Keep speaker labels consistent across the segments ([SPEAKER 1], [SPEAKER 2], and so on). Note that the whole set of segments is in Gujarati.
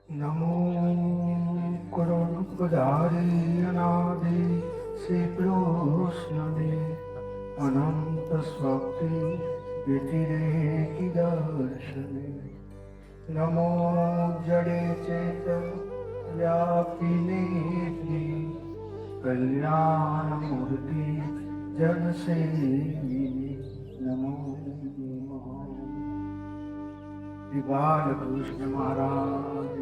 [SPEAKER 1] નમો કરુણપધારી અનાદિ શ્રી કૃષ્ણને અનંત સ્વપ્તિ વ્યતિરેકી દર્શને નમો જડે ચેત વ્યાપિને કલ્યાણ મૂર્તિ જનસેવિને નમો શ્રી બાલકૃષ્ણ મહારાજ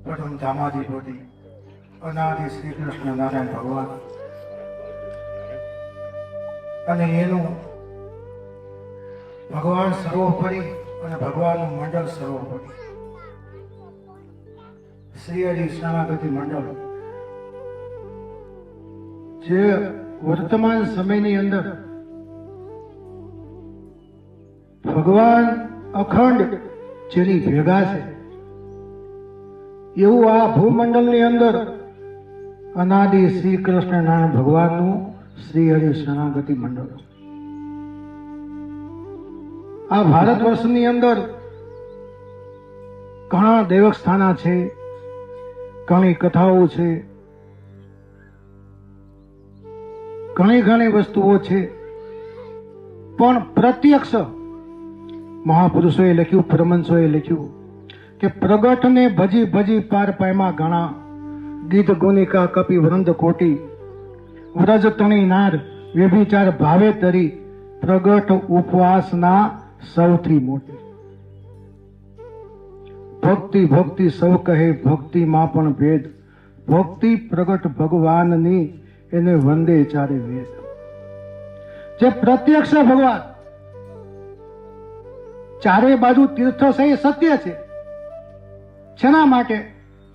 [SPEAKER 1] પ્રથમ ધામાધિપતિ અનાદિ શ્રી કૃષ્ણ નારાયણ ભગવાન અને એનું ભગવાન સર્વોપરી અને ભગવાનનું મંડળ સર્વોપરી શ્રી હરિ શરણાગતિ મંડળ જે વર્તમાન સમયની અંદર ભગવાન અખંડ જેની ભેગા છે એવું આ ભૂમંડળની અંદર અનાદિ શ્રી કૃષ્ણ નારાયણ ભગવાનનું શ્રી હરિ શરણાગતિ મંડળ. આ ભારત વર્ષની અંદર ઘણા દેવસ્થાના છે, ઘણી કથાઓ છે, ઘણી ઘણી વસ્તુઓ છે, પણ પ્રત્યક્ષ મહાપુરુષોએ લખ્યું, પરમહંસોએ લખ્યું કે પ્રગટને ભજી ભજી પાર પાયમાં ઘણા ગીત ગુનિકા કપી વૃંદ કોટી વ્રજ તણી નાર વ્યભિચાર ભાવે તરી પ્રગટ ઉપવાસના સૌથી મોટી ભક્તિ ભક્તિ સૌ કહે ભક્તિમાં પણ ભેદ ભક્તિ પ્રગટ ભગવાનની એને વંદે ચારે વેદ. જે પ્રત્યક્ષ ભગવાન ચારે બાજુ તીર્થ છે એ સત્ય છે. શેના માટે?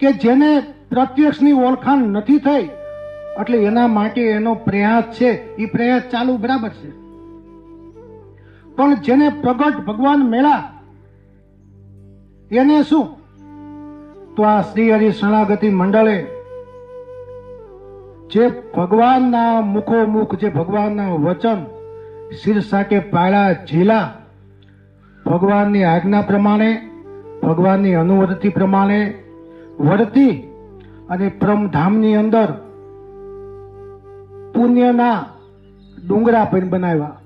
[SPEAKER 1] કે જેને પ્રત્યક્ષની ઓળખાણ નથી થઈ એટલે એના માટે એનો પ્રયાસ છે, એ પ્રયાસ ચાલુ બરાબર છે. પણ જેને પ્રગટ ભગવાન મેળા એને શું? તો આ શ્રી હરિ શરણાગતિ મંડળે જે ભગવાનના મુખોમુખ, જે ભગવાનના વચન શિરસાટે પાળા ઝીલા, ભગવાનની આજ્ઞા પ્રમાણે, ભગવાનની અનુવર્તિ પ્રમાણે વર્તી અને પરમધામની અંદર પુણ્યના ડુંગરા પણ બનાવ્યા.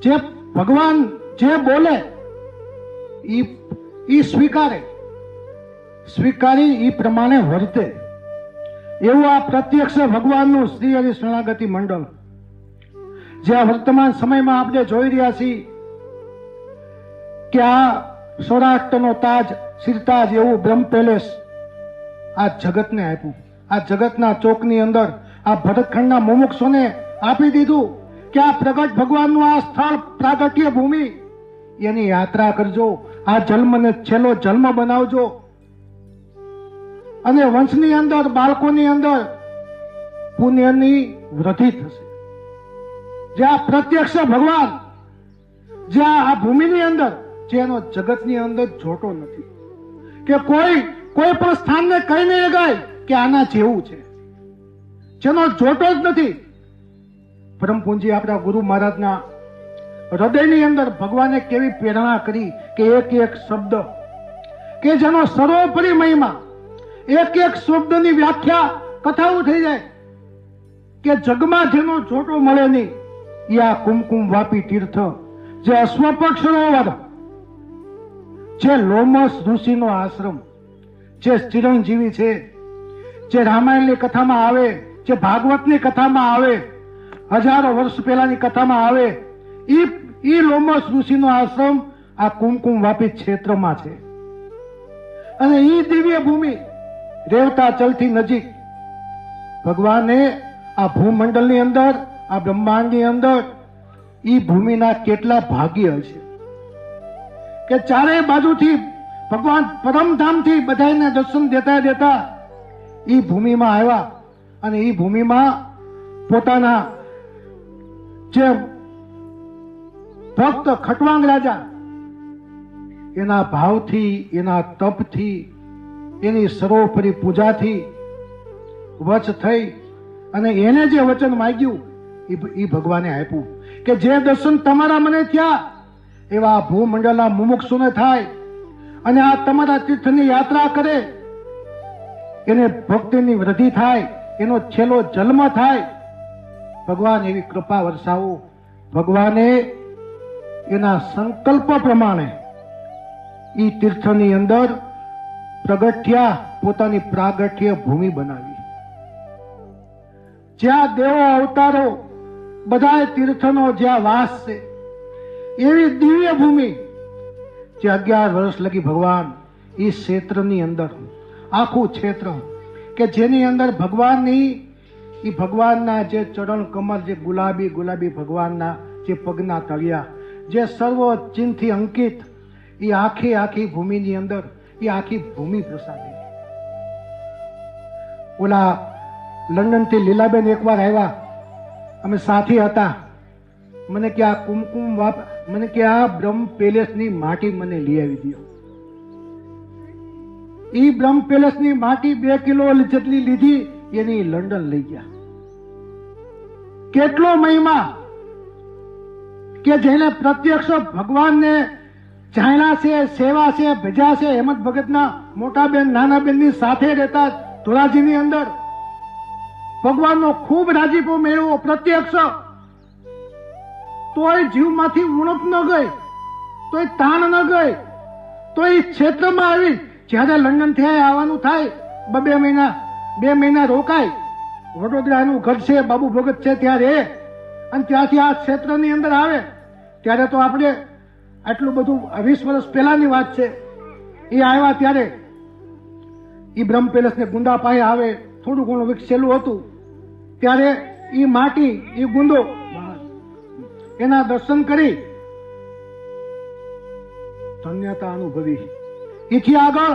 [SPEAKER 1] જે ભગવાન જે બોલે ઈ સ્વીકારી ઈ પ્રમાણે વર્તે એવું આ પ્રત્યક્ષ ભગવાનનું શ્રી હરિ શરણાગતિ મંડળ જે આ વર્તમાન સમયમાં આપણે જોઈ રહ્યા છીએ કે આ સૌરાષ્ટ્રનો તાજ, સિરતાજ એવું બ્રહ્મ પેલેસ આ જગતને આપ્યું. આ જગતના ચોકની અંદર આ ભરતખંડના મુમુક્ષોને આપી દીધું કે આ પ્રગટ ભગવાનનું આ સ્થળ, પ્રાગટ્ય ભૂમિ, એની યાત્રા કરજો, આ જન્મને છેલ્લો જન્મ બનાવજો અને વંશની અંદર, બાળકોની અંદર પુણ્યની વૃદ્ધિ થશે. જે આ પ્રત્યક્ષ ભગવાન જે આ ભૂમિની અંદર, જેનો જગતની અંદર જોટો નથી, કે કોઈ પણ સ્થાનને કહી નહીં શકાય કે આના જેવું છે, જેનો જોટો જ નથી. પરમ પૂજ્ય આપણા ગુરુ મહારાજના હૃદયની અંદર ભગવાને કેવી પ્રેરણા કરી કે એક એક શબ્દ કે જેનો સર્વોપરી મહિમા, એક એક શબ્દની વ્યાખ્યા કથાઓ થઈ જાય કે જગમાં જેનો જોટો મળે નહીં એ આ કુમકુમ વાપી તીર્થ, જે અશ્વપક સરોવર, જે લોમસ ઋષિનો આશ્રમ, જે ચિરંજીવી છે, જે રામાયણની કથામાં આવે, જે ભાગવતની કથામાં આવે, હજારો વર્ષ પહેલાની કથામાં આવે, ઈ લોમસ ઋષિનો આશ્રમ આ કુમકુમ વાપી ક્ષેત્રમાં છે. અને ઈ દિવ્ય ભૂમિ રેવતાચલથી નજીક ભગવાને આ ભૂમંડળની અંદર, આ બ્રહ્માંડની અંદર ઈ ભૂમિના કેટલા ભાગ્ય છે કે ચારે બાજુથી ભગવાન પરમધામથી બધાને દર્શન દેતા દેતા ઈ ભૂમિમાં આવ્યા અને ઈ ભૂમિમાં પોતાના જે ભક્ત ખટવાંગ રાજા એના ભાવથી, એના તપથી, એની સર્વોપરી પૂજાથી વચ થઈ અને એને જે વચન માંગ્યું એ ભગવાને આપ્યું કે જે દર્શન તમારા મને થયા એવા ભૂમંડળના મુમુક્ષુને થાય અને આ તમારા તીર્થની યાત્રા કરે એને ભક્તિની વૃદ્ધિ થાય, એનો છેલ્લો જન્મ થાય. ભગવાન એવી કૃપા વરસાવો. ભગવાને એના સંકલ્પ પ્રમાણે એ તીર્થની અંદર પ્રગટ થયા, પોતાની પ્રાગટ્ય ભૂમિ બનાવી. જ્યાં દેવો અવતારો બધા તીર્થનો જ્યાં વાસ છે એવી દિવ્ય ભૂમિ જે 11 વર્ષ લગી ભગવાન એ ક્ષેત્રની અંદર આખું ક્ષેત્ર કે જેની અંદર ભગવાનના જે ચરણ કમર, જે ગુલાબી ગુલાબી ભગવાનના જે પગના તળિયા, જે સર્વ ચિહ્નથી અંકિત, એ આખી ભૂમિની અંદર એ આખી ભૂમિ પ્રસાદી. ઓલા લંડનથી લીલાબેન એકવાર આવ્યા, અમે સાથી હતા. મને કે આ મને કે આ બ્રહ્મ પેલેસની માટી મને લઈ આવી દો. એ બ્રહ્મ પેલેસની માટી 2 કિલો જેટલી લીધી, એની લંડન લઈ ગયા. કેટલો મહિમા કે જેને પ્રત્યક્ષ ભગવાનને જાણ્યા છે, સેવા છે, ભજ્યા છે. હેમંત ભગતના મોટા બેન નાના બેનની સાથે રહેતા ધોરાજીની અંદર ભગવાનનો ખૂબ રાજીપો મેળવો પ્રત્યક્ષ. તોય જીવમાંથી ઉણપ ન ગઈ, તોય તાણ ન ગઈ, તો એ ક્ષેત્રમાં આવી જ્યારે લંડન થી આવવાનું થાય 2 મહિના રોકાય. વડોદરાનું ઘર છે, બાબુ ભગત છે ત્યાં રહે, અને ત્યાંથી આ ક્ષેત્રની અંદર આવે ત્યારે તો આપણે આટલું બધું 20 વર્ષ પહેલાની વાત છે. એ આવ્યા ત્યારે એ બ્રહ્મ પેલેસને ગુંદા પાસે આવે, થોડું ઘણું વિકસેલું હતું. ત્યારે એ માટી, એ ગુંદો, એના દર્શન કરી ધન્યતા અનુભવી. એથી આગળ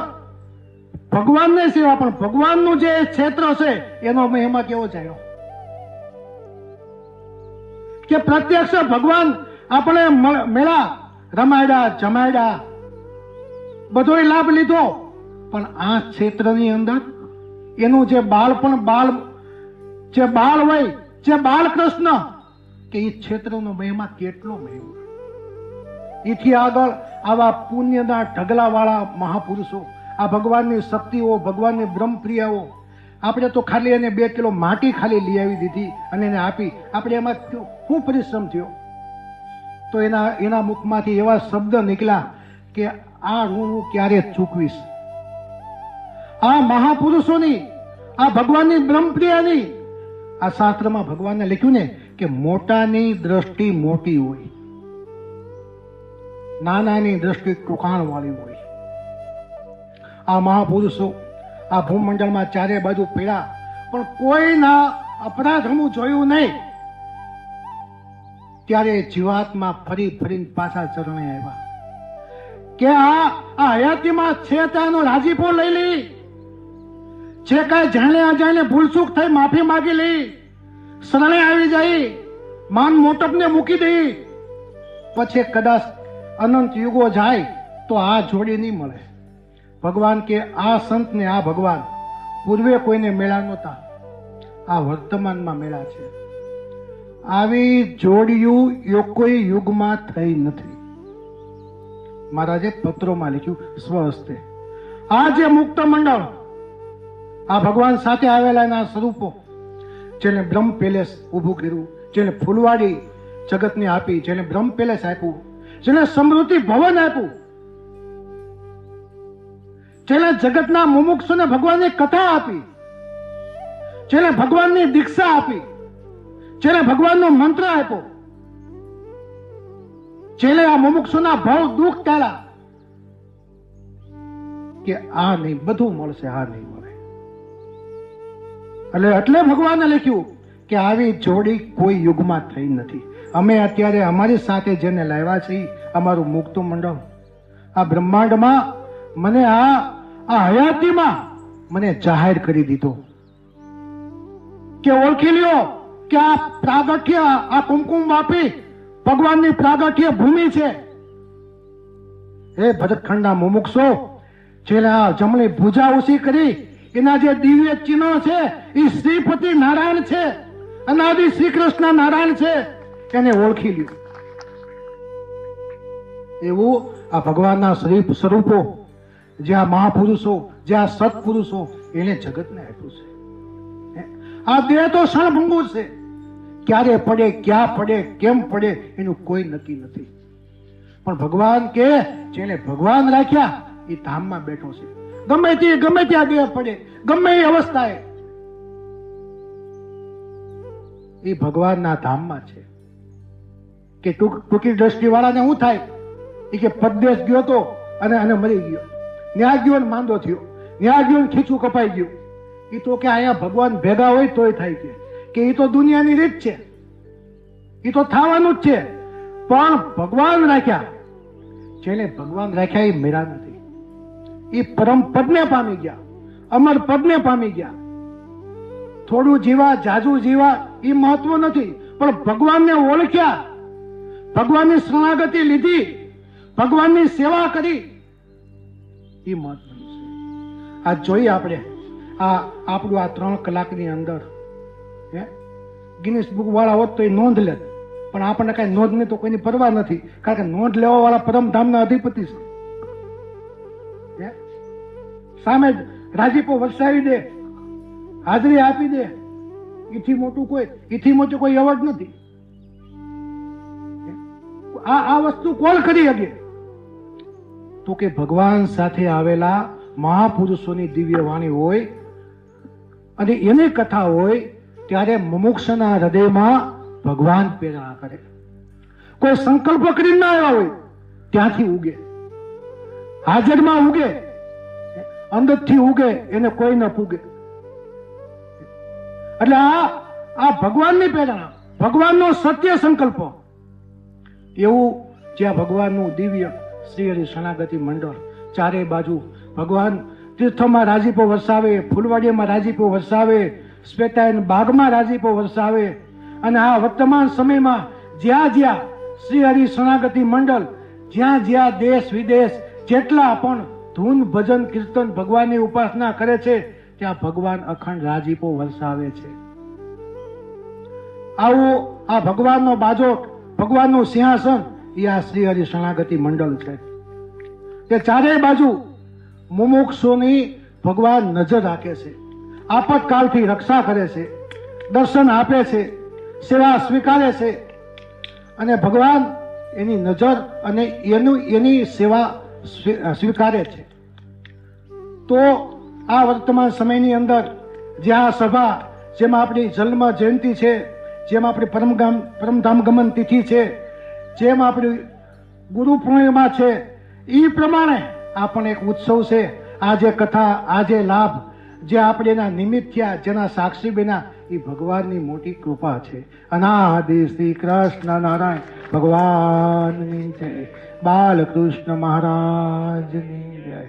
[SPEAKER 1] ભગવાનને સેવા, પણ ભગવાનનું જે ક્ષેત્ર છે એનો મહિમા કેવો થયો કે પ્રત્યક્ષ ભગવાન આપણે મેળા રમાડ્યા, જમાડ્યા, બધો લાભ લીધો, પણ આ ક્ષેત્રની અંદર એનું જે બાળપણ, જે બાળ હોય, જે બાળકૃષ્ણ, કે એ ક્ષેત્રનો મહિમા કેટલો મહિમા. એથી આગળ આવા પુણ્યના ઢગલા વાળા મહાપુરુષો, આ ભગવાનની શક્તિઓ, ભગવાનની બ્રહ્મપ્રિયાઓ, આપણે તો ખાલી એને 2 કિલો માટી ખાલી લઈ આવી દીધી અને એને આપી. આપણે એમાં શું પરિશ્રમ થયો? તો એના મુખમાંથી એવા શબ્દ નીકળ્યા કે આ ઋણ હું ક્યારે ચૂકવીશ. આ મહાપુરુષોની, આ ભગવાનની બ્રહ્મપ્રિયાની, આ શાસ્ત્રમાં ભગવાનને લખ્યું ને કે મોટાની દ્રષ્ટિ મોટી હોય, નાનાની દ્રષ્ટિ ટૂંકાણ વાળી હોય. આ મહાપુરુષો આ ભૂમંડળમાં ચારે બાજુ પીડા, પણ કોઈના અપરાધ હું જોયું નહીં. ત્યારે જીવાત્મા ફરીને પાછા ચરણે આવ્યા કે આ હયાતીમાં છે તેનો રાજીપો લઈ લી, જે કાંઈ જાણે અજાણે ભૂલચૂક થઈ માફી માગી લી, શરણે આવી જાય, માન મોટપને મૂકી દઈ, પછી કદાચ અનંત યુગો જાય તો આ જોડી નહીં મળે. ભગવાન કે આ સંત ને આ ભગવાન પૂર્વે કોઈને મેળા નહોતા, આ વર્તમાનમાં મેળા છે. આવી જોડિયું કોઈ યુગમાં થઈ નથી. મહારાજે પત્રોમાં લખ્યું સ્વહસ્તે. આ જે મુક્ત મંડળ, આ ભગવાન સાથે આવેલા એના સ્વરૂપો, જેને બ્રહ્મ પેલેસ ઊભું કર્યું, જેને ફૂલવાડી જગતને આપી, જેને બ્રહ્મ પેલેસ આપ્યું, જેને સમૃદ્ધિ ભવન આપ્યું, જેને જગતના મુમુક્ષુને ભગવાનની કથા આપી, જેને ભગવાનની દીક્ષા આપી, જેને ભગવાનનો મંત્ર આપ્યો, જેને આ મુમુક્ષુના ભવ દુઃખ ટાળ્યા, કે આ નહીં, બધું મળશે, આ નહીં મળે. એટલે ભગવાને લખ્યું કે આવી જોડી કોઈ યુગમાં થઈ નથી. અમે અત્યારે અમારી સાથે જેને લાવ્યા છીએ, અમારું મુક્ત મંડળ, આ બ્રહ્માંડમાં મને આ હયાતીમાં મને જાહેર કરી દીધો કે ઓળખી લ્યો કે આ પ્રાગટ્ય, આ કુમકુમ વાપી ભગવાનની પ્રાગટ્ય ભૂમિ છે. હે ભરતખંડના મુમુક્ષો, જેને આ જમણી ભુજા ઊંચી કરી, એના જે દિવ્ય ચિહ્નો છે એ શ્રીપતિ નારાયણ છે. અનાદિ શ્રી કૃષ્ણ નારાયણ છે એને ઓળખી લ્યો. એવું આ ભગવાનના સ્વરૂપો, જે આ મહાપુરુષો, જે આ સત્પુરુષો, એને જગતને આપ્યું છે. આ દેહ તો ક્ષણભંગુ છે, ક્યારે પડે, ક્યાં પડે, કેમ પડે એનું કોઈ નક્કી નથી. પણ ભગવાન કે જેને ભગવાન રાખ્યા એ ધામમાં બેઠો છે. ગમે ત્યાં દેહ પડે, ગમે એ અવસ્થાએ, એ ભગવાનના ધામમાં છે. કે ટૂંકી દ્રષ્ટિ વાળાને શું થાય? એ કે પરદેશ ગયો તો અને મરી ગયો, ન્યા ગયો ને માંદો થયો, ન્યા ગયો ને ખીચું કપાઈ ગયું. એ તો કે અહીંયા ભગવાન ભેગા હોય તોય થાય કે એ તો દુનિયાની રીત છે, એ તો થવાનું જ છે. પણ ભગવાન રાખ્યા, જેને ભગવાન રાખ્યા એ મેરા નથી. એ પરમ પદને પામી ગયા, અમર પદને પામી ગયા. થોડું જીવા, જાજુ જીવા એ મહત્વ નથી, પણ ભગવાનને ઓળખ્યા, ભગવાનની શરણાગતિ લીધી, ભગવાનની સેવા કરી, એ મહત્વનું છે. આ જોઈએ આપણે આપણું આ 3 કલાકની અંદર ગિનિસ બુક વાળા હોત તો એ નોંધ લે, પણ આપણને કઈ નોંધની તો કોઈની પરવા નથી, કારણ કે નોંધ લેવા વાળા પરમધામના અધિપતિ છે. સામે જ રાજીપો વરસાવી દે, હાજરી આપી દે, એથી મોટું કોઈ એવોર્ડ નથી. આ વસ્તુ કોણ કરી શકે? તો કે ભગવાન સાથે આવેલા મહાપુરુષોની દિવ્ય વાણી હોય અને એની કથા હોય ત્યારે મુમુક્ષના હૃદયમાં ભગવાન પ્રેરણા કરે. કોઈ સંકલ્પ કરીને ના આવ્યા હોય ત્યાંથી ઉગે, હાજરમાં ઉગે, અંદરથી ઉગે, એને કોઈ ન પૂગે. એટલે આ ભગવાનની પ્રેરણા, ભગવાનનો સત્ય સંકલ્પ. એવું જ્યાં ભગવાનનું દિવ્ય શ્રી હરિ શરણાગતિ મંડળ, ચારે બાજુ ભગવાન તીર્થોમાં રાજીપો વરસાવે, ફૂલવાડીમાં રાજીપો વરસાવે, શ્વેતાયન બાગમાં રાજીપો વરસાવે. અને આ વર્તમાન સમયમાં જ્યાં શ્રી હરિ શરણાગતિ મંડળ, જ્યાં દેશ વિદેશ જેટલા પણ ધૂન ભજન કીર્તન ભગવાનની ઉપાસના કરે છે, ત્યાં ભગવાન અખંડ રાજીપો વરસાવે છે. આવું આ ભગવાનનો બાજોટ, ભગવાનનું સિંહાસન એ આ શ્રી હરિ શરણાગતિ મંડળ છે. તે ચારેય બાજુ મુમુક્ષુની ભગવાન નજર રાખે છે, આપતકાલથી રક્ષા કરે છે, દર્શન આપે છે, સેવા સ્વીકારે છે. અને ભગવાન એની નજર અને એની સેવા સ્વીકારે છે. તો આ વર્તમાન સમયની અંદર જ્યાં સભા, જેમાં આપણી જન્મ જયંતિ છે, જેમ આપણી પરમધામ ગમન તિથિ છે, જેમ આપણી ગુરુ પૂર્ણિમા છે, એ પ્રમાણે આ પણ એક ઉત્સવ છે. આ જે કથા, આ જે લાભ, જે આપણે એના નિમિત્ત થયા, જેના સાક્ષી બન્યા, એ ભગવાનની મોટી કૃપા છે. અનાદિ શ્રી કૃષ્ણ નારાયણ ભગવાનની જય, બાલકૃષ્ણ મહારાજની જય.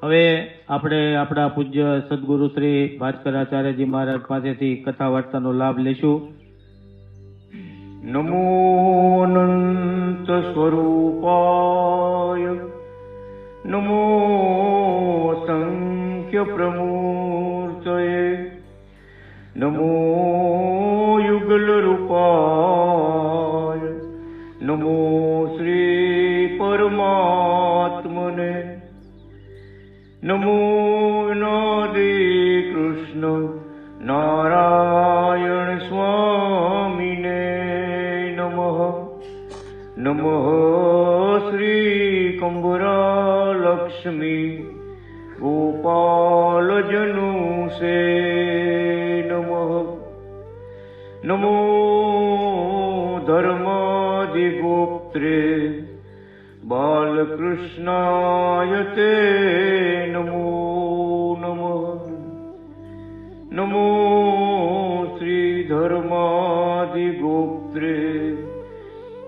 [SPEAKER 2] હવે આપણે આપણા પૂજ્ય સદગુરુ શ્રી ભાસ્કરાચાર્યજી મહારાજ પાસેથી કથા વાર્તાનો લાભ લેશું.
[SPEAKER 3] નમો અનંત સ્વરૂપાય, નમો સંખ્ય પ્રમૂર્તયે, નમો યુગલ રૂપાય, નમો શ્રી પરમાત્મને, નમો અનાદિ કૃષ્ણ નારાયણ સ્વામીને નમઃ. નમઃ શ્રી કંબરા લક્ષ્મી ગોપાલ જનુષે નમઃ. નમો ધર્માધિગોપ્ત્રે બાલકૃષ્ણાય તે નમો નમઃ. નમો શ્રી ધર્માધિગોપ્ત્રે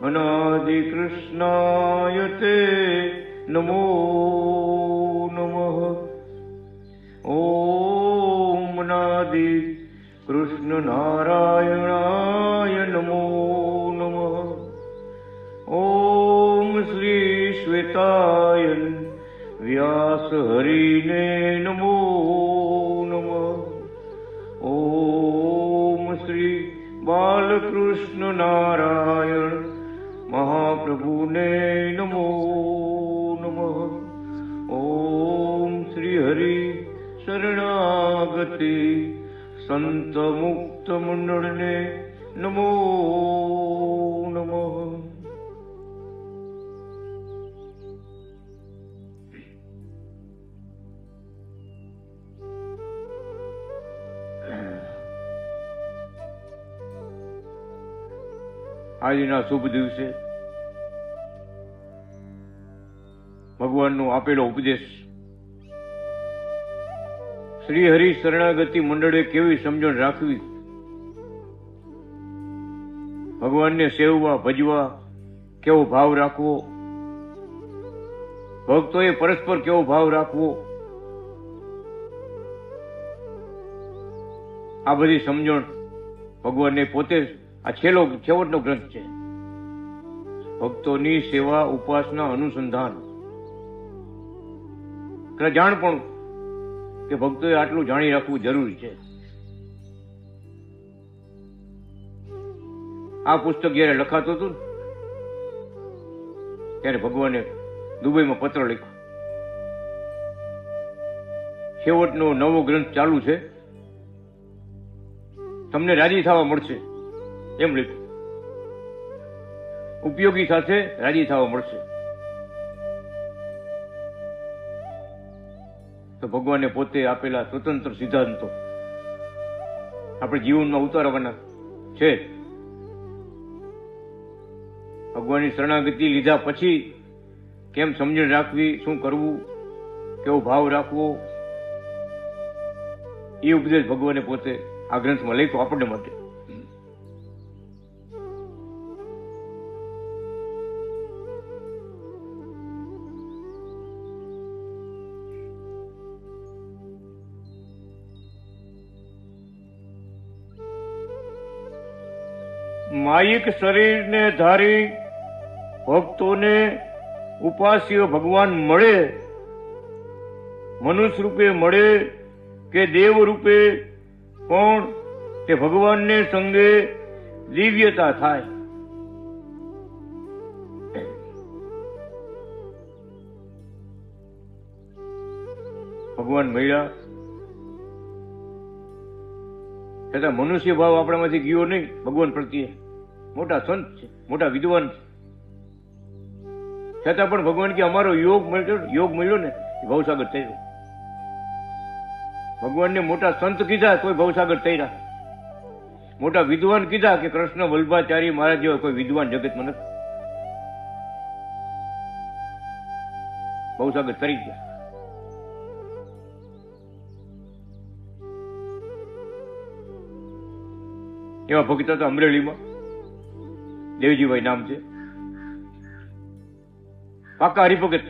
[SPEAKER 3] અનાદિકૃષ્ણાય તે નમો નમઃ. ઓમ અનાદિ કૃષ્ણ નારાયણાય નમો નમઃ. ઓમ શ્રી શ્વેતાયન વ્યાસ હરિને નમો નમઃ. ઓમ કૃષ્ણ નારાયણ મહાપ્રભુને નમો નમઃ. ઓમ શ્રી હરિ શરણાગતિ સંત મુક્ત મંડળને નમો નમઃ. આજના શુભ દિવસે ભગવાનનો આપેલો ઉપદેશ શ્રી હરિ શરણાગતિ મંડળે કેવી સમજણ રાખવી, ભગવાનને સેવવા ભજવા કેવો ભાવ રાખવો, ભક્તોએ પરસ્પર કેવો ભાવ રાખવો, આ બધી સમજણ ભગવાનને પોતે આ છેવટનો ગ્રંથ છે. ભક્તોની સેવા ઉપાસના અનુસંધાન જાણ પણ કે ભક્તોએ આટલું જાણી રાખવું જરૂરી છે. આ પુસ્તક જયારે લખાતું હતું ત્યારે ભગવાને દુબઈમાં પત્ર લખ્યો, છેવટનો નવો ગ્રંથ ચાલુ છે, તમને રાજી થવા મળશે એમ લખ્યું. ઉપયોગી સાથે રાજી થવા મળશે. તો ભગવાને પોતે આપેલા સ્વતંત્ર સિદ્ધાંતો આપણે જીવનમાં ઉતારવાના છે. ભગવાનની શરણાગતિ લીધા પછી કેમ સમજણ રાખવી, શું કરવું, કેવો ભાવ રાખવો, એ ઉપદેશ ભગવાને પોતે આ ગ્રંથમાં લખ્યો આપણને માટે. માયિક શરીરને ધારી ભક્તોને ઉપાસ્ય ભગવાન મળે, મનુષ્ય રૂપે મળે કે દેવ રૂપે, પણ તે ભગવાનને સંગે દિવ્યતા થાય. ભગવાન મળ્યા છતાં મનુષ્ય ભાવ આપણામાંથી ગયો નહીં. ભગવાન પ્રત્યે મોટા સંત છે, મોટા વિદ્વાન છે, છતાં પણ ભગવાન કે અમારો યોગ મળ્યો ને એ ભવસાગર તર્યો. ભગવાનને મોટા સંત કીધા કોઈ ભવસાગર તર્યા, મોટા વિદ્વાન કીધા કે કૃષ્ણ વલ્ભાચારી મહારાજ જેવા કોઈ વિદ્વાન જગતમાં નથી, ભવસાગર તરી ગયા. એવા ભક્ત હતા અમરેલીમાં, દેવજીભાઈ નામ છે, પાકા હરિભગત.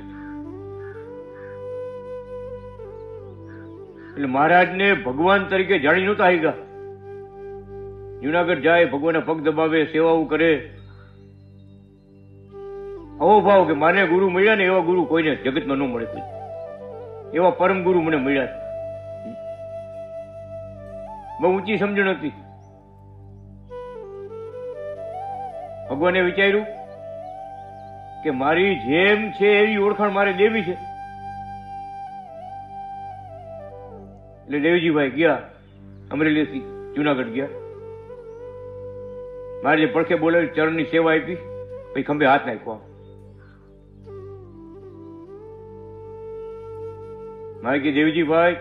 [SPEAKER 3] એટલે મહારાજને ભગવાન તરીકે જાણી નહોતા આવ્યા. જુનાગઢ જાય, ભગવાનના પગ દબાવે, સેવાઓ કરે. આવો ભાવ કે માને ગુરુ મળ્યા ને એવા ગુરુ કોઈને જગતમાં ન મળે. કોઈ એવા પરમ ગુરુ મને મળ્યા. બહુ ઊંચી સમજણ હતી. ભગવાને વિચાર્યું કે મારી જેમ છે એવી ઓળખાણ મારે દેવી છે. એટલે દેવજીભાઈ ગયા અમરેલીથી જુનાગઢ ગયા. મારે જે પડખે બોલાવી ચરણની સેવા આપી, પછી ખંભે હાથ નાખ્યો. મારે કે દેવજીભાઈ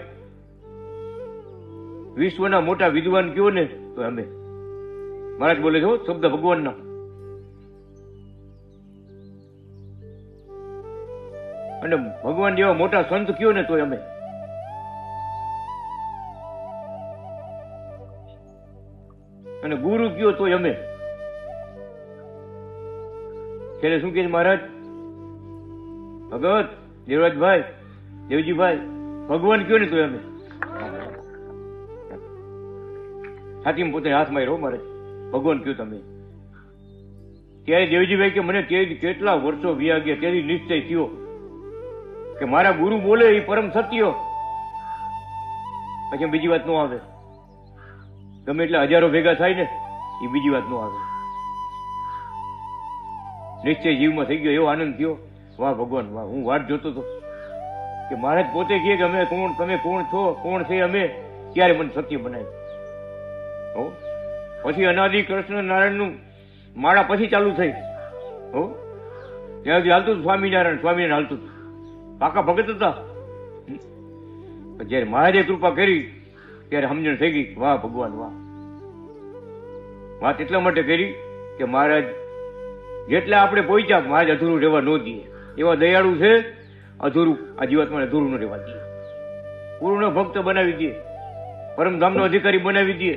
[SPEAKER 3] વિશ્વના મોટા વિદ્વાન કયો ને તો અમે. મહારાજ બોલે છે શબ્દ ભગવાનના. અને ભગવાન જેવા મોટા સંત કયો ને તો અમે. અને ગુરુ કયો તો અમે. છેલ્લે શું કે મહારાજ, ભગત દેવરાજભાઈ, દેવજીભાઈ, ભગવાન કયો ને તો અમે. છાતીમાં પોતે હાથ માર્યો મારે, ભગવાન કયો તમે. ત્યારે દેવજીભાઈ કે મને કેટલા વર્ષો વ્યા ગયા તેથી નિશ્ચય થયો કે મારા ગુરુ બોલે એ પરમ સત્ય, પછી બીજી વાત ન આવે. ગમે એટલે હજારો ભેગા થાય ને એ બીજી વાત ન આવે. નિશ્ચય જીવમાં થઈ ગયો, એવો આનંદ થયો. વાહ ભગવાન વાહ. હું વાટ જોતો હતો કે મહારાજ પોતે કહે કે અમે કોણ, તમે કોણ છો, કોણ છે અમે, ત્યારે મને સત્ય બનાવ્યું. હો પછી અનાદિ કૃષ્ણ નારાયણનું માળા પછી ચાલુ થઈ. હો ત્યાં સુધી હાલતું હતું સ્વામિનારાયણ સ્વામિનારાયણ હાલતું હતું, પાકા ભગત હતા. જયારે મહારાજે કૃપા કરી ત્યારે સમજણ થઈ ગઈ. વાહ ભગવાન વાહ. વાત એટલા માટે કરી કે મહારાજ જેટલા આપણે પહોંચ્યા, મહારાજ અધૂરું રહેવા ન દે. એવા દયાળુ છે, અધૂરું આ જીવાત્માને અધૂરું ન રહેવા દે. પૂર્ણ ભક્ત બનાવી દે, પરમધામનો અધિકારી બનાવી દે,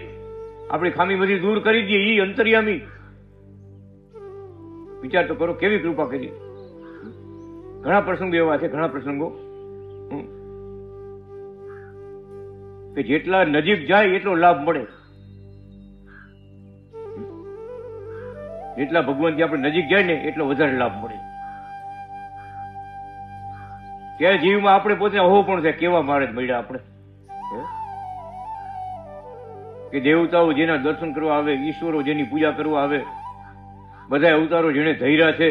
[SPEAKER 3] આપણી ખામી બધી દૂર કરી દે. એ અંતર્યામી. વિચાર તો કરો કેવી કૃપા કરી. ઘણા પ્રસંગો એવા છે, ઘણા પ્રસંગો કે જેટલા નજીક જાય એટલો લાભ મળે. જેટલા ભગવાનથી આપણે નજીક જાય ને એટલો વધારે લાભ મળે. ત્યારે જીવમાં આપણે પોતે અહો પણ થાય કેવા મહારાજ મળ્યા આપણે. કે દેવતાઓ જેના દર્શન કરવા આવે, ઈશ્વરો જેની પૂજા કરવા આવે, બધા અવતારો જેને ધૈર્યા છે,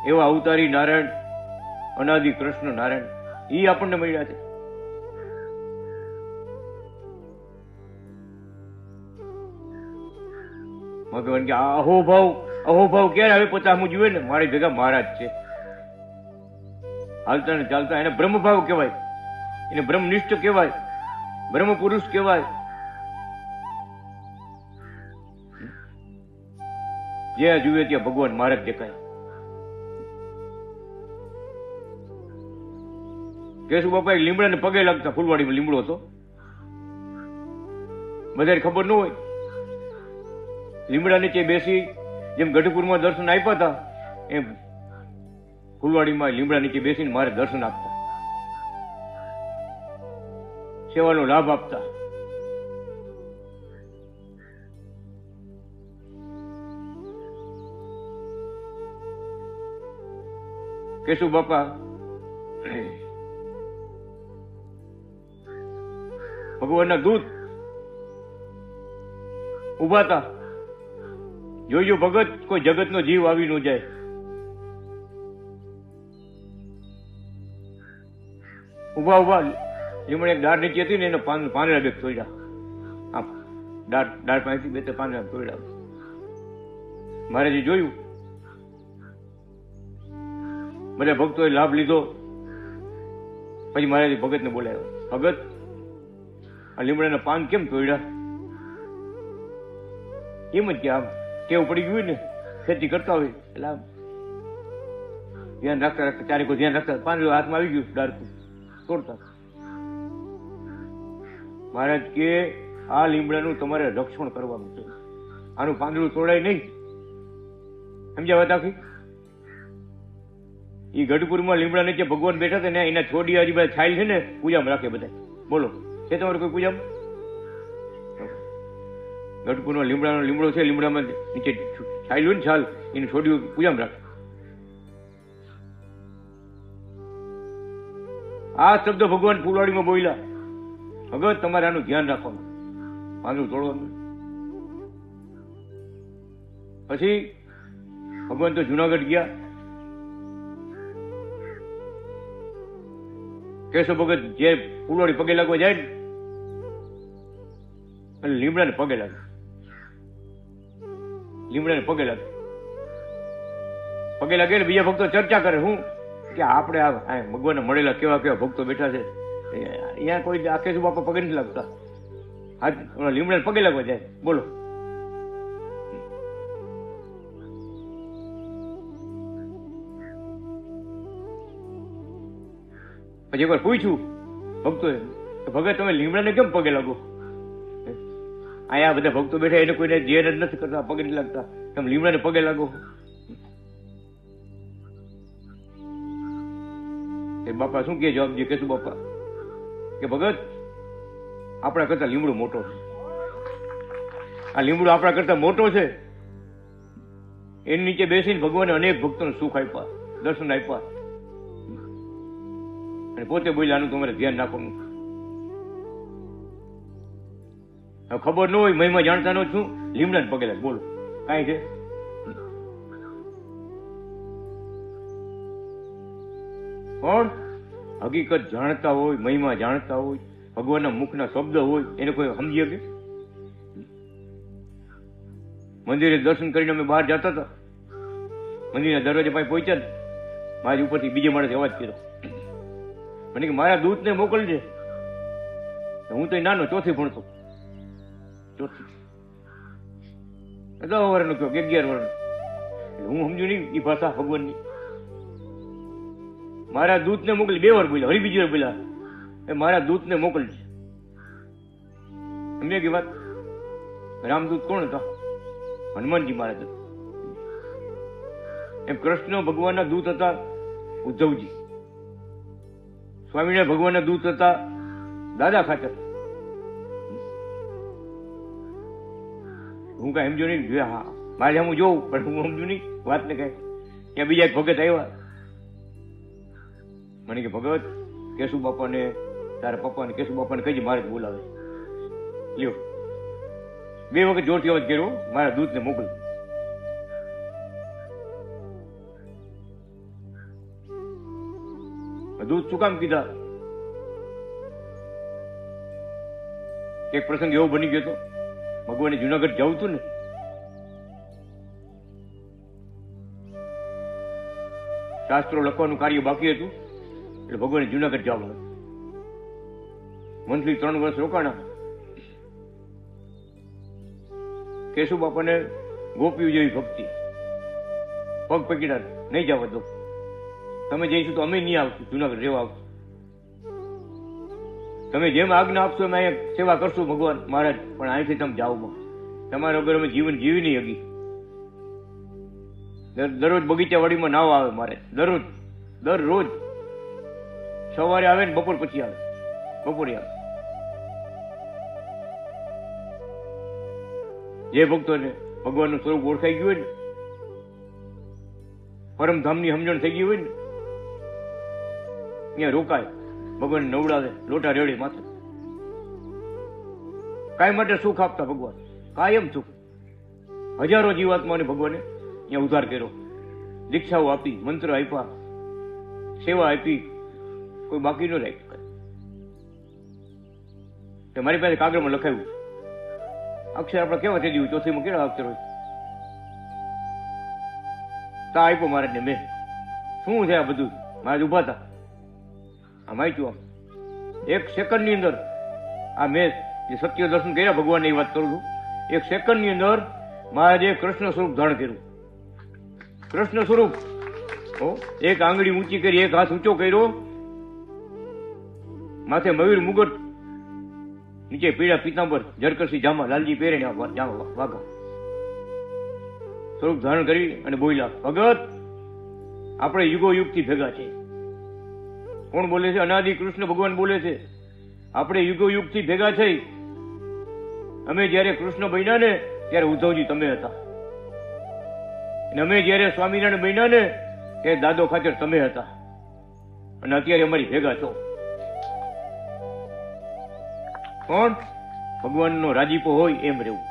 [SPEAKER 3] એવા અવતારી નારાયણ, અનાદિ કૃષ્ણ નારાયણ, એ આપણને મળ્યા છે. ભગવાન કે આ અહોભાવ ક્યારે આવે? 50મું જુએ ને, મારી ભેગા મહારાજ છે. હાલતા ને ચાલતા એને બ્રહ્મભાવ કહેવાય, એને બ્રહ્મનિષ્ઠ કહેવાય, બ્રહ્મ પુરુષ કહેવાય. જ્યાં જુએ ત્યાં ભગવાન મહારાજ દેખાય. કેશુ બાપા લીમડાને પગે લાગતા. ફૂલવાડીમાં લીમડો હતો, બધાને ખબર ન હોય. લીમડા નીચે બેસી જેમ ગઢપુરમાં દર્શન આપ્યા હતા, એમ ફૂલવાડીમાં લીમડા નીચે બેસીને મારે દર્શન આપતા, સેવાનો લાભ આપતા. કેશુ બાપા ભગવાનના દૂત ઉભા હતા. જોઈજો ભગત, કોઈ જગતનો જીવ આવી ન જાય. ઉભા ઉભા લીમડા એક ડાળ નીચે હતી ને, એનો પાંદડા બે તોડ્યા. આમ ડાળ પાસેથી બે પાંદડા તોડ્યા. મહારાજે જોયું, બધા ભક્તોએ લાભ લીધો. પછી મહારાજે ભગતને બોલાવ્યો, ભગત આ લીમડાના પાન કેમ તોડ્યા? એમ જ કે આમ કેવું પડી ગયું ને, ખેતી કરતા હોય એટલે આમ ધ્યાન રાખતા રાખતા, ચારેકો ધ્યાન રાખતા, પાંદડું હાથમાં આવી ગયું, ડાળખું તોડતા. મહારાજ કે આ લીમડાનું તમારે રક્ષણ કરવાનું છે, આનું પાંદડું તોડાય નહીં. સમજ્યા વાત આખી? એ ગઢપુરમાં લીમડા નીચે ભગવાન બેઠા હતા ને, એના છોડી આજુબાજુ છાયલ છે ને, પૂજામાં રાખે બધા. બોલો, છે તમારે કોઈ પૂજામાં? ગઢપુરમાં લીમડો છે, લીમડામાં નીચે છાયલ હોય ને, છાલ એની છોડીઓ પૂજામાં રાખે. આ શબ્દ ભગવાન ફૂલવાડીમાં બોલ્યા, ભગત તમારે આનું ધ્યાન રાખવાનું, પાંદડું તોડવાનું. પછી ભગવાન તો જુનાગઢ ગયા. કેશવ ભગત જે ફૂલવાડી પગે લાગવા જાય ને, અને લીમડાને પગે લાગે, લીમડાને પગે લાગે, પગે લાગે. બીજા ભક્તો ચર્ચા કરે, હું કે આપણે આ ભગવાનને મળેલા કેવા કેવા ભક્તો બેઠા છે, અહીંયા કોઈ આ કેશુ બાપા પગે નથી લાગતા, આ લીમડાને પગે લાગવા જાય. બોલો, પછી એકવાર પૂછ્યું ભક્તોએ, ભગત તમે લીમડાને કેમ પગે લાગો? અહીંયા બધા ભક્તો બેઠા, એને કોઈને જેર જ નથી કરતા, પગે નથી લાગતા, તમે લીમડાને પગે લાગો. એ બાપા શું કે જવાબ દે? કેશુ બાપા કે ભગત આપણા કરતા લીમડો મોટો છે, આ લીમડો આપણા કરતા મોટો છે. એની નીચે બેસીને ભગવાને અનેક ભક્તોને સુખ આપ્યા, દર્શન આપ્યા, અને પોતે બોલ્યા આનું તમારે ધ્યાન રાખવાનું. ખબર ન હોય, મહિમા જાણતા ન છું, લીમડાને પગે લાગે. બોલો, કાંઈ છે? પણ હકીકત જાણતા હોય, મહિમા જાણતા હોય, ભગવાનના મુખના શબ્દ હોય, એને કોઈ સમજી શકે? મંદિરે દર્શન કરીને અમે બહાર જતા હતા, મંદિરના દરવાજે પાસે પહોંચ્યા ને, મારી ઉપરથી બીજે માણસે અવાજ કર્યો, મને કે મારા દૂતને મોકલજે. હું તો નાનો, ચોથી ભણતો, ચોથી 10 વર્ષનો કહ્યો કે 11 વર્ષનો. હું સમજુ નહીં એ ભાષા ભગવાનની. મારા દૂતને મોકલી 2 વાર બોલ્યા, હરી બીજી વાર બોલ્યા, એ મારા દૂતને મોકલજે. સમજે કે વાત? રામદૂત કોણ હતા? હનુમાનજી મહારાજ. એમ કૃષ્ણ ભગવાનના દૂત હતા ઉદ્ધવજી, સ્વામિનારાયણ ભગવાનના દૂત હતા દાદા ખાચર. હું કઈ સમજો નહીં, જોયા હા મારે હું જોઉં પણ હું સમજુ નહીં વાતને કઈ. ત્યાં બીજા એક ભગત આવ્યા, મને કે ભગત કેશુ બાપાને, તારા પપ્પાને કેશુ બાપાને કહીજે મારે જ બોલાવે. લ્યો 2 વખત જોરથી અવાજ કર્યો, મારા દૂતને મોકલ. દૂત શું કામ કીધા? એક પ્રસંગ એવો બની ગયો હતો, ભગવાને જુનાગઢ જવું હતું ને, શાસ્ત્રો લખવાનું કાર્ય બાકી હતું, એટલે ભગવાને જુનાગઢ જવાનું હતું. મંથલી 3 વર્ષ રોકાણા. કેશુ બાપાને ગોપીઓ જેવી ભક્તિ, પગ પકીડા નહીં જવા દો, તમે જઈશું તો અમે નહીં આવશું, જુનાગઢ રહેવા આવશું. તમે જેમ આજ્ઞા આપશો અમે અહીંયા સેવા કરશું ભગવાન મહારાજ, પણ અહીંથી તમે જાઓ, તમારા વગર અમે જીવન જીવી નહીં હકી. દરરોજ બગીચાવાડીમાં નાવા આવે મારે, દરરોજ સવારે આવે ને બપોર પછી આવે, બપોરે આવે. જે ભક્તોને ભગવાનનું સ્વરૂપ ઓળખાઈ ગયું હોય ને, પરમધામની સમજણ થઈ ગઈ હોય ને, ત્યાં રોકાય, ભગવાન નવડાવે, લોટા રેડે માથે. કાંઈ માટે સુખ આપતા ભગવાન, કાયમ સુખ. હજારો જીવાત્માને ભગવાને ત્યાં ઉદ્ધાર કર્યો, દીક્ષાઓ આપી, મંત્ર આપ્યા, સેવા આપી, કોઈ બાકી ન રાખ્યું. મારી પાસે કાગળમાં લખાયું, અક્ષર આપણે કેવા થઈ ગયું, ચોથીમાં કેવા અક્ષર હોય? તા આપ્યો મહારાજને મેં. શું છે આ બધું? મહારાજ ઉભા હતા, આમ આપ્યું. આમ 1 સેકન્ડની અંદર આ મેં જે સત્ય દર્શન કર્યા ભગવાનની વાત કરું છું, 1 સેકન્ડની અંદર મહારાજે કૃષ્ણ સ્વરૂપ ધારણ કર્યું. કૃષ્ણ સ્વરૂપ, એક આંગળી ઊંચી કરી, એક હાથ ઊંચો કર્યો, માથે મયુર મુગટ, નીચે પીળા પીતાંબર, જરકરસી જામા, લાલજી પહેરે જામા વાઘા, સ્વરૂપ ધારણ કરી અને બોલ્યા, ભગત આપણે યુગો યુગ થી ભેગા છે. કોણ બોલે છે? અનાદિ કૃષ્ણ ભગવાન બોલે છે. આપણે યુગો યુગ થી ભેગા છે. અમે જયારે કૃષ્ણ બન્યા ને ત્યારે ઉદ્ધવજી તમે હતા, અને અમે જયારે સ્વામિનારાયણ બન્યા ને ત્યારે દાદો ખાચર તમે હતા, અને અત્યારે અમારી ભેગા છો. કોણ? ભગવાનનો રાજીપો હોય એમ રહેવું.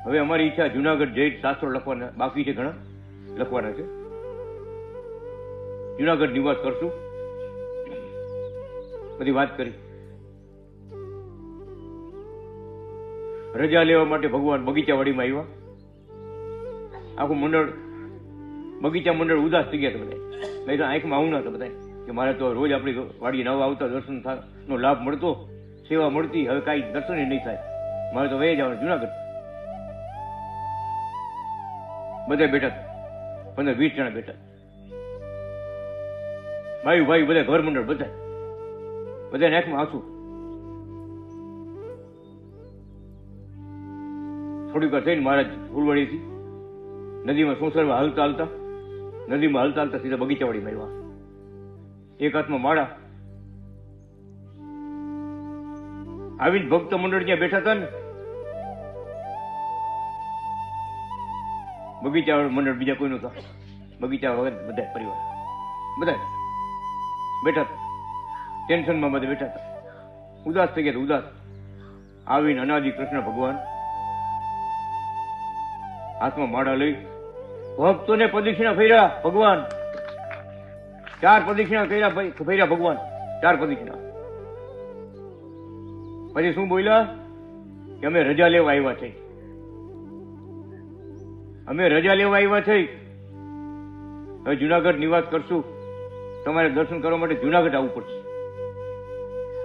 [SPEAKER 3] હવે અમારી ઈચ્છા જુનાગઢ જઈ શાસ્ત્રો લખવાના બાકી છે, ઘણા લખવાના છે. જુનાગઢ નિવાસ કરશું, બધી વાત કરી. રજા લેવા માટે ભગવાન બગીચાવાડીમાં આવ્યા. આખું મંડળ, બગીચા મંડળ ઉદાસ થઈ ગયા હતા બધા. નહીં તો આંખમાં આવું ના હતા બધા કે મારે તો રોજ આપણી વાડી નવા આવતા દર્શન નો લાભ મળતો, સેવા મળતી, હવે કાંઈ દર્શન નહીં થાય, મારે તો વહી જવાનું જુનાગઢ. બધા બેઠા, 15-20 જણા બેઠા, ભાઈ બધા ઘર મંડળ, બધા આંખમાં આંસુ. થોડીક વાર થઈને મહારાજ ફૂલવાડીથી નદીમાં સોસરવા હાલતા સીધા બગીચાવાડીમાં આવ્યા. એક હાથમાં માળા. આવીને ભક્ત મંડળ જ્યાં બેઠા હતા ને, બગીચા મંડળ બીજા કોઈ નતા, બગીચા વગર બધા પરિવાર બધા બેઠા હતા, ટેન્શનમાં બધા બેઠા હતા, ઉદાસ થઈ ગયા. ઉદાસ આવીને અનાદિ કૃષ્ણ ભગવાન હાથમાં માળા લઈ ભક્તોને પ્રદક્ષિણા ફેર્યા. ભગવાન 4 પ્રદક્ષિણા કર્યા ભગવાન, 4 પ્રદક્ષિણા. પછી શું બોલ્યા કે અમે રજા લેવા આવ્યા છે, અમે રજા લેવા આવ્યા છે. હવે જુનાગઢ નિવાસ કરશું, તમારે દર્શન કરવા માટે જુનાગઢ આવવું પડશે.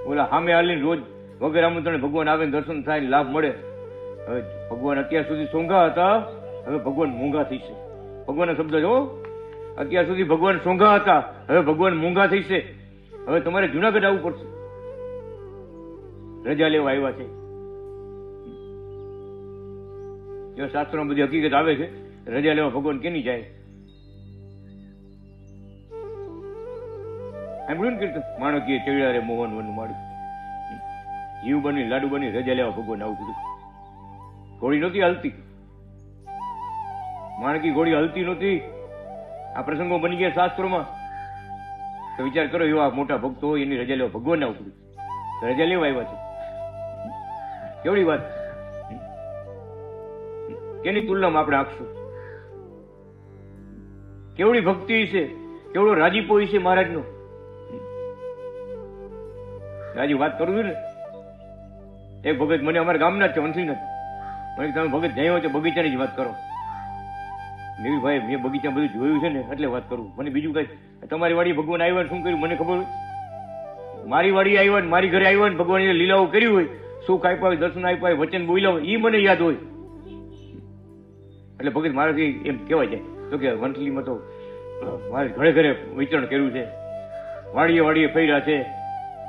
[SPEAKER 3] બોલા સામે હાલીને રોજ વગર આમંત્રણે ભગવાન આવે, દર્શન થાય, લાભ મળે. હવે ભગવાન અત્યાર સુધી સોંઘા હતા, હવે ભગવાન મૂંગા થઈ છે. ભગવાનના શબ્દ જો, અત્યાર સુધી ભગવાન સોંઘા હતા, હવે ભગવાન મૂંગા થઈ છે. હવે તમારે જુનાગઢ આવવું પડશે, રજા લેવા આવ્યા છે. જો શાસ્ત્રોમાં બધી હકીકત આવે છે, રજા લેવા ભગવાન કેની જાય. સાંભળ્યું ને કીર્તન, માણકીએ ચડ્યા રે મોહન વન માડી, જીવ બની લાડુ બની રજા લેવા ભગવાન આવું કીધું. ઘોડી નહોતી હાલતી, માણકી ઘોડી હલતી નહોતી. આ પ્રસંગો બની ગયા શાસ્ત્રોમાં. તો વિચાર કરો, એવા મોટા ભક્તો હોય એની રજા લેવા ભગવાન આવું કીધું, રજા લેવા આવ્યા છે. કેવડી વાત, કેની તુલનામાં આપણે આંકશું. કેવડી ભક્તિ છે, કેવડો રાજીપો છે મહારાજનો. રાજી વાત કરું છું ને, એક ભગત મને અમારા ગામના જ છે, વંથલીના જ. મને તમે ભગત જઈ હોય તો બગીચાની જ વાત કરો. મેં ભાઈ મેં બગીચા બધું જોયું છે ને એટલે વાત કરું. મને બીજું કઈ તમારી વાડી ભગવાન આવ્યા શું કર્યું મને ખબર હોય. મારી વાડી આવ્યા ને મારી ઘરે આવ્યા ને ભગવાન લીલાઓ કરી હોય, સુખ આપ્યા હોય, દર્શન આપ્યા હોય, વચન બોલ્યા હોય, એ મને યાદ હોય. એટલે ભગત મારાથી એમ કહેવાય જાય તો કે વંથલીમાં તો મારે ઘરે ઘરે વિચરણ કર્યું છે, વાડીએ વાડીએ ફર્યા છે,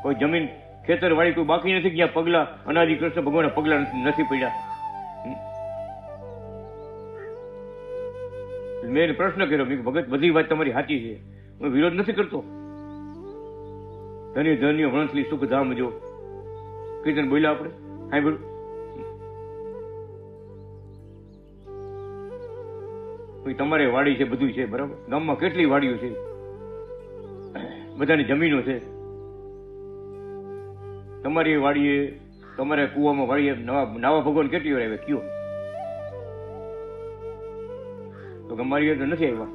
[SPEAKER 3] કોઈ જમીન ખેતર વાળી કોઈ બાકી નથી ગયા, પગલા અનાદિ કૃષ્ણ ભગવાનના પગલા નથી પડ્યા. મેં પ્રશ્ન કર્યો, મેં ભગત બધી વાત તમારી સાચી છે, હું વિરોધ નથી કરતો. ધન્ય ધન્ય વંથલી સુખ ધામ જો કીર્તન બોલ્યા આપણે સાંભળ્યું. તમારે વાડી છે, બધું છે, બરાબર. ગામમાં કેટલી વાડીઓ છે, બધાની જમીનો છે. તમારી વાડીએ, તમારે કુવામાં વાડીએ નવા ભગવાન કેટલી વાર આવ્યા કયો? તો અમારી તો નથી આવ્યા.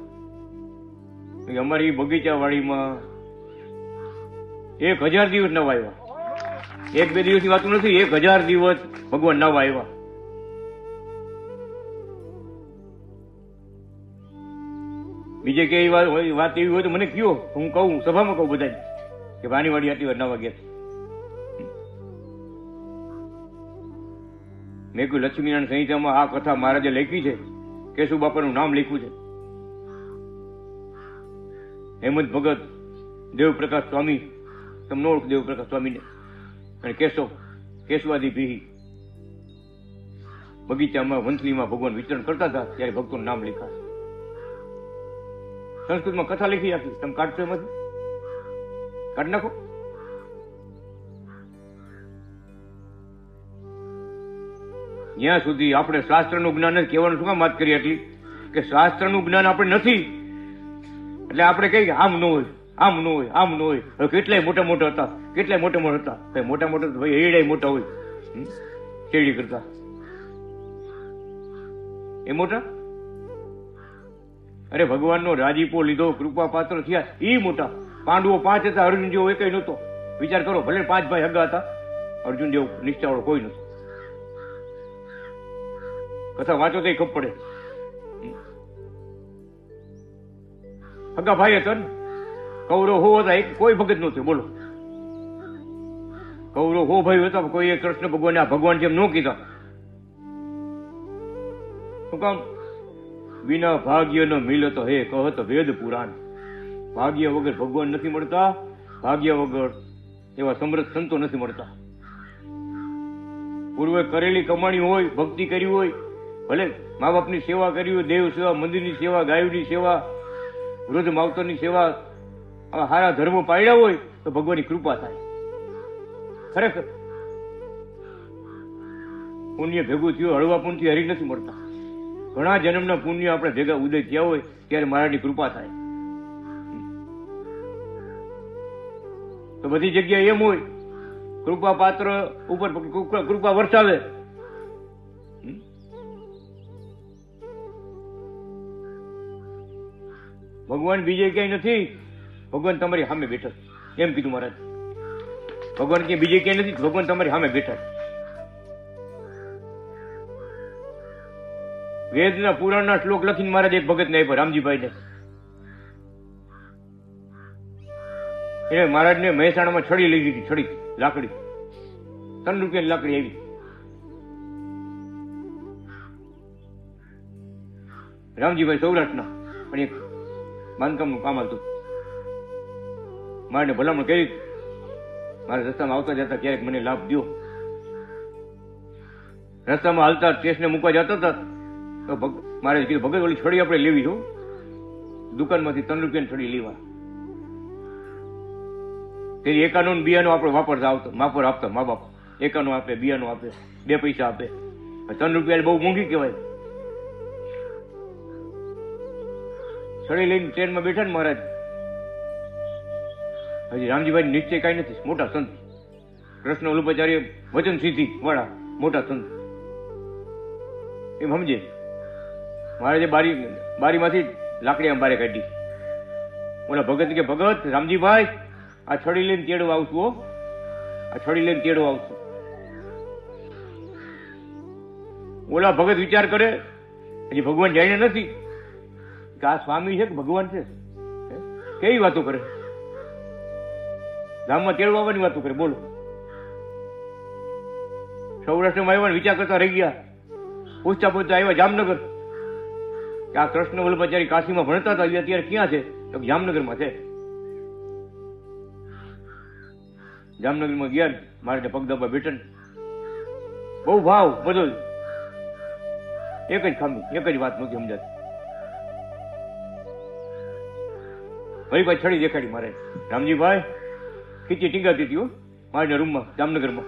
[SPEAKER 3] અમારી બગીચા વાડીમાં 1000 દિવસ નવા આવ્યા. 1-2 દિવસની વાત નથી, 1000 દિવસ ભગવાન નવા આવ્યા. બીજે કઈ વાત એવી હોય તો મને કયો, હું કહું, સભામાં કહું બધા કે ભાની વાડી આટલી વાર નવા ગયા. મેં કહ્યું લક્ષ્મીનારાયણ સંહિતામાં આ કથા મહારાજે લખી છે, કેશુ બાપાનું નામ લખ્યું છે. હેમંત ભગત, દેવપ્રકાશ સ્વામી, તમને ઓળખ દેવપ્રકાશ સ્વામીને, અને કેશવાદી ભીહી બગીચામાં વંથલીમાં ભગવાન વિચરણ કરતા હતા ત્યારે ભક્તોનું નામ લખ્યા. સંસ્કૃતમાં કથા લખી આપી, તમે કાઢશો એમાંથી? કાઢી નાખો. જ્યાં સુધી આપણે શાસ્ત્રનું જ્ઞાન નથી, કહેવાનું શું કામ વાત કરીએ એટલી કે શાસ્ત્રનું જ્ઞાન આપણે નથી એટલે આપણે કહીએ આમ ન હોય, આમ ન હોય, આમ ન હોય. હવે કેટલાય મોટા મોટા હતા, કેટલાય મોટા મોટા હતા. કઈ મોટા મોટા ભાઈ એડાય મોટા હોય શેરડી કરતા, એ મોટા. અરે ભગવાનનો રાજીપો લીધો, કૃપા પાત્ર થયા, એ મોટા. પાંડવો 5 હતા, અર્જુન જેવો એકય નહોતો. વિચાર કરો, ભલે 5 ભાઈ હગા હતા, અર્જુન જેવો નિષ્ઠાવાળો કોઈ નહોતો. કથા વાંચો તો ખબર પડે. હગા ભાઈ હતા ને, કૌરવ હો હતા, એક કોઈ ભગત નહોતું. બોલો, કૌરવ હો ભાઈ હતા, કોઈ કૃષ્ણ ભગવાન આ ભગવાન જેમ ન કીધા. શું કામ? વિના ભાગ્ય ન મિલત હે કહત વેદ પુરાણ. ભાગ્ય વગર ભગવાન નથી મળતા, ભાગ્ય વગર એવા સમૃદ્ધ સંતો નથી મળતા. પૂર્વે કરેલી કમાણી હોય, ભક્તિ કરી હોય, ભલે મા બાપની સેવા કરી હોય, દેવ સેવા, મંદિરની સેવા, ગાયોની સેવા, વૃદ્ધ માવતરની સેવા, સારા ધર્મ પાડ્યા હોય તો ભગવાનની કૃપા થાય. ખરેખર પુણ્ય ભેગું થયું, હળવા પુણ્યથી હરી નથી મળતા. ઘણા જન્મના પુણ્ય આપણે ભેગા ઉદય થયા હોય ત્યારે મહારાજની કૃપા થાય. તો બધી જગ્યાએ એમ હોય, કૃપા પાત્ર ઉપર કૃપા વરસાવે. ભગવાન બીજે ક્યાંય નથી, ભગવાન તમારી સામે બેઠા છે. એમ કીધું મહારાજ. ભગવાન ક્યાંય બીજે ક્યાંય નથી, ભગવાન તમારી સામે બેઠા છે. વેદના પુરાણના શ્લોક લખીને મહારાજ એક ભગતને આપ્યો, રામજીભાઈને. એને મહારાજને મહેસાણામાં છડી લઈ લીધી, છડી લાકડી, 3 રૂપિયાની લાકડી આવી. રામજીભાઈ સૌરાષ્ટ્રના પણ એક બાંધકામનું કામ હતું. મારે ભલામણ કરી, મારે રસ્તામાં આવતા જતા ક્યારેક મને લાભ દો. રસ્તામાં હાલતા સ્ટેશને મૂકવા જતા હતા તો મારે કીધું, ભગત ઓલી છડી આપણે લેવી છું, દુકાનમાંથી 3 રૂપિયાની છડી લેવા. તેથી એકાનો બિયાનો આપણે વાપરતા આવતો, માપર આપતા મા બાપ, એકાનો આપે, બિયાનો આપે, 2 પૈસા આપે. 3 રૂપિયા બહુ મોંઘી કહેવાય. છડી લઈને ટ્રેનમાં બેઠા ને મહારાજ. હજી રામજીભાઈ નિશ્ચય કાંઈ નથી, મોટા સંત, કૃષ્ણ વલ્લભાચાર્ય વચન સિદ્ધિ વાળા મોટા સંત. એમ સમજે. મહારાજે બારીમાંથી લાકડી આમ બારે કાઢી. ઓલા ભગત કે, ભગત રામજીભાઈ, આ છડી લઈને તેડવા આવશું હો, આ છડી લઈને તેડવા આવશું. ઓલા ભગત વિચાર કરે, હજી ભગવાન જાણે નથી કે આ સ્વામી છે કે ભગવાન છે. કેવી વાતો કરે, ધામમાં તેડવા આવવાની વાતો કરે. બોલો, સૌરાષ્ટ્રમાં આવ્યા વિચાર કરતા રહી ગયા. પૂછતા પૂછતા આવ્યા જામનગર કે આ કૃષ્ણ વલ્લભાચારી કાશીમાં ભણતા હતા, અત્યારે ક્યાં છે? તો જામનગરમાં છે. જામનગરમાં ગયા, મારે પગ દબા બેઠા. બહુ ભાવ બધો, એક જ ખામી, એક જ વાત નથી સમજાતી. વળી ભાઈ છડી દેખાડી મારે. રામજીભાઈ ખીચી ટીંગાતી હતી મારા રૂમમાં જામનગરમાં.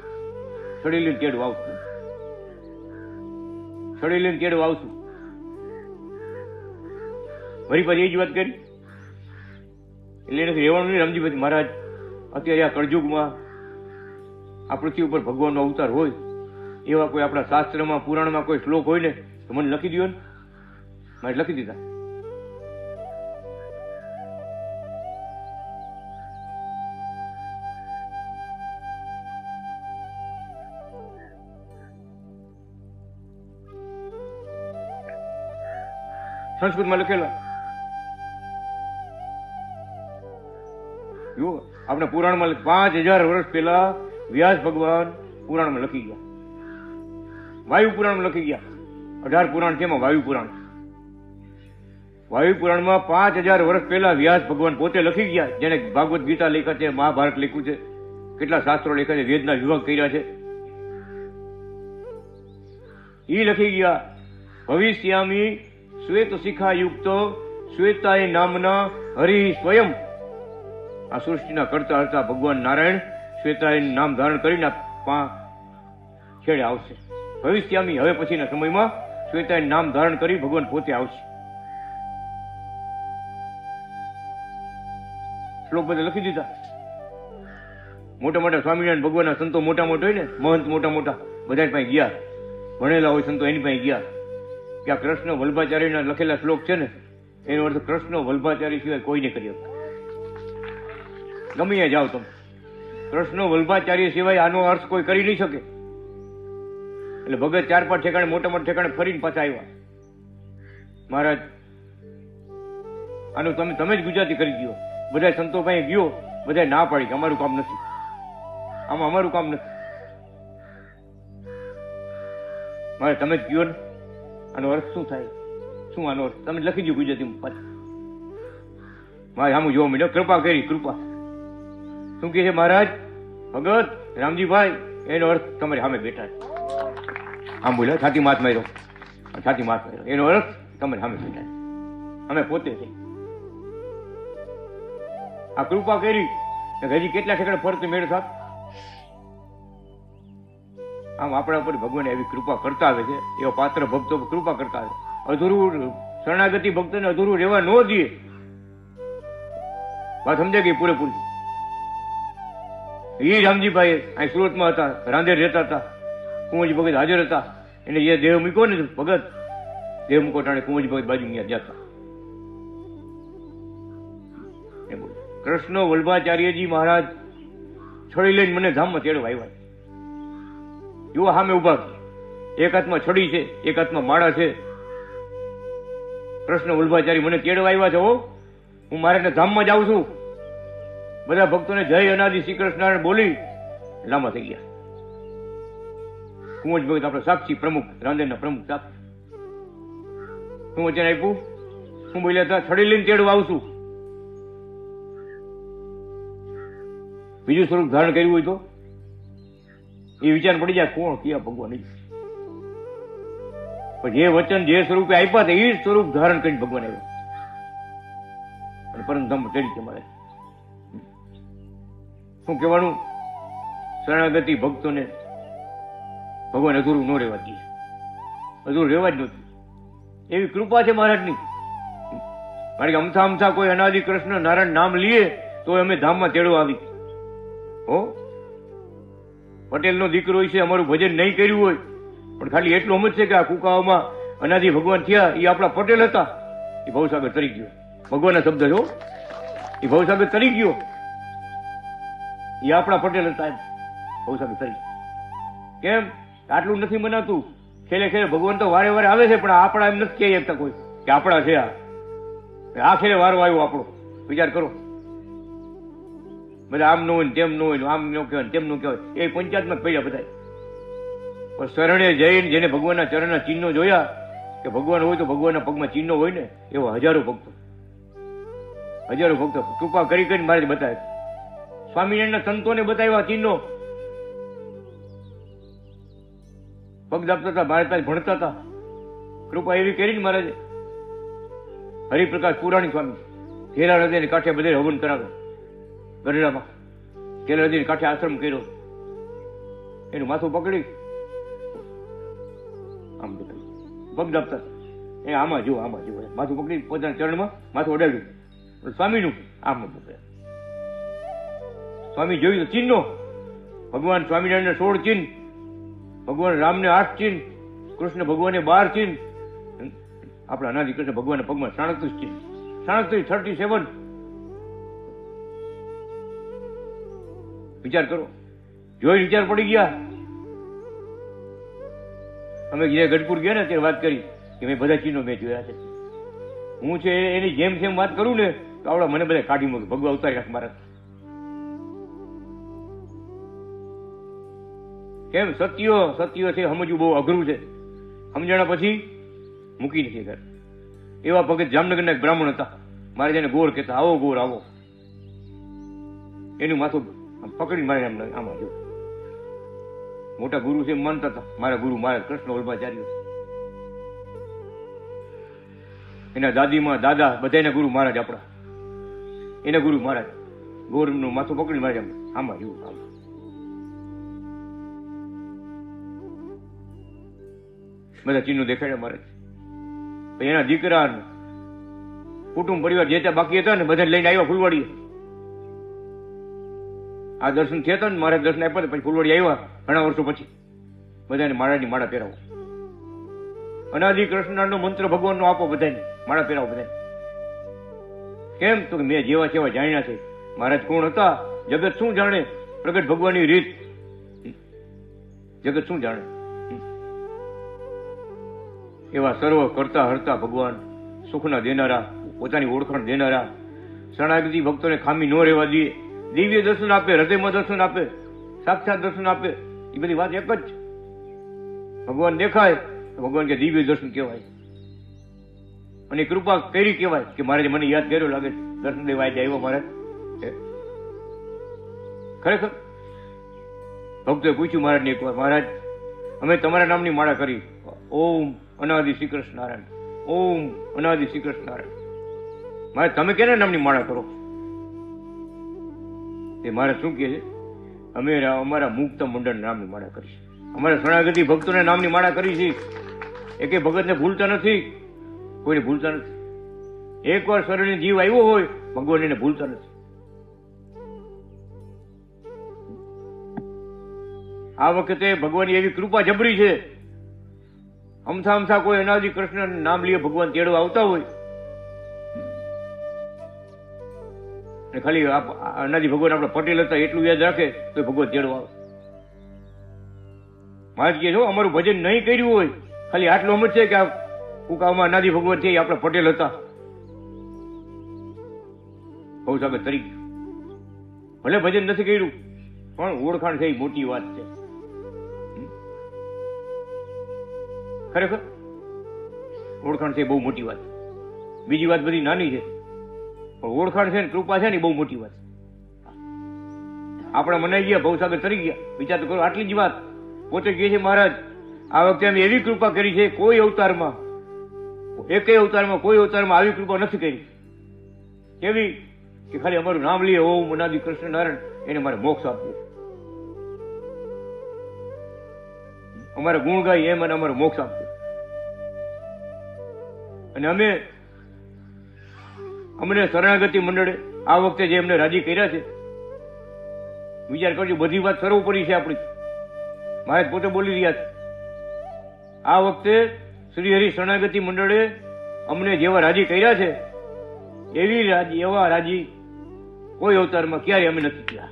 [SPEAKER 3] છડી લઈને તેડવા આવશું, છડી લઈને તેડવા આવશું. વળી પાછી એ જ વાત કરી. એટલે એને રહેવાનું નહીં. રામજીભાઈ મહારાજ, અત્યારે આ કળજુગમાં આ પૃથ્વી ઉપર ભગવાનનો અવતાર હોય, એવા કોઈ આપણા શાસ્ત્રમાં પુરાણમાં કોઈ શ્લોક હોય ને તો મને લખી દો ને. મારે લખી દીધા. સંસ્કૃતમાં લખેલા. જો આપણે પુરાણમાં 5000 વર્ષ પહેલા વ્યાસ ભગવાન પુરાણમાં લખી ગયા. વાયુ પુરાણમાં લખી ગયા. 18 પુરાણ છે એમાં વાયુ પુરાણ. વાયુ પુરાણમાં 5000 વર્ષ પહેલા વ્યાસ ભગવાન પોતે લખી ગયા. જેને ભાગવત ગીતા લખ્યા છે, મહાભારત લખ્યું છે, કેટલા શાસ્ત્રો લખ્યા છે, વેદના વિભાગ કર્યા છે. એ લખી ગયા, ભવિષ્યામી શ્વેત શિખા યુક્તો શ્વેતાય નામના હરિ સ્વયં. આ સૃષ્ટિના કરતા હરતા ભગવાન નારાયણ શ્વેતાય નામ ધારણ કરીને છેડે આવશે. ભવિષ્યામી, હવે પછીના સમયમાં શ્વેતાય નામ ધારણ કરી ભગવાન પોતે આવશે. શ્લોક બધા લખી દીધા. મોટા મોટા સ્વામિનારાયણ ભગવાનના સંતો મોટા મોટા હોય ને, મહંત મોટા મોટા, બધા પાસે ગયા. ભણેલા હોય સંતો એની પાસે ગયા કે આ કૃષ્ણ વલ્લભાચાર્યના લખેલા શ્લોક છે ને, એનો અર્થ કૃષ્ણ વલ્લભાચાર્ય સિવાય કોઈ નહીં કરી શકે. ગમે ત્યાં જાઓ તમે, કૃષ્ણ વલ્લભાચાર્ય સિવાય આનો અર્થ કોઈ કરી નહીં શકે. એટલે ભગત 4-5 ઠેકાણે મોટા મોટા ઠેકાણે ફરીને પાછા આવ્યા. મહારાજ, આનું તમે જ ગુજરાતી કરી દો. બધા સંતો પાસે ગયો, બધા ના પાડી કે અમારું કામ નથી, આમાં અમારું કામ નથી. મારે તમે જ કયો ને આનો અર્થ શું થાય, શું આનો અર્થ તમે લખી દો ગુજરાતીમાં પાછું. મારે આમ જોવા મળ્યો, કૃપા કરી, કૃપા. શું કે છે મહારાજ? ભગત રામજીભાઈ, એનો અર્થ તમારી સામે બેઠા છે. આમ બોલ્યો, છાતી માત માર્યો, છાતી માત માર્યો. એનો અર્થ તમારી સામે બેઠા છે, અમે પોતે છે. આ કૃપા કરી, હજી કેટલા ઠેકાણે ફરતે મેળ થાત. આમ આપણા ઉપર ભગવાન એવી કૃપા કરતા આવે છે, એવા પાત્ર ભક્તો કૃપા કરતા આવે. અધૂરું શરણાગતિ ભક્તોને અધૂરું રહેવા ન દે. વાત સમજાય ગઈ પૂરેપૂરી. એ રામજીભાઈ અહીં સુરતમાં હતા, રાંદેર રહેતા હતા, કુંવરજી ભગત હાજર હતા. એને જે દેહ મૂક્યો ને ભગત, દેહ મૂકો ટાણે કુંવરજી ભગત બાજુ ત્યાં જતા. એ બોલ કૃષ્ણ વલ્ભાચાર્યજી મહારાજ છડી લઈને મને ધામમાં તેડવા આવ્યા. જુઓ સામે ઉભા, એક હાથમાં છડી છે, એક હાથમાં માળા છે. કૃષ્ણ વલ્ભાચાર્ય મને તેડવા આવ્યા છે. હો, હું મારે ધામમાં જાઉં છું. બધા ભક્તોને જય અનાદિ શ્રી કૃષ્ણ બોલી લાંબા થઈ ગયા. કુંવર ભગત આપણા સાક્ષી પ્રમુખ, રાંદેરના પ્રમુખ સાક્ષી. શું વચન આપ્યું? શું બોલ્યા હતા? છડી લઈને તેડવા આવશું. બીજું સ્વરૂપ ધારણ કર્યું હોય તો એ વિચાર પડી જાય કોણ ક્યાં ભગવાન. પણ જે વચન જે સ્વરૂપે આપ્યા હતા એ જ સ્વરૂપ ધારણ કરીને ભગવાન આવ્યો અને પરમધામ ચડી છે. મારે શું કહેવાનું? શરણાગતિ ભક્તોને ભગવાન અધૂરું ન રહેવા દે, અધૂરું રહેવા જ નથી. એવી કૃપા છે મહારાજની. કારણ કે અમથા અમથા કોઈ અનાદિ કૃષ્ણ નારાયણ નામ લઈએ તો અમે ધામમાં તેડવા આવી. હો, પટેલનો દીકરો હોય છે, અમારું ભજન નહીં કર્યું હોય પણ ખાલી એટલું સમજશે કે આ કુકાઓમાં અનાદિ ભગવાન થયા એ આપણા પટેલ હતા. એ ભવસાગર તરી ગયો. ભગવાનના શબ્દ જો, એ ભવસાગર તરી ગયો. એ આપણા પટેલ હતા. એમ ભવસાગર તરી. કેમ? આટલું નથી મનાતું. ખેલે ખેલે ભગવાન તો વારે વારે આવે છે પણ આપણા એમ નથી કહી શકતા કોઈ કે આપણા છે. આ ખેલે વારો આવ્યો આપણો. વિચાર કરો. બધા આમ ન હોય ને તેમ ન હોય, આમ ન કહેવાય તેમ ન કહેવાય, એ પંચાયતમાં જ પડ્યા બધા. પણ શરણે જઈને જેને ભગવાનના ચરણના ચિહ્નો જોયા કે ભગવાન હોય તો ભગવાનના પગમાં ચિહ્નો હોય ને, એવા હજારો ભક્તો કૃપા કરી કરીને મારે બતાવે. સ્વામિનારાયણના સંતોને બતાવ્યા ચિહ્નો. પગ દાપતા હતા, મારે ત્યાં ભણતા હતા. કૃપા એવી કરીને મહારાજે. હરિપ્રકાશ પુરાણી સ્વામી ઘેરા હૃદયને કાંઠે બધે હવન કરાવે. ગઢડામાં ઘેરા હૃદયને કાંઠે આશ્રમ કર્યો. એનું માથું પકડી આમ પગ દાપતા, એ આમાં જુઓ, આમાં જુઓ, માથું પકડી પોતાના ચરણમાં માથું અડાવ્યું. સ્વામીનું આમ પકડ્યા. સ્વામી જોયું ચિહ્નો. ભગવાન સ્વામિનારાયણને 16 ચિહ્ન, ભગવાન રામને 8 ચિહ્ન, કૃષ્ણ ભગવાને 12 ચિહ્ન, આપણા અનાદિ કૃષ્ણ ભગવાનના પગમાં 37 ચિહ્ન. 37 વિચાર કરો. જોઈ વિચાર પડી ગયા. અમે જે ગઢપુર ગયા ને ત્યારે વાત કરી કે મેં બધા ચિહ્નો મેં જોયા છે. હું છે એની જેમ જેમ વાત કરું ને તો આવડા મને બધા કાઢી મૂકે. ભગવાન ઉતારી રાખ મારા. કેમ? સત્ય છે સમજવું બહુ અઘરું છે. સમજણા પછી મૂકી નથી ઘર. એવા ભગત જામનગરના એક બ્રાહ્મણ હતા. મારે જેને ગોર કહેતા. આવો ગોર આવો. એનું માથું પકડી મારે આમાં જો. મોટા ગુરુ છે એમ માનતા હતા. મારા ગુરુ મારા કૃષ્ણ વલ્ભાચાર્ય. એના દાદીમાં દાદા બધાના ગુરુ મહારાજ આપણા. એના ગુરુ મહારાજ. ગોરનું માથું પકડી મારે આમાં જો. બધા ચિહ્નો દેખાડ્યા મારે. એના દીકરા કુટુંબ પરિવાર જે ત્યાં બાકી હતા ને બધા લઈને આવ્યા ફૂલવાડી. આ દર્શન થયા હતા ને, મારે દર્શન આપ્યા પછી ફૂલવાડી આવ્યા ઘણા વર્ષો પછી. બધાને માળાની માળા પહેરાવો. અનાદિ કૃષ્ણનો મંત્ર ભગવાનનો આપો, બધાને માળા પહેરાવો બધાને. કેમ? તો કે મેં જેવા સેવા જાણ્યા છે. મહારાજ કોણ હતા? જગત શું જાણે? પ્રગટ ભગવાનની રીત. જગત શું જાણે? એવા સર્વ કરતા હરતા ભગવાન, સુખના દેનારા, પોતાની ઓળખાણ દેનારા, શરણાગતિ ભક્તોને ખામી ન રહેવા દે, દિવ્ય દર્શન આપે, હૃદયમાં દર્શન આપે, સાક્ષાત દર્શન આપે. એ બધી વાત એક જ. ભગવાન દેખાય તો ભગવાન કે દિવ્ય દર્શન કહેવાય. અને કૃપા કરી કહેવાય કે મારે મને યાદ કર્યો લાગે દર્શન દેવા આજે આવ્યો મારે. ખરેખર ભક્તોએ પૂછ્યું મહારાજને એકવાર, મહારાજ અમે તમારા નામની માળા કરી. ઓમ અનાદિ શ્રી કૃષ્ણ નારાયણ, ઓમ અનાદિ શ્રી કૃષ્ણ નારાયણ. મારે તમે કેના નામની માળા કરો? એ મારે શું કહે છે? અમે અમારા મુક્ત મંડળ નામની માળા કરી. અમારા શરણાગતિ ભક્તોના નામની માળા કરી છે. એકે ભગતને ભૂલતા નથી, કોઈને ભૂલતા નથી. એકવાર શરણે જીવ આવ્યો હોય ભગવાન એને ભૂલતા નથી. આ વખતે ભગવાનની એવી કૃપા જબરી છે. અમથા અમથા કોઈ અનાદિ કૃષ્ણ નામ લઈએ ભગવાન તેડવા આવતા હોય અને ખાલી અનાદિ ભગવાન આપણા પટેલ હતા એટલું યાદ રાખે તો ભગવાન તેડવા આવે. મહારાજ કહે છો અમારું ભજન નહીં કર્યું હોય ખાલી આટલું સમજ છે કે આ કુકામાં અનાદિ ભગવાન છે એ આપણા પટેલ હતા ભવસાગર તરીકે. ભલે ભજન નથી કર્યું પણ ઓળખાણ છે એ મોટી વાત છે. ખરેખર ઓળખાણ છે બહુ મોટી વાત. બીજી વાત બધી નાની છે પણ ઓળખાણ છે ને કૃપા છે ને બહુ મોટી વાત. આપણા મનાઈ ગયા ભવસાગર તરી ગયા. વિચાર તો કરો આટલી જ વાત પોતે કહે છે મહારાજ આ વખતે અમે એવી કૃપા કરી છે કોઈ અવતારમાં આવી કૃપા નથી કરી. કેવી કે ખાલી અમારું નામ લઈએ ઓમ અનાદિ કૃષ્ણ નારાયણ એને મારે મોક્ષ આપવું. અમારે ગુણ ગાય એમ અને અમારે મોક્ષ આપવું. અને અમને શરણાગતિ મંડળે આ વખતે જે એમને રાજી કર્યા છે વિચાર કરજો બધી વાત સર્વોપરી છે આપણી. મહારાજ પોતે બોલી રહ્યા છે આ વખતે શ્રી હરિ શરણાગતિ મંડળે અમને જેવા રાજી કર્યા છે એવા રાજી કોઈ અવતારમાં ક્યારે અમે નથી થયા.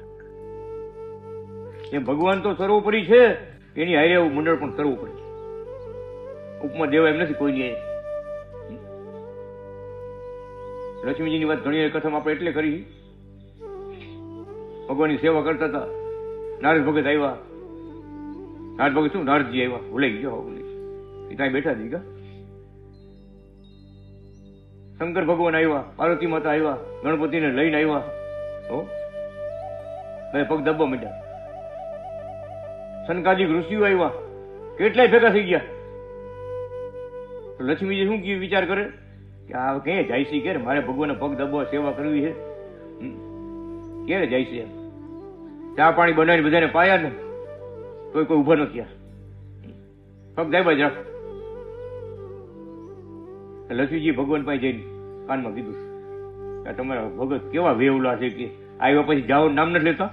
[SPEAKER 3] એ ભગવાન તો સર્વોપરી છે એની હારે એવું મંડળ પણ સર્વોપરી છે. ઉપમા દેવા એમ નથી કોઈની. લક્ષ્મીજીની વાત ઘણી કથામાં આપણે એટલે કરી. ભગવાનની સેવા કરતા હતા નારદ ભગત આવ્યા. નારદ ભગત શું નારદજી આવ્યા ભૂલાઈ ગયો એ ત્યાં બેઠા જ. શંકર ભગવાન આવ્યા, પાર્વતી માતા આવ્યા, ગણપતિને લઈને આવ્યા. પગ દબવા માંડ્યા. સનકાજી ઋષિઓ આવ્યા, કેટલાય ભેગા થઈ ગયા. તો લક્ષ્મીજી શું વિચાર કરે કે આ ક્યાં જાય છે કે મારે ભગવાનને પગ દબવા સેવા કરવી છે ક્યારે જાય છે. ચા પાણી બનાવીને બધાને પાયા ને કોઈ ઉભા ન થયા. પગ દાબા જ રાખ. લક્ષ્મીજી ભગવાન પાસે જઈને કાનમાં કીધું કે તમારા ભગત કેવા વેવલા છે કે આવ્યા પછી જાઓ નામ નથી લેતા.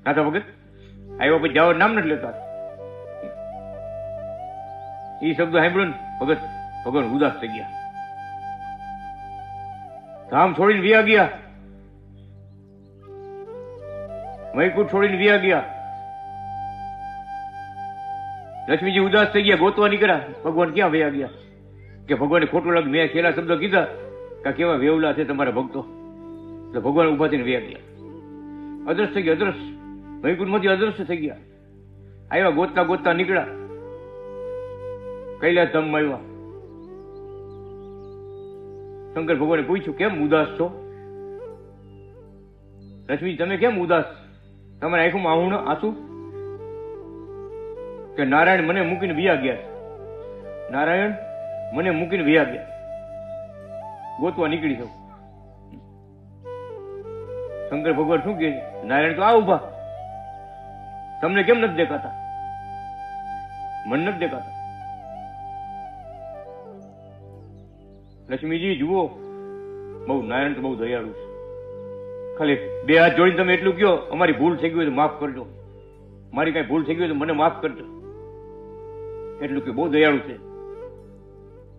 [SPEAKER 3] નાથા ભગત આવ્યા પછી જાઓ નામ નથી લેતા. એ શબ્દ સાંભળ્યો ને ભગવાન ઉદાસ થઈ ગયા. ધામ છોડીને વિયા ગયા, વૈકુંઠ છોડીને વિયા ગયા. લક્ષ્મીજી ઉદાસ થઈ ગયા, ગોતવા નીકળ્યા ભગવાન ક્યાં વયા ગયા. કે ભગવાને ખોટું લાગ્યું. મેં છેલ્લા શબ્દ કીધા કે કેવા વેવલા છે તમારા ભક્તો. એટલે ભગવાન ઉભા થઈને વયા ગયા. અદ્રશ્ય થઈ ગયા. અદ્રશ્ય વૈકુંઠ માંથી અદ્રશ્ય થઈ ગયા. આવ્યા ગોતતા નીકળ્યા, કૈલાસ ધામમાં આવ્યા. શંકર ભગવાને પૂછ્યું કેમ ઉદાસ છો? લક્ષ્મી તમે કેમ ઉદાસ? તમારી આંખોમાં આહુણ આંસુ? કે નારાયણ મને મૂકીને વિયા ગયા. નારાયણ મને મૂકીને વિયા ગયા. ગોતવા નીકળી જાઉં. શંકર ભગવાન શું કહે? નારાયણ તો આ ઉભા, તમને કેમ નથી દેખાતા? મન નથી દેખાતા. લક્ષ્મીજી જુઓ, બહુ નારાયણ તો બહુ દયાળુ છે. ખાલી બે હાથ જોડીને તમે એટલું કહો અમારી ભૂલ થઈ ગઈ હોય તો માફ કરજો, મારી કઈ ભૂલ થઈ ગઈ હોય તો મને માફ કરજો. એટલું કે બહુ દયાળુ છે.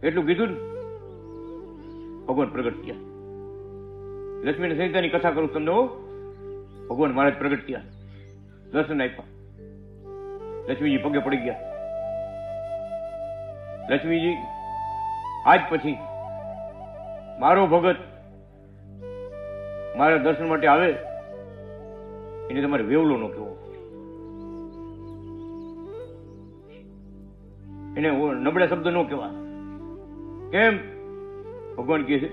[SPEAKER 3] એટલું કીધું ને ભગવાન પ્રગટ થયા. લક્ષ્મી સંહિતાની કથા કરું તમને. ભગવાન મહારાજ પ્રગટ થયા, દર્શન આપ્યા. લક્ષ્મીજી પગે પડી ગયા. લક્ષ્મીજી આજ પછી મારો ભગત મારા દર્શન માટે આવે એને તમારે વેવલો નો કહેવો, એને નબળા શબ્દ નો કહેવા. કેમ? ભગવાન કહે છે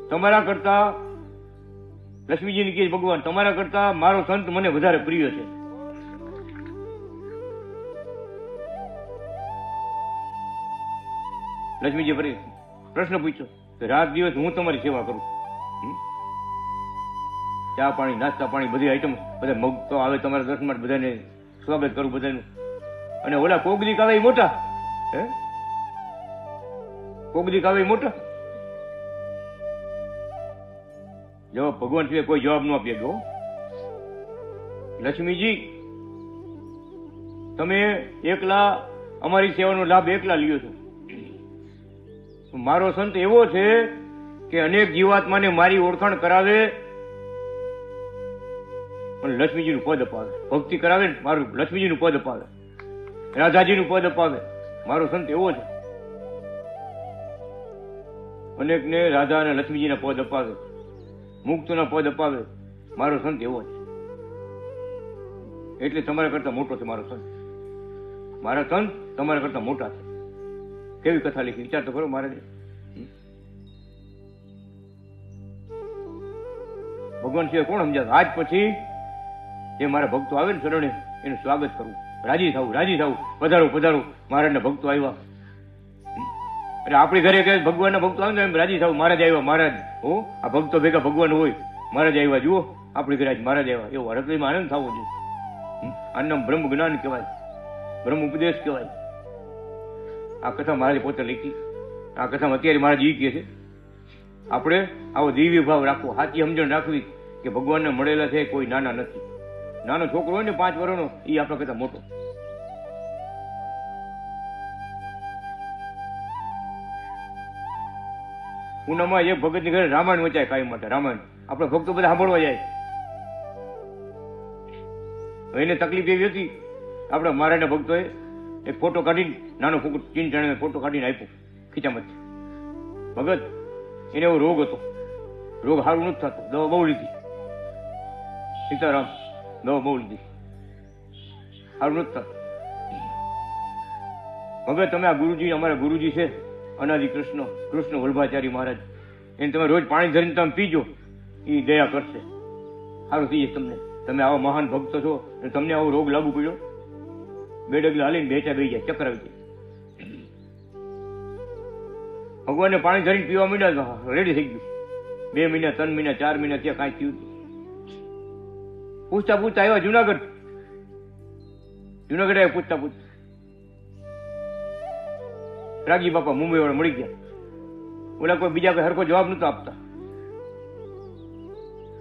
[SPEAKER 3] તમારા કરતા, લક્ષ્મીજીને કહે ભગવાન તમારા કરતા મારો સંત મને વધારે પ્રિય છે. લક્ષ્મીજી ફરી પ્રશ્ન પૂછ્યો કે રાત દિવસ હું તમારી સેવા કરું, ચા પાણી નાસ્તા પાણી બધી આઈટમ બધા મગ તો આવે તમારા દર્શન માટે બધાને સ્વાગત કરું બધાનું. અને ઓલા કોગદીક આવે મોટા, હે કોગદીક આવે મોટા. જવાબ ભગવાન સિવાય કોઈ જવાબ ન આપી ગયો. લક્ષ્મીજી તમે એકલા અમારી સેવાનો લાભ એકલા લ્યો છો. મારો સંત એવો છે કે અનેક જીવાત્માને મારી ઓળખાણ કરાવે અને લક્ષ્મીજીનું પદ અપાવે. ભક્તિ કરાવે ને મારું લક્ષ્મીજીનું પદ અપાવે, રાધાજીનું પદ અપાવે. મારો સંત એવો છે, અનેકને રાધા અને લક્ષ્મીજીના પદ અપાવે, મુક્તના પદ અપાવે. મારો સંત એવો છે. એટલે તમારા કરતા મોટો છે મારો સંત. મારા સંત તમારા કરતા મોટા છે. કેવી કથા લીધી વિચાર તો કરો મહારાજે. ભગવાન સિવાય કોણ સમજાવે? આજ પછી જે મારા ભક્તો આવે ને શરણે એનું સ્વાગત કરવું, રાજી થવું, રાજી થવું. પધારો પધારો, મહારાજના ભક્તો આવ્યા. એટલે આપણી ઘરે કે ભગવાનના ભક્તો આવે ને એમ રાજી થવું, મહારાજ આવ્યા, મહારાજ. હો, આ ભક્તો ભેગા ભગવાન હોય, મહારાજ આવ્યા, જુઓ આપણી ઘરે આજ મહારાજ આવ્યા, એવો હૃદયમાં આનંદ થવો જોઈએ. આનું નામ બ્રહ્મ જ્ઞાન કહેવાય, બ્રહ્મ ઉપદેશ કહેવાય. આ કથા મહારાજે પોતે લખી. આ કથામાં અત્યારે મહારાજ એ કહે છે આપણે આવો દિવ્ય ભાવ રાખવો, સાચી સમજણ રાખવી કે ભગવાનને મળેલા છે કોઈ નાના નથી. નાનો છોકરો હોય ને 5 વર્ષનો, એ આપણા કરતા મોટો. પૂનામાં એક ભગતની ઘરે રામાયણ વચાય કાયમ માટે. રામાયણ આપણે ભક્તો બધા સાંભળવા જાય. એને તકલીફ એવી હતી, આપણા મહારાજના ભક્તોએ એક ફોટો કાઢીને, નાનો ફોટો 3 જણાને ફોટો કાઢીને આપ્યો ખીચામાંથી. ભગત એને એવો રોગ હતો, રોગ સારું નથી થતો, દવા બહુ લીધી. સીતારામ દવા બહુ લીધી, સારું નથી થતું. ભગત તમે આ ગુરુજી, અમારા ગુરુજી છે અનાદિ કૃષ્ણ વલ્ભાચારી મહારાજ, એને તમે રોજ પાણી ધરીને તમે પીજો, એ દયા કરશે, સારું થઈ જશે તમને. તમે આવા મહાન ભક્તો છો અને તમને આવો રોગ લાગુ પડ્યો, 2 ડગલા હાલીને બેઠા બેસી જાય, ચક્કર આવી જાય. ભગવાનને પાણી ધરીને પીવા માંડ્યા, રેડી થઈ ગયું. 2 મહિના 3 મહિના 4 મહિના ત્યાં કાંઈ થયું. પૂછતા પૂછતા આવ્યા જુનાગઢ આવ્યા, પૂછતા પૂછતા રાગી બાપા મુંબઈ વાળા મળી ગયા. ઓલા કોઈ બીજા કોઈ હરખો જવાબ નતો આપતા.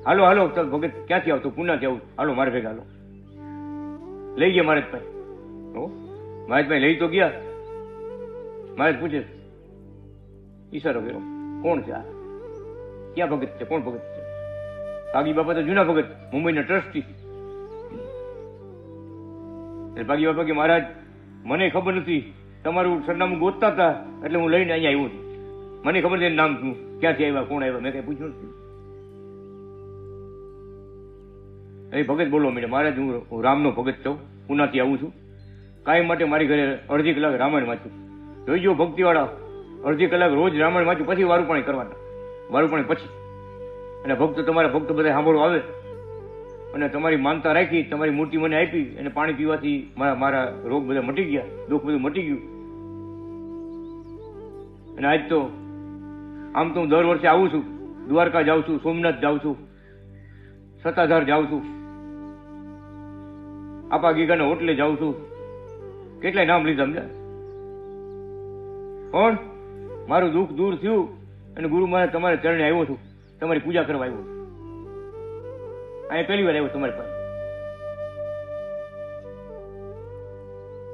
[SPEAKER 3] હાલો હાલો, ભગત ક્યાંથી આવતો? પુનાથી આવું. હાલો મારે ભેગા હાલો. લઈ ગયા મહારાજભાઈ. મહારાજભાઈ લઈ તો ગયા. મહારાજ પૂછે, ઈશારો કર્યો, કોણ છે આ? ક્યાં ભગત છે? કોણ ભગત છે? ભાગી બાપા તો જૂના ભગત, મુંબઈના ટ્રસ્ટી. ભાગી બાપા કે મહારાજ મને ખબર નથી, તમારું સરનામું ગોતતા હતા એટલે હું લઈને અહીંયા આવ્યો છું. મને ખબર છે નામ શું, ક્યાંથી આવ્યા, કોણ આવ્યા, મેં કઈ પૂછ્યું નથી. એ ભગત બોલવા માંડ્યા, મહારાજ હું રામનો ભગત છું, પુનાથી આવું છું. કાયમ માટે મારી ઘરે અડધી કલાક રામાયણ વાંચું. જોઈ જો ભક્તિવાળા, અડધી કલાક રોજ રામાયણ વાંચું, પછી વારું પાણી કરવાના, વારું પાણી પછી. અને ભક્તો, તમારા ભક્તો બધા સાંભળવા આવે અને તમારી માનતા રાખી, તમારી મૂર્તિ મને આપી અને પાણી પીવાથી મારા રોગ બધા મટી ગયા, દુઃખ બધું મટી ગયું. અને આજ તો આમ તો હું દર વર્ષે આવું છું, દ્વારકા જાઉં છું, સોમનાથ જાઉં છું, સત્તાધાર જાઉં છું, આપા ગીગાના હોટલે જાઉં છું, કેટલાય નામ લીધા સમજ્યા. પણ મારું દુઃખ દૂર થયું અને ગુરુ મહારાજ તમારા ચરણે આવ્યો છું, તમારી પૂજા કરવા આવ્યો છું. અહીંયા પહેલી વાર આવ્યો તમારી પાસે.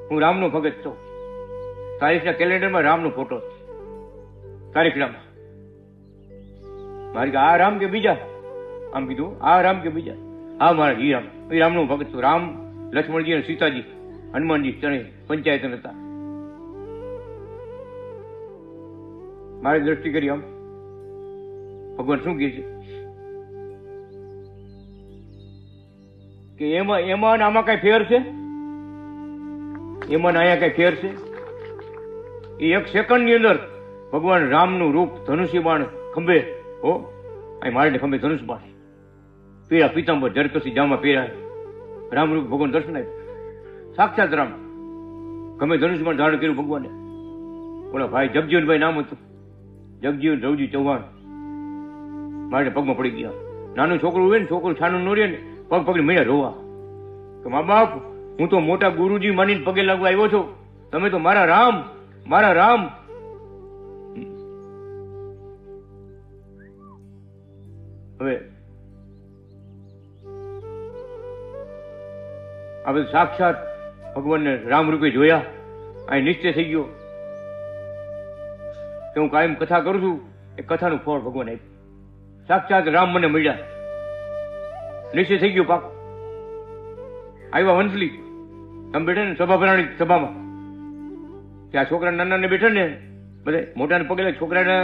[SPEAKER 3] હું રામનો ભગત છું. તારીખના કેલેન્ડરમાં રામનો ફોટો તારીખડામાં. મારી આ રામ કે બીજા? આમ કીધું, આ રામ કે બીજા? હા મારા ઈ રામ, એ રામનો ભગત છું. રામ, લક્ષ્મણજી અને સીતાજી, હનુમાનજી ચણે પંચાયત હતા. મારી દ્રષ્ટિ કરી આમ ભગવાન શું કહે છે કે એમાં આમાં કઈ ફેર છે? એમાં અહીંયા કઈ ફેર છે? એ 1 સેકન્ડની અંદર ભગવાન રામનું રૂપ ધનુષ્ય બાણ ખંભે, હો અહીં મારે ખંભે ધનુષ બાણ, પીળા પીતાંબર જરકસી જામા પહેર્યા, રામ રૂપ ભગવાન દર્શન આપ્યું. સાક્ષાત રામ ગમે ધનુષ બાણ ધારણ કર્યું ભગવાને. ઓલા ભાઈ જગજીવનભાઈ નામ હતું, જગજીવન રવજી ચૌહાણ, મારે પગમાં પડી ગયા. નાનું છોકરું હોય ને, છોકરું છાનું ન રહે ને, પગ પગને મેળા રોવા કે મા બાપ, હું તો મોટા ગુરુજી માનીને પગે લાગવા આવ્યો છું, તમે તો મારા રામ, મારા રામ. હવે આ બધું સાક્ષાત ભગવાનને રામ રૂપે જોયા. અહીં નિશ્ચય થઈ ગયો કે હું કાયમ કથા કરું છું એ કથાનું ફળ ભગવાન આપ્યું. સાક્ષાત રામ મને મળ્યા, નિશ્ચય થઈ ગયું પાક. આવ્યા વંશલી, તમે બેઠા ને સભા ભરાણી સભામાં, ત્યાં છોકરા નાના ને બેઠા ને બધા મોટાને પગે લાગે, છોકરાના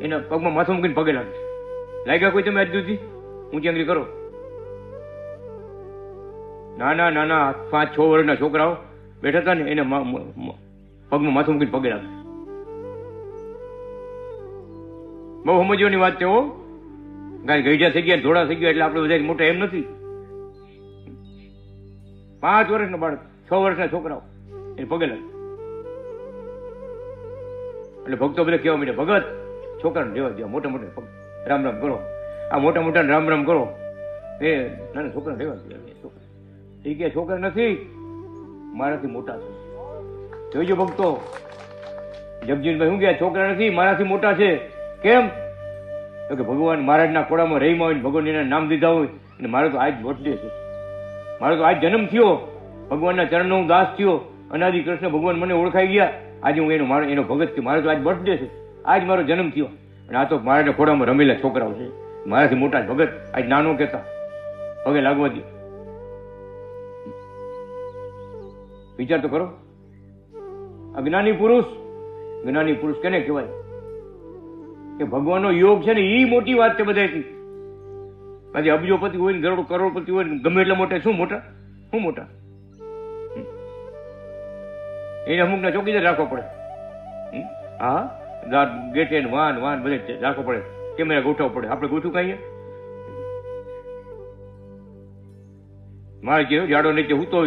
[SPEAKER 3] એના પગમાં માથું મૂકીને પગે લાગે. લાગ્યા કોઈ તમે આજ સુધી ઊંચી આંગળી કરો? નાના નાના 5-6 વર્ષના છોકરાઓ બેઠા હતા ને એને પગમાં માથું મૂકીને પગે લાગે. બહુ સમજવાની વાત છે હો. કારણ ગઈઢા થઈ ગયા, ધોળા થઈ ગયા એટલે આપણે બધા મોટા એમ નથી. 5 વર્ષના બાળક, 6 વર્ષના છોકરાઓ એને પગે લાગે. એટલે ભક્તો બધા કહેવા માંડ્યા, ભગત છોકરાને રહેવા દો, મોટા મોટા પગ રામ રામ કરો, આ મોટા મોટા રામ રામ કરો, એ નાના છોકરાને રહેવા દો. એ કે છોકરા નથી, મારાથી મોટા છે. જોઈજો ભક્તો, જગજીવનભાઈ શું ગયા, છોકરા નથી મારાથી મોટા છે. કેમ? તો કે ભગવાન મહારાજના ખોડામાં રહીમાં હોય, ભગવાન એના નામ દીધા હોય, અને મારો તો આજ બર્થડે છે, મારો તો આજ જન્મ થયો, ભગવાનના ચરણનો હું દાસ થયો, અનાદિ કૃષ્ણ ભગવાન મને ઓળખાઈ ગયા, આજે હું એનો ભગત છું, મારો તો આજ બર્થડે છે, આજ મારો જન્મ થયો. અને આ તો મારા ખોડામાં રમેલા છોકરાઓ છે, મારાથી મોટા ભગત આજ નાનો કહેતા, પગે લાગવા દે. વિચાર તો કરો. અજ્ઞાની પુરુષ કેને કહેવાય? કે ભગવાનનો યોગ છે ને, એ મોટી વાત છે બધાથી. આજે અબજોપતિ હોય ને, કરોડપતિ હોય ને, ગમે એટલા મોટા, શું મોટા એને અમુક ના ચોકીદાર રાખવો પડે. હા, ગેટે વાન બધે રાખવો પડે, કેમેરા ગોઠવવો પડે. આપણે ગોઠવું કહીએ? મારે કેવું જાડો નીચે હું તો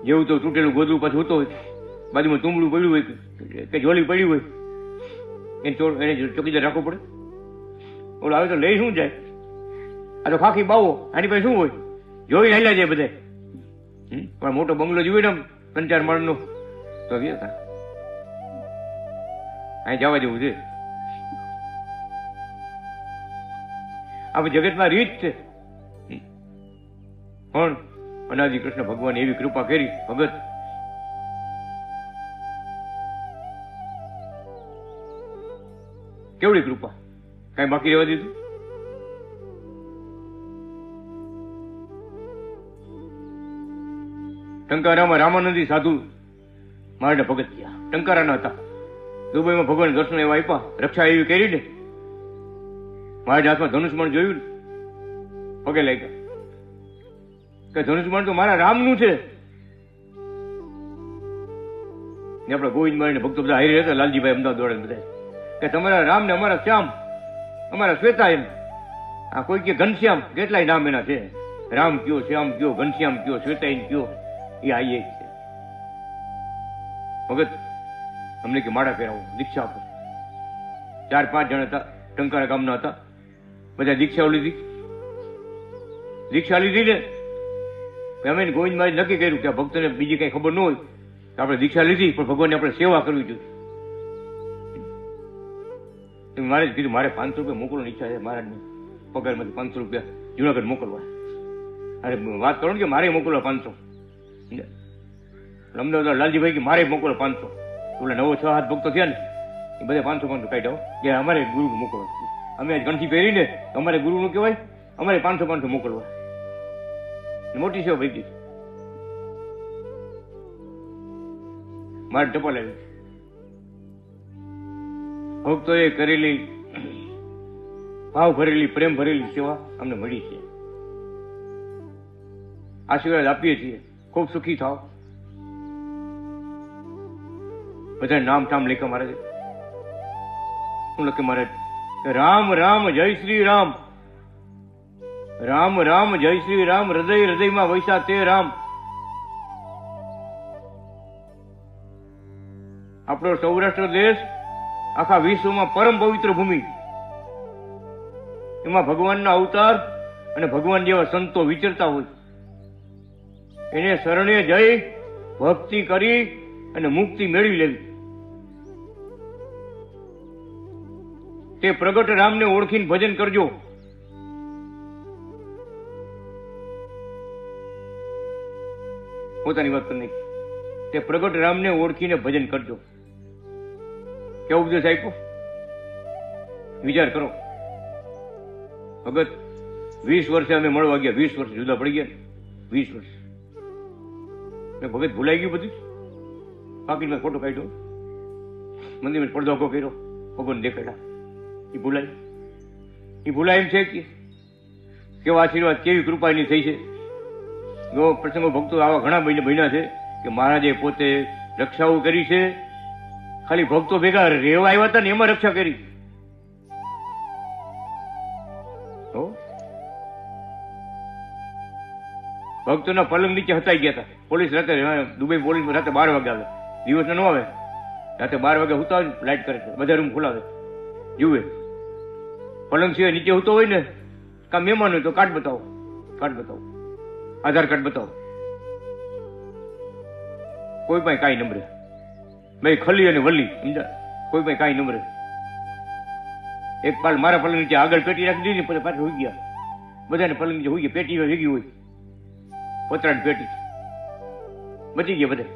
[SPEAKER 3] જેવું તો તૂટેલું ગોદડું પાછું હોતો હોય, બાજુમાં તુંબડું પડ્યું હોય કે ઝોલી પડી હોય, એને ચોકીદાર રાખવો પડે. ઓલો આવે તો લઈ શું જાય? આ તો ખાખી બાવો, આની પાસે શું હોય? જોઈ હાલ્યા જાય બધા. પણ મોટો બંગલો જોઈ ને 3-4 માળનો તો અહીં જવા જેવું છે. આ જગતમાં રીત છે. પણ અનાદિ કૃષ્ણ ભગવાન એવી કૃપા કરી, ભગત કેવડી કૃપા, કઈ બાકી રહેવા દીધું? ટંકારામાં રામાનંદી સાધુ મારા ભગત થયા. ટંકારાના હતા, દુબઈમાં ભગવાન દર્શન એવા આપ્યા, રક્ષા એવી કરી ને, મારા હાથમાં ધનુષ્મણ જોયું ને, પગે લાગ્યા કે ધનુષ્મણ તો મારા રામનું છે. આપડે ગોવિંદ મારી ભક્તો બધા હારી રહેતા, લાલજીભાઈ અમદાવાદ દોડે બધા કે તમારા રામ ને અમારા શ્યામ, અમારા શ્વેતા એમ. આ કોઈ કે ઘનશ્યામ, કેટલાય નામ એના છે. રામ કયો, શ્યામ કયો, ઘનશ્યામ કયો, શ્વેતા કયો, એ આઈએ છે. ભગત અમને કે માળા પહેરાવો, દીક્ષા આપો. 4-5 જણ હતા, ટંકારા ગામના હતા, બધા દીક્ષાઓ લીધી. દીક્ષા લીધી ને અમે ગોવિંદ મહારાજ નક્કી કર્યું કે આ ભક્તને બીજી કઈ ખબર ન હોય તો આપણે દીક્ષા લીધી, પણ ભગવાનની આપણે સેવા કરવી જોઈએ. મારે કીધું મારે 500 રૂપિયા મોકલવાની ઈચ્છા છે, મહારાજની પગારમાંથી 500 રૂપિયા જુનાગઢ મોકલવા. અરે વાત કરો ને કે મારે મોકલવા 500. અમદાવાદ લાલજીભાઈ કે મારે મોકલો 500. એટલે 9-6 ભક્તો થયા ને એ બધા 500 કાઢ્યા કે અમારે ગુરુ મોકલવા. અમે આજ ગણથી પહેરીને અમારે ગુરુનું કહેવાય, અમારે 500 મોકલવા. મોટી સેવા ભાઈ મારે ટપાલ આવી. ભક્તોએ કરેલી ભાવ ભરેલી, પ્રેમ ભરેલી સેવા અમને મળી છે. આશીર્વાદ આપીએ છીએ, ખૂબ સુખી થાવ. બધા નામ ઠામ લખ્યા મહારાજે. શું લખે મહારાજ? રામ રામ જય શ્રી રામ, રામ રામ જય શ્રી રામ, હૃદય હૃદયમાં વૈસા તે રામ. આપણો સૌરાષ્ટ્ર દેશ આખા વિશ્વમાં પરમ પવિત્ર ભૂમિ, એમાં ભગવાનના અવતાર અને ભગવાન જેવા સંતો વિચરતા હોય. એને શરણે જઈ ભક્તિ કરી અને મુક્તિ મેળવી લેવી. તે પ્રગટ રામને ઓળખીને ભજન કરજો. પોતાની વાત કરી નાખી. તે પ્રગટ રામને ઓળખીને ભજન કરજો. કેવો ઉપદેશ આપ્યો વિચાર કરો. ભગત 20 વર્ષે અમે મળવા ગયા, 20 વર્ષ જુદા પડી ગયા, 20 વર્ષ. ભગત ભૂલાઈ ગયું બધું. પાકીટમાં ફોટો કાઢ્યો, મંદિરમાં પડદો ઉભો કર્યો, ભગવાન દેખાડ્યા. એ ભૂલાય એમ છે કે કેવો આશીર્વાદ, કેવી કૃપા એની થઈ છે. જો પ્રસંગો ભક્તો આવા ઘણા બન્યા છે કે મહારાજે પોતે રક્ષાઓ કરી છે. ખાલી ભક્તો ભેગા રહેવા આવ્યા હતા ને એમાં રક્ષા કરી. ભક્તોના પલંગ નીચે હતાઈ ગયા હતા. પોલીસ રાતે, દુબઈ પોલીસ રાતે 12 વાગે આવે, દિવસના ન આવે. રાતે 12 વાગે હુતા હોય, લાઈટ કરે છે, બધા રૂમ ખોલાવે, જુએ. પલંગ સિવાય નીચે હુતો હોય ને, કા મહેમાન હોય તો કાર્ડ બતાવો, આધાર કાર્ડ બતાવો. કોઈ પણ કાંઈ નંબરે, ભાઈ ખલી અને વલ્લી, સમજા, કોઈ પણ કાંઈ નંબરે. એક પાલ મારા પલંગ નીચે આગળ પેટી રાખી દીધી, પછી પાછળ હોઈ ગયા. બધાને પલંગ નીચે હોઈ ગયા, પેટી ભેગી હોય, પતરાની પેટી. બચી ગયા બધા.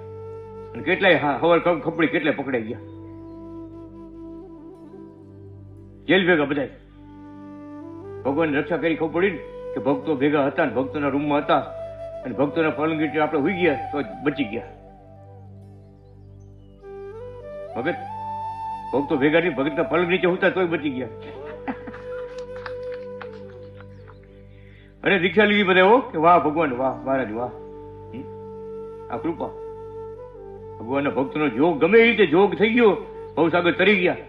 [SPEAKER 3] અને કેટલાય હવાર ખપડી કેટલાય પકડાઈ ગયા, જેલ ભેગા બધા. ભગવાન રક્ષા કરી. ખબર પડી ને કે ભક્તો ભેગા હતા ને ભક્તોના રૂમમાં હતા અને ભક્તોના પલંગ નીચે આપણે હોઈ ગયા તો બચી ગયા. ભગત ભક્તો ભેગા નહીં, ભગતના પલંગ નીચે હોતા તોય બચી ગયા. અને દીક્ષા લીધી બધા હો કે વાહ ભગવાન, વાહ મહારાજ, વાહ. આ કૃપા ભગવાનના ભક્તનો જોગ ગમે એ રીતે જોગ થઈ ગયો, ભવસાગર તરી ગયા.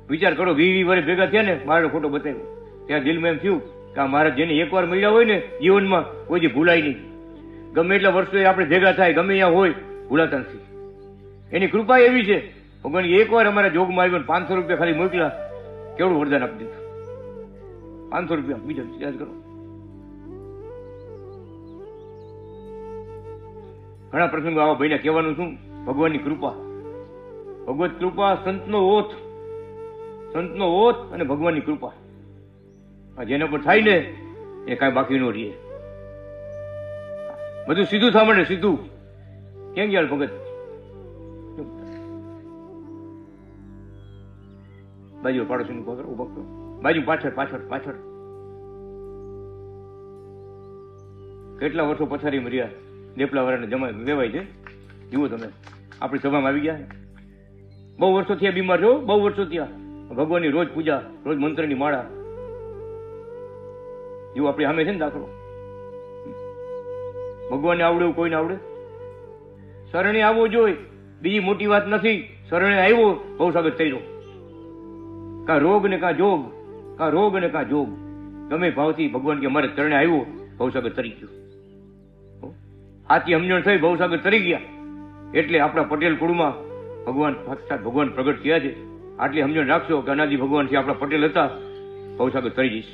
[SPEAKER 3] વિચાર કરો, 20 વર્ષ ભેગા થયા ને, મારો ફોટો બતાવ્યો, ત્યાં દિલમાં એમ થયું કે આ મહારાજ જેને એકવાર મળ્યા હોય ને જીવનમાં કોઈ ભૂલાય નહીં. ગમે એટલા વર્ષો આપણે ભેગા થાય, ગમે ત્યાં હોય, ભૂલાતા નથી. એની કૃપા એવી છે. ભગવાન એકવાર અમારા જોગમાં આવ્યો, 500 રૂપિયા ખાલી મોકલા, કેવડું વરદાન આપી દીધું. 500 રૂપિયા બીજા યાદ કરો. ઘણા પ્રસંગો આવા ભાઈને કહેવાનું શું? ભગવાનની કૃપા, ભગવત કૃપા, સંતનો ઓથ અને ભગવાનની કૃપા. જેના પર થાય ને એ કાંઈ બાકી ન રહીએ. બધું સીધું થવા માંડે, સીધું. કેમ ગયા ભગત? બાજુ પાડોશી ઉભો કરો, બાજુ પાછળ. કેટલા વર્ષો પછાડી મર્યા, દેપલા વાળાને જમા વેવાય છે. જુઓ તમે, આપણી સભામાં આવી ગયા. બહુ વર્ષો થયા બીમાર છો, બહુ વર્ષો થયા. ભગવાનની રોજ પૂજા, રોજ મંત્રની માળા. જેવું આપણી સામે છે ને દાખલો. ભગવાનને આવડે એવું કોઈને આવડે? શરણે આવવો જોઈએ, બીજી મોટી વાત નથી. શરણે આવ્યો, બહુ સ્વાગત થયો. કાં રોગ ને કાં જોગ, ગમે ભાવથી ભગવાન કે અમારે ચરણે આવ્યો, બહુ સ્વાગત તરી ગયું. આથી સમજણ થઈ, બહુ સ્વાગત તરી ગયા. એટલે આપણા પટેલ કુળમાં ભગવાન પ્રગટ થયા છે. આટલી સમજણ રાખશો કે અનાદિ ભગવાન છે, આપણા પટેલ હતા, બહુ સ્વાગત તરી જઈશ.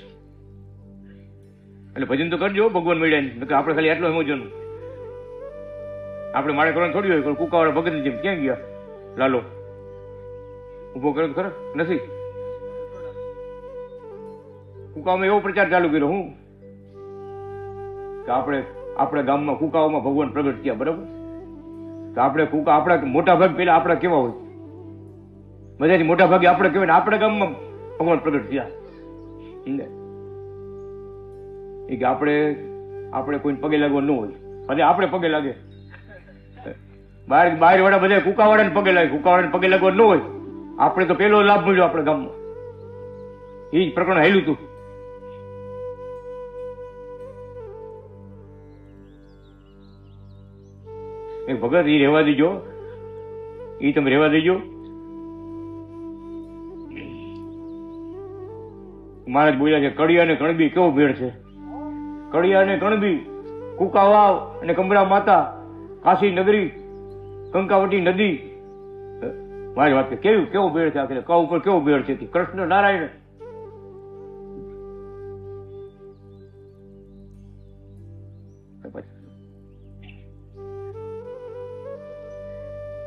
[SPEAKER 3] એટલે ભજન તો કરજો ભગવાન મળ્યા. આપણે ખાલી આટલું સમજવાનું. આપણે માળે કરવાનું થોડી હોય. કુકાવાળા ભગત જેમ ક્યાં ગયા લાલો? ઉભો કર્યો ખરો નથી. કુકામાં એવો પ્રચાર ચાલુ કર્યો હું કે આપણા ગામમાં કુકાઓમાં ભગવાન પ્રગટ થયા, બરાબર? તો આપણે આપણા મોટા ભાગ પેલા આપણા કેવા હોય, બધાથી મોટા ભાગે આપણે કહેવાય ને આપણા ગામમાં ભગવાન પ્રગટ થયા. એ કે આપણે કોઈને પગે લાગવાનું ન હોય, ભલે આપણે પગે લાગે. બહાર વાળા બધા કુકાવાળાને પગે લાગે, કુકાવાળાને પગે લાગવાનું ન હોય. આપણે તો પેલો લાભ મળ્યો આપણા ગામમાં. એ જ પ્રકરણ હેલું હતું. એક ભગત એ રહેવા દેજો, એ તમે રહેવા દેજો. મહારાજ બોલ્યા છે, કડિયા ને કણબી કેવો ભેળ છે. કડિયા ને કણબી, કુકા વાવ અને કમરા માતા, કાશી નગરી, કંકાવટી નદી. મારી વાત કેવો ભેળ છે. આખરે ક ઉપર કેવો ભેળ છે. કૃષ્ણ નારાયણ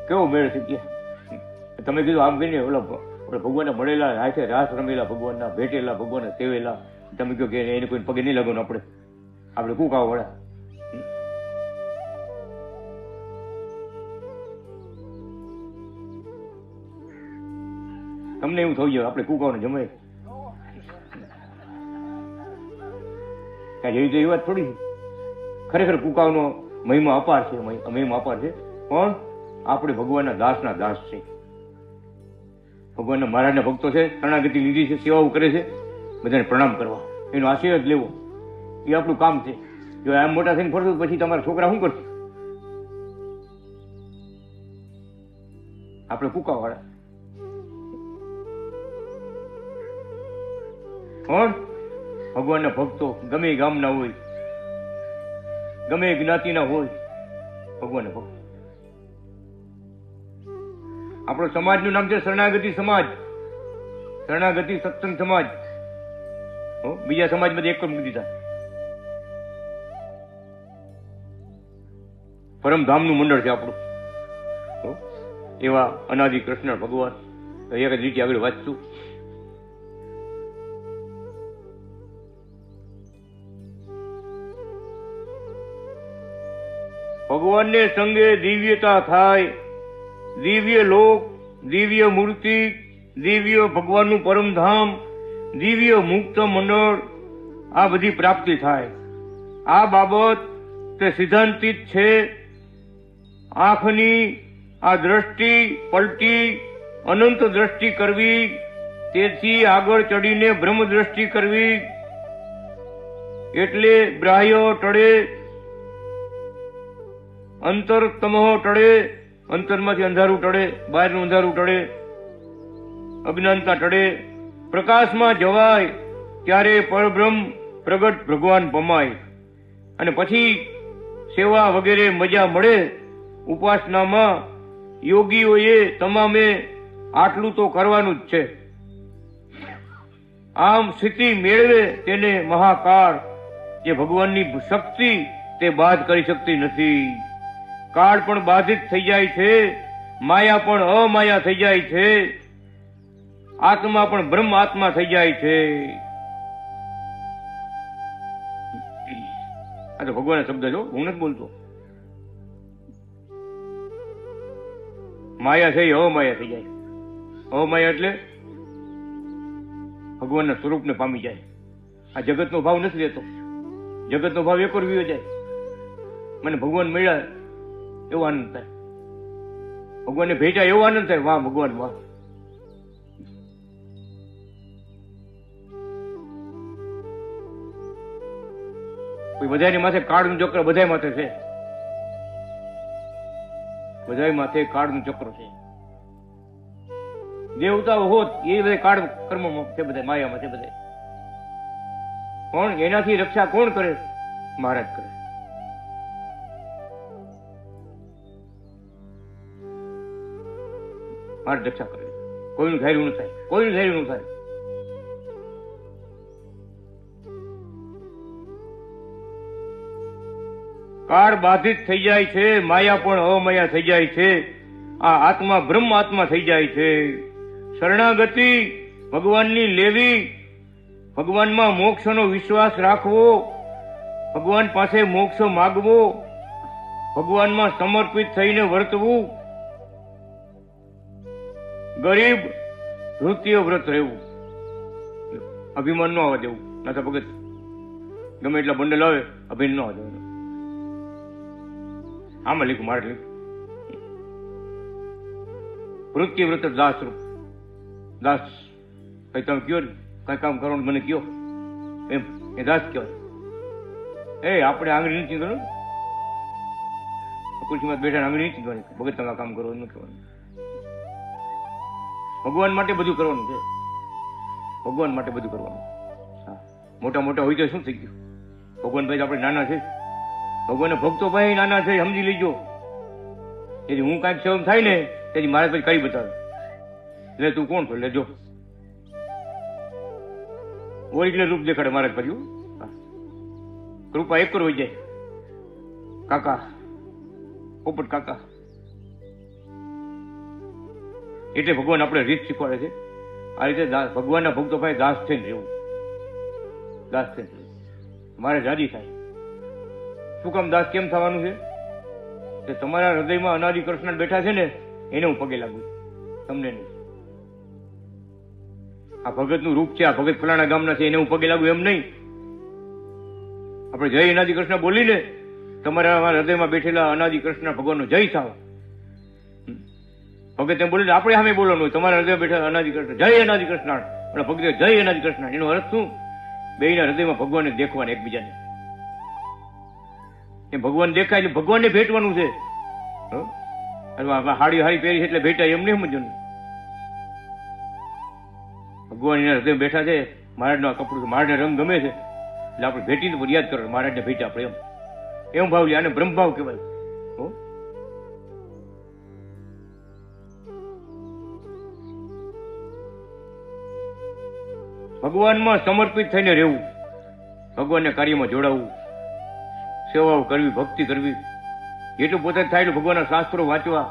[SPEAKER 3] કેવો મેળ છે. તમે કીધું આમ કહીને ઓલા ભગવાનને મળેલા, હાથે રાસ રમેલા ભગવાનના, ભેટેલા ભગવાનને સેવેલા, તમે કહો કે એને કોઈ પગે નહીં લાગવાનું. આપણે કુકાવ વડા તમને એવું થયું આપણે કુકાઓને જમે જેવી તો એ વાત થોડી. ખરેખર કુકાઓનો મહિમા અપાર છે, મહિમા અપાર છે, પણ આપણે ભગવાનના દાસના દાસ છે. ભગવાનના મહારાજના ભક્તો છે, શરણાગતિ લીધી છે, સેવાઓ કરે છે, બધાને પ્રણામ કરવા, એનો આશીર્વાદ લેવો, એ આપણું કામ છે. જો આમ મોટા થઈને ફરશું પછી તમારા છોકરા શું કરશે? આપણે કુકાવાળા કોણ? ભગવાનના ભક્તો ગમે ગામના હોય, ગમે જ્ઞાતિના હોય, ભગવાનના ભક્તો. આપણો સમાજનું નામ છે શરણાગતિ સમાજ, શરણાગતિ સત્સંગ સમાજ. બીજા સમાજ બધા એક જ મૂકી દીધા. પરમધામનું મંડળ છે આપણું. એવા અનાદિ કૃષ્ણ ભગવાન એક જ રીતે આગળ વાંચશું. ભગવાનને સંગે દિવ્યતા થાય, દિવ્ય લોક, દિવ્ય મૂર્તિ, દિવ્ય ભગવાનનું પરમધામ, દિવ્ય મુક્ત મંડળ, આ બધી પ્રાપ્તિ થાય. આ બાબત તે સિદ્ધાંતિત છે. આંખની આ દ્રષ્ટિ પલટી અનંત દ્રષ્ટિ કરવી, તેથી આગળ ચડીને બ્રહ્મ દ્રષ્ટિ કરવી, એટલે બાહ્ય ટળે, અંતર તમો ટળે, અંતરમાંથી અંધારું ટળે, બહારનું અંધારું ટળે, અજ્ઞાનતા ટળે, પ્રકાશમાં જવાય, ત્યારે પરબ્રહ્મ પ્રગટ ભગવાન પમાય. અને પછી સેવા વગેરે મજા મળે. ઉપાસનામાં યોગીઓએ તમામે આટલું તો કરવાનું જ છે. આમ સ્થિતિ મેળવે તેને મહાકાળ, જે ભગવાનની શક્તિ તે બાદ કરી શકતી નથી. કાળ પણ બાધિત થઈ જાય છે, માયા પણ અમાયા થઈ જાય છે, આત્મા પણ બ્રહ્મ આત્મા થઈ જાય છે. આ તો ભગવાનના શબ્દ છો, હું નથી બોલતો. માયા છે એ અમાયા થઈ જાય. અમાયા એટલે ભગવાનના સ્વરૂપને પામી જાય. આ જગતનો ભાવ નથી રહેતો. જગતનો ભાવ એકવાર વિયો જાય. મને ભગવાન મળ્યા એવો આનંદ થાય, ભગવાનને ભેટ્યા એવો આનંદ થાય. વાહ ભગવાન વાહ. બધાની માથે કાળનું ચક્ર બધા માથે છે, બધા માથે કાળનું ચક્ર છે. દેવતાઓ હોત એ બધા કાળ કર્મ છે, બધા માયામાં છે બધા. કોણ એનાથી રક્ષા કોણ કરે? મહારાજ કરે. મહારાજ રક્ષા કરે. કોઈનું ધૈર્ય ન થાય, કોઈનું ધૈર્ય ન થાય. કાળ બાધિત થઈ જાય છે, માયા પણ અમાયા થઈ જાય છે, આ આત્મા બ્રહ્મ આત્મા થઈ જાય છે. શરણાગતિ ભગવાનની લેવી, ભગવાનમાં મોક્ષનો વિશ્વાસ રાખવો, ભગવાન પાસે મોક્ષ માગવો, ભગવાનમાં સમર્પિત થઈને વર્તવું, ગરીબ નૃત્ય વ્રત રહેવું, અભિમાન ન આવવા દેવું. નાથા ભગત ગમે એટલા બંડલ આવે અભિમાન ન આવવા દેવું. આમાં લીધું મારે લીધું વૃત્તિ વ્રત દાસ રૂપ. દાસ કઈ તમે કયો ને કઈ કામ કરવાનું મને કયો એમ એ દાસ કહેવાય. એ આપણે આંગળી નથી ચીંધવાનું, ખુરશીમાં બેઠા આંગળી નથી ચીંધવાની. ભગત તમે કામ કરો એમ કહેવાનું. ભગવાન માટે બધું કરવાનું છે, ભગવાન માટે બધું કરવાનું. હા, મોટા મોટા હોય તો શું થઈ ગયું? ભગવાન ભાઈ આપણે નાના છે, ભગવાનના ભક્તો ભાઈ નાના છે, સમજી લેજો. તેથી હું કાંઈક સેવન થાય ને તેથી મારે પછી કરી બતાવે. એટલે તું કોણ છો લેજો, ઓરિજિનલ રૂપ દેખાડે મારે કર્યું. કૃપા એક હોય જાય. કાકા પોપટ કાકા, એટલે ભગવાન આપણે રીત શીખવાડે છે. આ રીતે ભગવાનના ભક્તો ભાઈ દાસ થઈને રહેવું, દાસ થઈને રહેવું. મારે જાદી થાય. શું કામ દાસ કેમ થવાનું છે? કે તમારા હૃદયમાં અનાદિ કૃષ્ણ બેઠા છે ને એને હું પગે લાગુ, તમને નહીં. આ ભગતનું રૂપ છે, આ ભગત ફલાણા ગામના છે, એને હું પગે લાગુ એમ નહીં. આપણે જય અનાદિ કૃષ્ણ બોલીને તમારા હૃદયમાં બેઠેલા અનાદિ કૃષ્ણ ભગવાનનો જય થાવ. ભગત એમ બોલીને આપણે સામે બોલવાનું હોય, તમારા હૃદયમાં બેઠેલા અનાદિ કૃષ્ણ જય અનાદિ કૃષ્ણ, અને ભગત જય અનાદિ કૃષ્ણ. એનો અર્થ શું? બેયના હૃદયમાં ભગવાનને દેખવાને એકબીજાને. એ ભગવાન દેખાય એટલે ભગવાનને ભેટવાનું છે. હાડી હારી પહેરી છે એટલે ભેટાય એમ નહીં સમજવાનું. ભગવાન એના હૃદય બેઠા છે, મહારાજનું આ કપડું છે, મહારાજને રંગ ગમે છે એટલે આપણે ભેટીને યાદ કરો, મહારાજને ભેટે આપણે એમ ભાવ લે. આને બ્રહ્મભાવ કહેવાય. ભગવાનમાં સમર્પિત થઈને રહેવું, ભગવાનના કાર્યમાં જોડાવવું, સેવાઓ કરવી, ભક્તિ કરવી, જેટલું પોતે થાય એટલું ભગવાનના શાસ્ત્રો વાંચવા,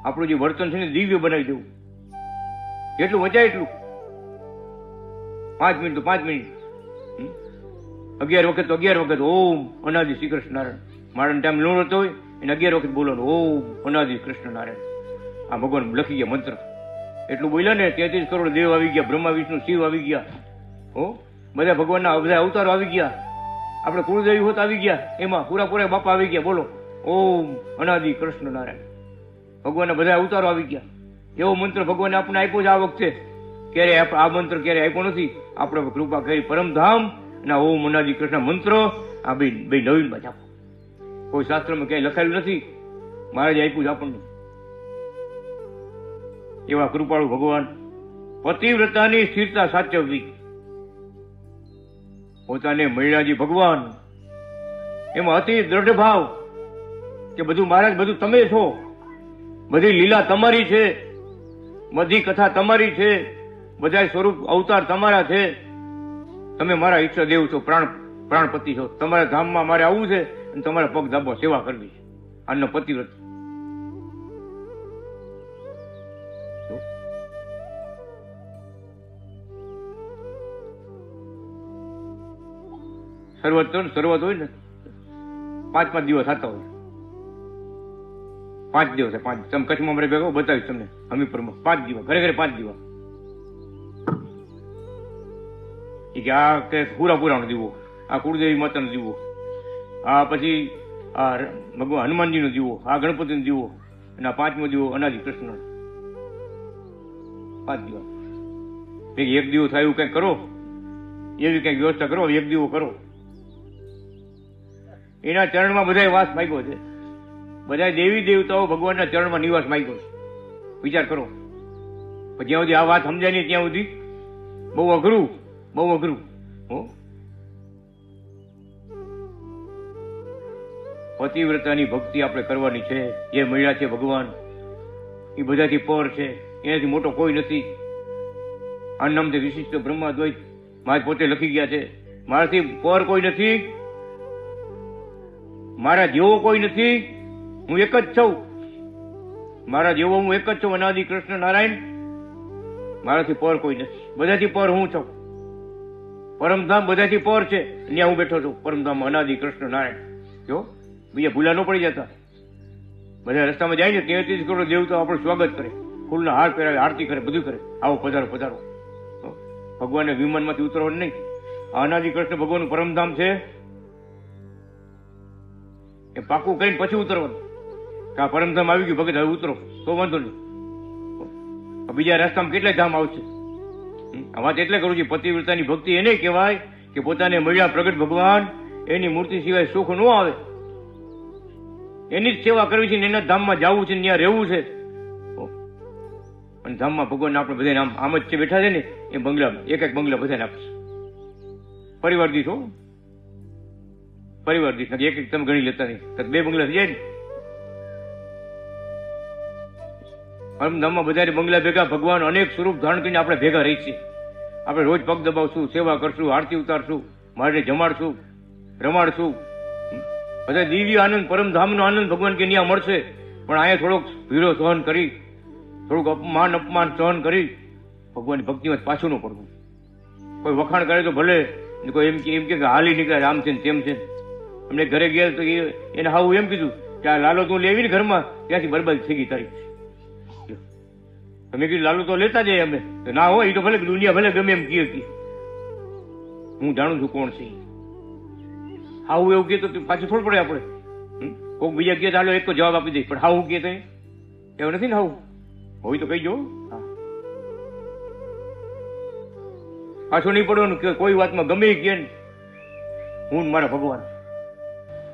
[SPEAKER 3] આપણું જે વર્તન છે ને દિવ્ય બનાવી દેવું, જેટલું વચાય એટલું. 5 મિનિટ તો 5 મિનિટ, 11 વખત તો 11 વખત ઓમ અનાદિ શ્રી કૃષ્ણ નારાયણ. મારા ટાઈમ નો રહેતો હોય એને 11 વખત બોલવાનું ઓમ અનાદિ કૃષ્ણ નારાયણ. આ ભગવાન લખી ગયા મંત્ર. એટલું બોલ્યા ને 33 કરોડ દેવ આવી ગયા, બ્રહ્મા વિષ્ણુ શિવ આવી ગયા, બધા ભગવાનના બધા અવતારો આવી ગયા, આપણે કુળદેવી હોત આવી ગયા, એમાં પૂરા બાપા આવી ગયા. બોલો ઓમ અનાદિ કૃષ્ણ નારાયણ. ભગવાનના બધા અવતારો આવી ગયા. એવો મંત્ર ભગવાને આપણને આપ્યો છે. આ વખતે ક્યારે આ મંત્ર ક્યારે આપ્યો નથી. આપણે કૃપા કરી પરમધામ ના ઓમ અનાદિ કૃષ્ણ મંત્ર આ બે નવીન બાદ આપો. કોઈ શાસ્ત્રમાં ક્યાંય લખાયેલું નથી, મહારાજે આપ્યું છે આપણને. એવા કૃપાળુ ભગવાન પતિવ્રતાની સ્થિરતા સાચવવી. પોતાને મહિલાજી ભગવાન એમાં અતિ દ્રઢ ભાવ કે બધું મહારાજ, બધું તમે છો, બધી લીલા તમારી છે, બધી કથા તમારી છે, બધા સ્વરૂપ અવતાર તમારા છે, તમે મારા ઈષ્ટ દેવ છો, પ્રાણપતિ છો, તમારા ધામમાં મારે આવવું છે અને તમારા પગ દાબવા સેવા કરવી છે. આનો પતિવ્રત. શરૂઆત હોય ને 5 દિવસ થતા હોય. 5 દિવસ, 5 તમે કચ્છમાં અમારે ભેગો બતાવીશ તમને. હમીરપુરમાં 5 દિવસ, ઘરે 5 દિવસ. કે આ કે પૂરાનો દીવો, આ કુળદેવી માતાનો દીવો, આ પછી આ ભગવાન હનુમાનજીનો દીવો, આ ગણપતિનો દીવો, અને આ 5મો દીવો અનાદિ કૃષ્ણ. 5 દિવસ. એક દીવો થાય એવું કંઈક કરો, એવી કંઈક વ્યવસ્થા કરો, એક દીવો કરો. એના ચરણમાં બધાએ વાસ માંગ્યો છે. બધા દેવી દેવતાઓ ભગવાનના ચરણમાં નિવાસ માંગ્યો છે. વિચાર કરો. જ્યાં સુધી આ વાત સમજાય નહીં ત્યાં સુધી બહુ અઘરું. પતિવ્રતાની ભક્તિ આપણે કરવાની છે. જે મહિલા છે ભગવાન એ બધાથી પર છે, એનાથી મોટો કોઈ નથી. આ નામથી વિશિષ્ટ બ્રહ્માદ્વૈત મહારાજ પોતે લખી ગયા છે. મારાથી પર કોઈ નથી, મારા જેવો કોઈ નથી, હું એક જ છું. મારા જેવો હું એક જ છું, અનાદિ કૃષ્ણ નારાયણ. મારાથી પર કોઈ નથી, બધાથી પર હું છું. પરમધામ બધાથી પર છે, ત્યાં હું બેઠો છું પરમધામ અનાદિ કૃષ્ણ નારાયણ. જો બીજા ભૂલા ન પડી જતા. બધા રસ્તામાં જાય ને 33 કરોડ દેવતાઓ આપણું સ્વાગત કરે, ફૂલના હાર પહેરાવે, આરતી કરે, બધું કરે. આવો પધારો પધારો. ભગવાનને વિમાનમાંથી ઉતરવાનું નહીં. આ અનાદિ કૃષ્ણ ભગવાનનું પરમધામ છે એ પાકું કરીને પછી ઉતરવાનું. કે આ પરમધામ આવી ગયું ભગત, હવે ઉતરો તો વાંધો નહીં. બીજા રસ્તામાં કેટલાય ધામ આવશે. આ વાત એટલે કરું છું, પતિવ્રતાની ભક્તિ એને કહેવાય કે પોતાને મળ્યા પ્રગટ ભગવાન એની મૂર્તિ સિવાય સુખ ન આવે. એની જ સેવા કરવી છે, એના ધામમાં જવું છે, ત્યાં રહેવું છે. અને ધામમાં ભગવાન આપણે બધાને આમ જ બેઠા છે ને એ બંગલા, એક બંગલા બધાને આપશે. પરિવાર દીઠ એક તમે ગણી લેતા નહીં, 2 બંગલા થઈ જાય ને. પરમધામમાં બધા બંગલા ભેગા ભગવાન અનેક સ્વરૂપ ધારણ કરીને આપણે ભેગા રહી છીએ. આપણે રોજ પગ દબાવશું, સેવા કરશું, આરતી ઉતારશું, મારે જમાડશું, રમાડશું. બધા દિવ્ય આનંદ, પરમધામનો આનંદ ભગવાન કે ત્યાં મળશે. પણ અહીંયા થોડોક ભીડો સહન કરી, થોડુંક અપમાન સહન કરી ભગવાનની ભક્તિમાં પાછું ન પડવું. કોઈ વખાણ કરે તો ભલે, કોઈ એમ કે હાલી નીકળે, આમ છે ને તેમ છે. અમને ઘરે ગયા તો એને હાવું એમ કીધું કે આ લાલો તું લેવી ને ઘરમાં ત્યાંથી બરબાદ થઈ ગઈ તારી. તમે કીધું લાલુ તો લેતા જાય અમે. ના હોય એ તો ભલે દુનિયા ભલે ગમે એમ કહે. હું જાણું છું કોણ છે. હાવું એવું કહે તો પાછું થોડું પડે આપણે. કોઈક બીજા કહે ચાલો એક તો જવાબ આપી દઈશ, પણ હાવું કહે તો એવું નથી ને. હાવું હોય તો કહીજો. પાછું નહીં પડવાનું કે કોઈ વાતમાં ગમે એ કહે ને હું મારા ભગવાન.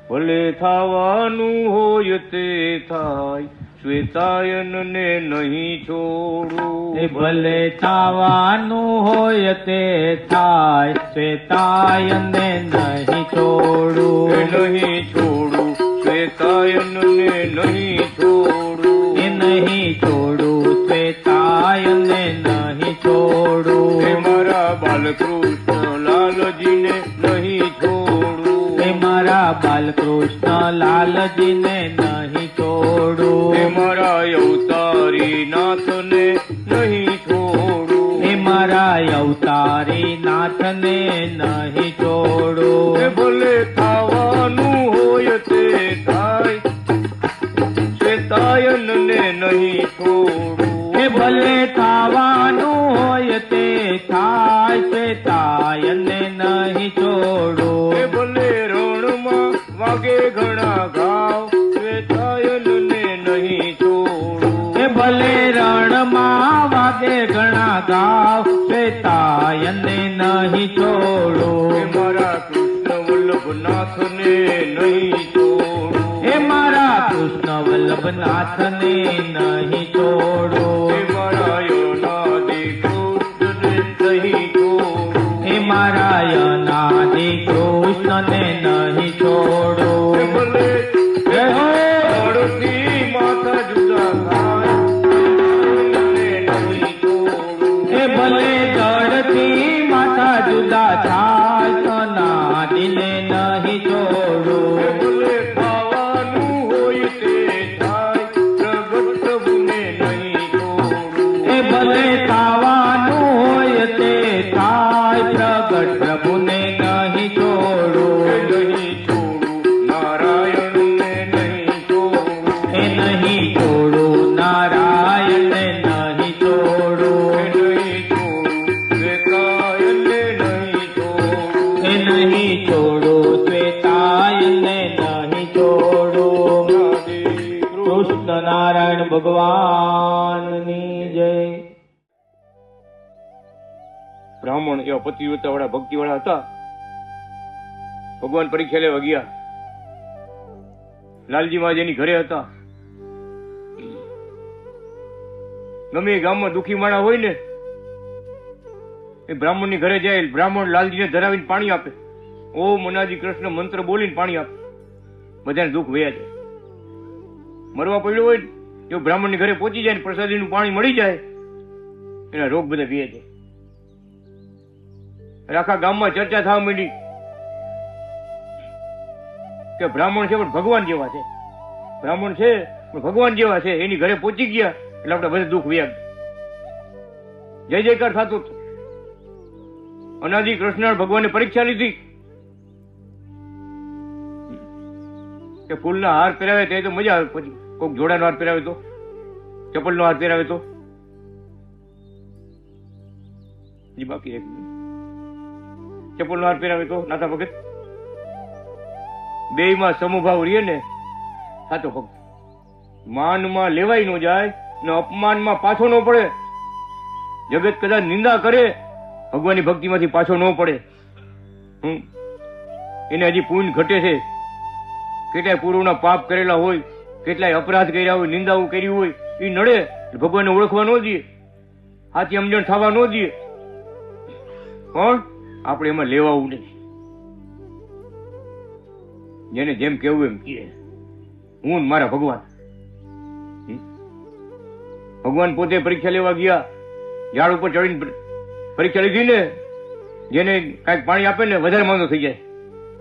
[SPEAKER 3] ભલે થવાનું હોય તે થાય, શ્વેતાયન ને નહીં છોડું.
[SPEAKER 2] ભલે થવાનું હોય તે થાય, શ્વેતાયન ને નહીં છોડું.
[SPEAKER 3] નહીં છોડું શ્વેતાયન ને નહીં છોડું.
[SPEAKER 2] એ નહીં છોડું, શ્વેતાયન ને નહીં છોડું.
[SPEAKER 3] એ મારા બાલકૃષ્ણ લાલજીને નહીં છોડું.
[SPEAKER 2] એ મારા બાલકૃષ્ણ લાલજીને નહીં છોડું.
[SPEAKER 3] એ મારા અવતારી નાથને નહીં છોડું.
[SPEAKER 2] એ મારા અવતારી નાથને નહીં છોડું.
[SPEAKER 3] એ ભલે થવાનું હોય તે થાય, શ્વેતાયન ને નહીં છોડું.
[SPEAKER 2] એ ભલે થવાનું હોય તે થાય, શ્વેતાયન ને નહીં છોડું.
[SPEAKER 3] એ ભલે રણમાં વાગે ઘણા ઘાવ, શ્વેતાયન ને નહીં છોડું.
[SPEAKER 2] એ ભલે રણમાં વાગે ઘણા ગાવ, શ્વેતાયન ને નહીં છોડું.
[SPEAKER 3] એ મારા કૃષ્ણ વલ્લભનાથને નહીં છોડું.
[SPEAKER 2] એ મારા કૃષ્ણ વલ્લભનાથને નહીં છોડું.
[SPEAKER 3] એ મારા અનાદિ કૃષ્ણને નહીં છોડું.
[SPEAKER 2] એ મારા અનાદિ કૃષ્ણને નહીં છોડું.
[SPEAKER 3] એ ભલે ધરતી માથા જુદા થાય, ને નહીં છોડું.
[SPEAKER 2] એ ભલે જળથી માથા જુદા થાય, અનાદિને નહીં છોડું.
[SPEAKER 3] એ ભલે ખાવાનું હોય તે થાય, પ્રગટ પ્રભુને નહીં છોડું.
[SPEAKER 2] એ ભલે ખાવાનું હોય તે થાય, પ્રગટ પ્રભુને નહીં છોડું.
[SPEAKER 3] એ નહીં છોડું નારાયણને નહીં છોડું.
[SPEAKER 2] એ નહીં છોડું નારાયણને નહીં છોડું.
[SPEAKER 3] એ નહીં છોડું શ્વેતાયનને નહીં છોડું.
[SPEAKER 2] એ નહીં છોડું શ્વેતાયનને નહીં છોડું. કૃષ્ણ નારાયણ ભગવાનની જય.
[SPEAKER 3] બ્રાહ્મણ એવા પતિવ્રતા વાળા ભક્તિ વાળા હતા. ભગવાન પરીક્ષા લેવા ગયા. લાલજી મહારાજ એની ઘરે હતા. ગમે એ ગામમાં દુખી માણા હોય ને એ બ્રાહ્મણ ની ઘરે જાય. બ્રાહ્મણ લાલજીને ધરાવીને પાણી આપે. ઓમ અનાજી કૃષ્ણ મંત્ર બોલીને પાણી આપે. બધાને દુઃખ વયા જાય. મરવા પડ્યો હોય ને જો બ્રાહ્મણ ની ઘરે પહોંચી જાય ને પ્રસાદીનું પાણી મળી જાય એના રોગ બધા વયા જાય. આખા ગામમાં ચર્ચા થવા માંડી કે બ્રાહ્મણ છે પણ ભગવાન જેવા છે. બ્રાહ્મણ છે પણ ભગવાન જેવા છે. એની ઘરે પહોંચી ગયા એટલે આપણે બધા દુઃખ વ્યાગ. જય જયકાર થતું હતું. અનાદિ કૃષ્ણ ભગવાને પરીક્ષા લીધી કે ફૂલના હાર પહેરાવે તે તો મજા આવે. પછી કોઈક જોડાનો હાર પહેરાવે તો, ચપ્પલનો હાર પહેરાવે તો બાકી એક ચપ્પલનો હાર પહેરાવે તો નાથા ભગત બે માં સમભાવ રહીએ ને સાચો ભક્ત. માનમાં લેવાય ન જાય ને અપમાનમાં પાછો ન પડે. જગત કદાચ નિંદા કરે ભગવાનની ભક્તિમાંથી પાછો ન પડે. એને હજી પુણ્ય ઘટે છે. કેટલાય પૂર્વના પાપ કરેલા હોય, કેટલાય અપરાધ કર્યા હોય, નિંદાઓ કરી હોય, એ નડે ભગવાનને ઓળખવા ન દઈએ, હાથી સમજણ થવા ન દઈએ. પણ આપણે એમાં લેવાવું નહીં. જેને જેમ કેવું એમ કહે. હું મારા ભગવાન. ભગવાન પોતે પરીક્ષા લેવા ગયા. ઝાડ ઉપર ચડીને પરીક્ષા લીધી ને જેને કાંઈક પાણી આપે ને વધારે માંદો થઈ જાય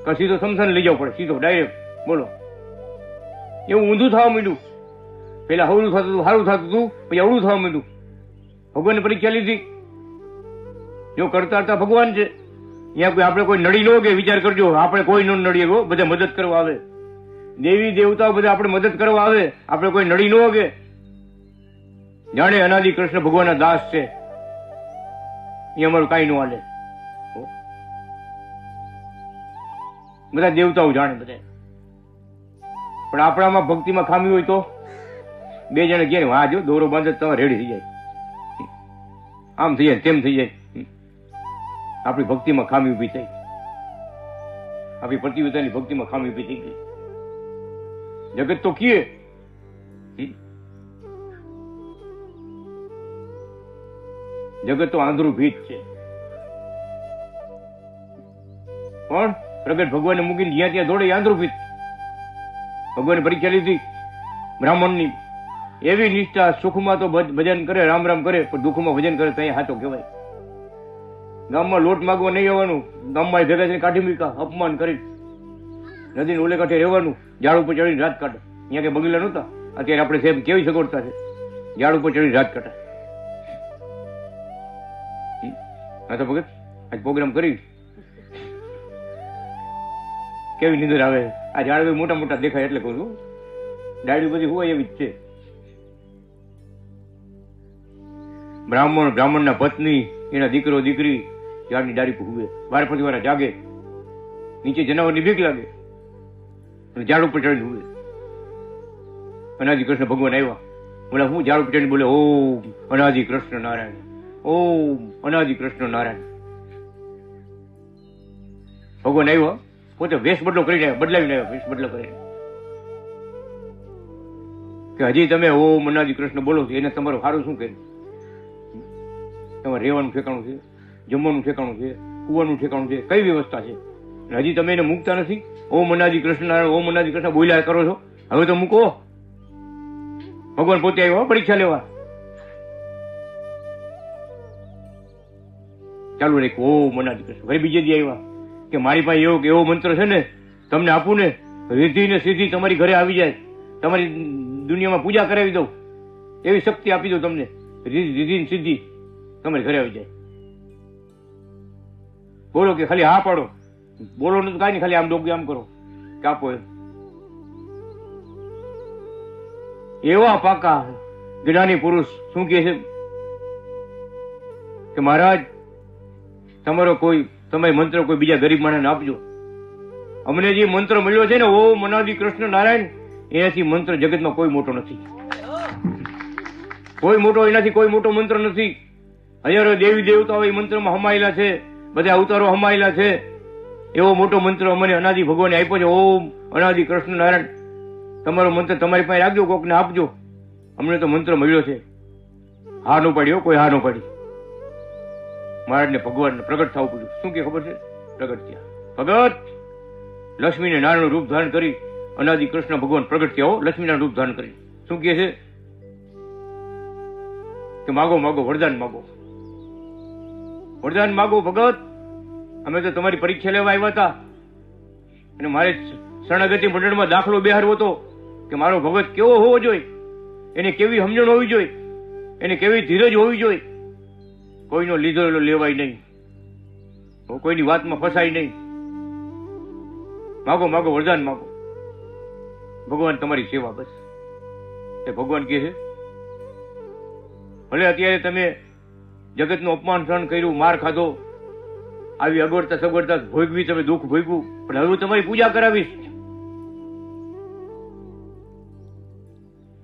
[SPEAKER 3] કે સીધો સમસાને લઈ જવું પડે. સીધો ડાયરેક્ટ બોલો. એવું ઊંધું થવા માંડ્યું. પેલા હવળું થતું હતું, સારું થતું હતું, પછી અવળું થવા માંડ્યું. ભગવાનને પરીક્ષા લીધી. જો કરતા કરતા ભગવાન છે. અહીંયા કોઈ આપણે કોઈ નડી ન કે વિચાર કરજો. આપણે કોઈ ન નડીએ ગો, બધા મદદ કરવા આવે. દેવી દેવતાઓ બધા આપણે મદદ કરવા આવે. આપણે કોઈ નડી ન કે જાણે અનાદિ કૃષ્ણ ભગવાનના દાસ છે, એ અમારું કાંઈ ન હાલે. બધા દેવતાઓ જાણે બધા, પણ આપણામાં ભક્તિમાં ખામી હોય તો બે જણા ગયા હા જો દોરો બાંધે તો રેડી થઈ જાય, આમ થઈ જાય તેમ થઈ જાય. આપણી ભક્તિમાં ખામી ઉભી થઈ, આપણી પતિવ્રતાની ભક્તિમાં ખામી ઉભી થઈ ગઈ. જગત તો કીએ જગત તો આંધળું ભીત છે, પણ પ્રગટ ભગવાનને મૂકીને જ્યાં ત્યાં દોડે આંધળું ભીત. ભગવાને પરીક્ષા લીધી બ્રાહ્મણની, એવી નિષ્ઠા, સુખમાં તો ભજન કરે, રામ રામ કરે, પણ દુઃખમાં ભજન કરે તો અહીંયા સાચો કહેવાય. ગામમાં લોટ માગવા નહીં આવવાનું, ગામમાં ભેગા થઈને કાઢી મૂકા, અપમાન કરી નદીને ઓલે કાંઠે રહેવાનું, ઝાડ ઉપર ચડીને રાત કાઢે. અહીંયા કે બગીલા નહોતા, અત્યારે આપણે સાહેબ કેવી સગવડતા છે, ઝાડ ઉપર ચડીને રાત કાઢે. હા તો ભગત આજ પ્રોગ્રામ કરી કેવી નીંદર આવે. આ ઝાડ મોટા મોટા દેખાય એટલે કહું છું, ડાયરી બધી હોય એવી જ છે. બ્રાહ્મણના પત્ની, એના દીકરો દીકરી ઝાડની ડાળી પર હુવે, વાર પછી વાર જાગે, નીચે જનાવરની બીક લાગે અને ઝાડ ઉપર ચડીને હુવે. અનાદિ કૃષ્ણ ભગવાન આવ્યા, બોલે હું ઝાડ ઉપર ચડીને બોલે ઓમ અનાદિ કૃષ્ણ નારાયણ, ઓમ અનાદિ કૃષ્ણ નારાયણ. ભગવાન આવ્યા, પોતે વેશ બદલો કરીને આવ્યા, બદલાવીને આવ્યા, વેશ બદલો કરીને કે હજી તમે ઓમ અનાદિ કૃષ્ણ બોલો છો, એને તમારું સારું શું કર્યું? તમારે રહેવાનું ઠેકાણું છે, જમવાનું ઠેકાણું છે, કુવાનું ઠેકાણું છે, કઈ વ્યવસ્થા છે? હજી તમે એને મૂકતા નથી. ઓમ અનાદિ કૃષ્ણ નારાયણ, ઓમ અનાદિ કૃષ્ણ બોલ્યા કરો છો, હવે તો મૂકો. ભગવાન પોતે આવ્યો પરીક્ષા લેવા, ચાલુ રાખ્યું ઓમ અનાદિ કૃષ્ણ. ફરી બીજે દી આવ્યા કે મારી પાસે એવો મંત્ર છે ને, તમને આપું ને, રીધિ ને સીધી તમારી ઘરે આવી જાય, તમારી દુનિયામાં પૂજા કરાવી દઉં, એવી શક્તિ આપી દઉં તમને, રીધિ ને સીધી તમારી ઘરે આવી જાય. બોલો કે ખાલી હા પાડો, બોલો ને તો કાંઈ નહીં, ખાલી આમ ડોકી આમ કરો કે આપો એમ. એવા પાકા જ્ઞાની પુરુષ શું કહે છે કે મહારાજ તમારી મંત્ર કોઈ બીજા ગરીબ માણસને આપજો. અમને જે મંત્ર મળ્યો છે ને ઓમ અનાદિ કૃષ્ણ નારાયણ, એનાથી મંત્ર જગતમાં કોઈ મોટો નથી, કોઈ મોટો એનાથી કોઈ મોટો મંત્ર નથી. હજારો દેવી દેવતાઓ એ મંત્રમાં હમાયેલા છે, બધા અવતારો હમાયેલા છે. એવો મોટો મંત્ર અમને અનાદિ ભગવાને આપ્યો છે, ઓમ અનાદિ કૃષ્ણ નારાયણ. તમારો મંત્ર તમારી પાસે રાખજો, કોકને આપજો, અમને તો મંત્ર મળ્યો છે. હા નો પાડ્યો, કોઈ હા નો પાડી. મહારાજને ભગવાનને પ્રગટ થવું પડ્યું. શું કે ખબર છે? પ્રગટ થયા ભગત, લક્ષ્મીને નારાયણનું રૂપ ધારણ કરી અનાદિ કૃષ્ણ ભગવાન પ્રગટ થયા. લક્ષ્મીના રૂપ ધારણ કરી શું કહે છે કે માગો માગો, વરદાન માગો, વરદાન માગો. ભગત, અમે તો તમારી પરીક્ષા લેવા આવ્યા હતા અને મારે શરણાગતિ મંડળમાં દાખલો બેહારવો હતો કે મારો ભગત કેવો હોવો જોઈએ, એને કેવી સમજણ હોવી જોઈએ, એને કેવી ધીરજ હોવી જોઈએ, કોઈનો લીધેલો લેવાય નહીં, કોઈની વાતમાં ફસાય નહીં. માગો માગો, વરદાન માગો, ભગવાન તમારી સેવા. બસ એ ભગવાન કહે છે ભલે અત્યારે તમે જગતનું અપમાન સહન કર્યું, માર ખાધો, આવી અગવડતા સગવડતા ભોગવી, તમે દુઃખ ભોગવું, પણ હવે તમારી પૂજા કરાવીશ.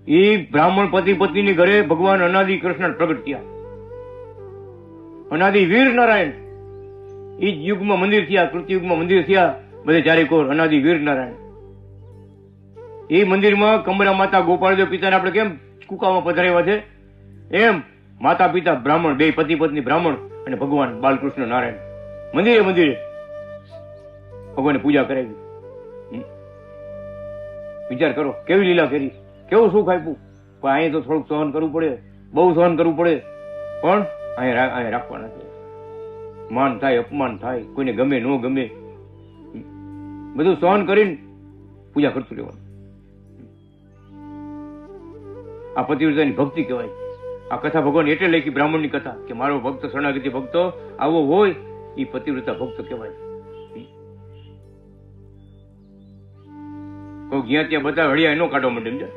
[SPEAKER 3] એ બ્રાહ્મણ પતિ પત્નીની ઘરે ભગવાન અનાદિ કૃષ્ણ પ્રગટ થયા, અનાદિ વીર નારાયણ. એ જ યુગમાં મંદિર થયા, કૃતયુગમાં મંદિર થયા, બધે ચારે કોર અનાદિ વીર નારાયણ. એ મંદિરમાં કમરા માતા ગોપાળદેવ પિતાને આપણે કેમ કુકામાં પધરાવ્યા છે, એમ માતા પિતા બ્રાહ્મણ, બે પતિ પત્ની બ્રાહ્મણ અને ભગવાન બાલકૃષ્ણ નારાયણ મંદિરે મંદિરે ભગવાને પૂજા કરાવી. વિચાર કરો કેવી લીલા કરી, કેવું સુખ આપ્યું. પણ અહીંયા તો થોડુંક સહન કરવું પડે, બહુ સહન કરવું પડે, પણ અહીંયા રાખવાના છે. માન થાય, અપમાન થાય, કોઈને ગમે ન ગમે, બધું સહન કરીને પૂજા કરતું રહેવાનું. આ પતિવ્રતાની ભક્તિ કહેવાય. આ કથા ભગવાન એટલે લખી, બ્રાહ્મણની કથા, કે મારો ભક્ત શરણાગતિ ભક્ત આવો હોય એ પતિવ્રતા ભક્ત કહેવાય. કોઈ જ્યાં ત્યાં બધા હળિયા ન કાઢવા માંડે, સમજે.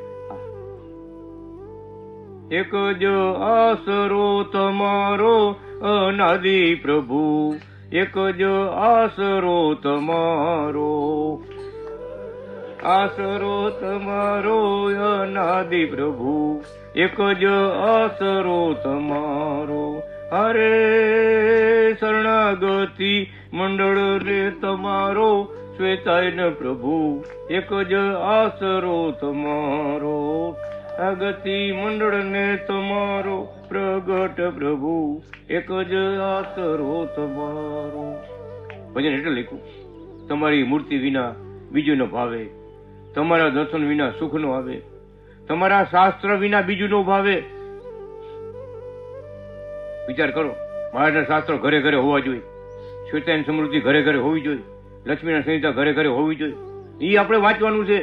[SPEAKER 3] એક જ આસરો તમારો અનાદિ પ્રભુ, એક જ આસરો તમારો, આસરો તમારો અનાદિ પ્રભુ, એક જ આસરો તમારો. હરે શરણાગતિ મંડળ રે તમારો, શ્વેતાયન પ્રભુ, એક જ આસરો તમારો. આગતિ મંડળ ને તમારો પ્રગટ પ્રભુ, એક જ આસરો તમારો. ભજન એટલે લખ્યું, તમારી મૂર્તિ વિના બીજું ન ભાવે, તમારા દર્શન વિના સુખ ન આવે, તમારા શાસ્ત્ર વિના બીજું ન ભાવે. વિચાર કરો, મહારાજના શાસ્ત્રો ઘરે ઘરે હોવા જોઈએ, શ્વેતાયન સમૃદ્ધિ ઘરે ઘરે હોવી જોઈએ, લક્ષ્મીના સંહિતા ઘરે ઘરે હોવી જોઈએ. એ આપણે વાંચવાનું છે.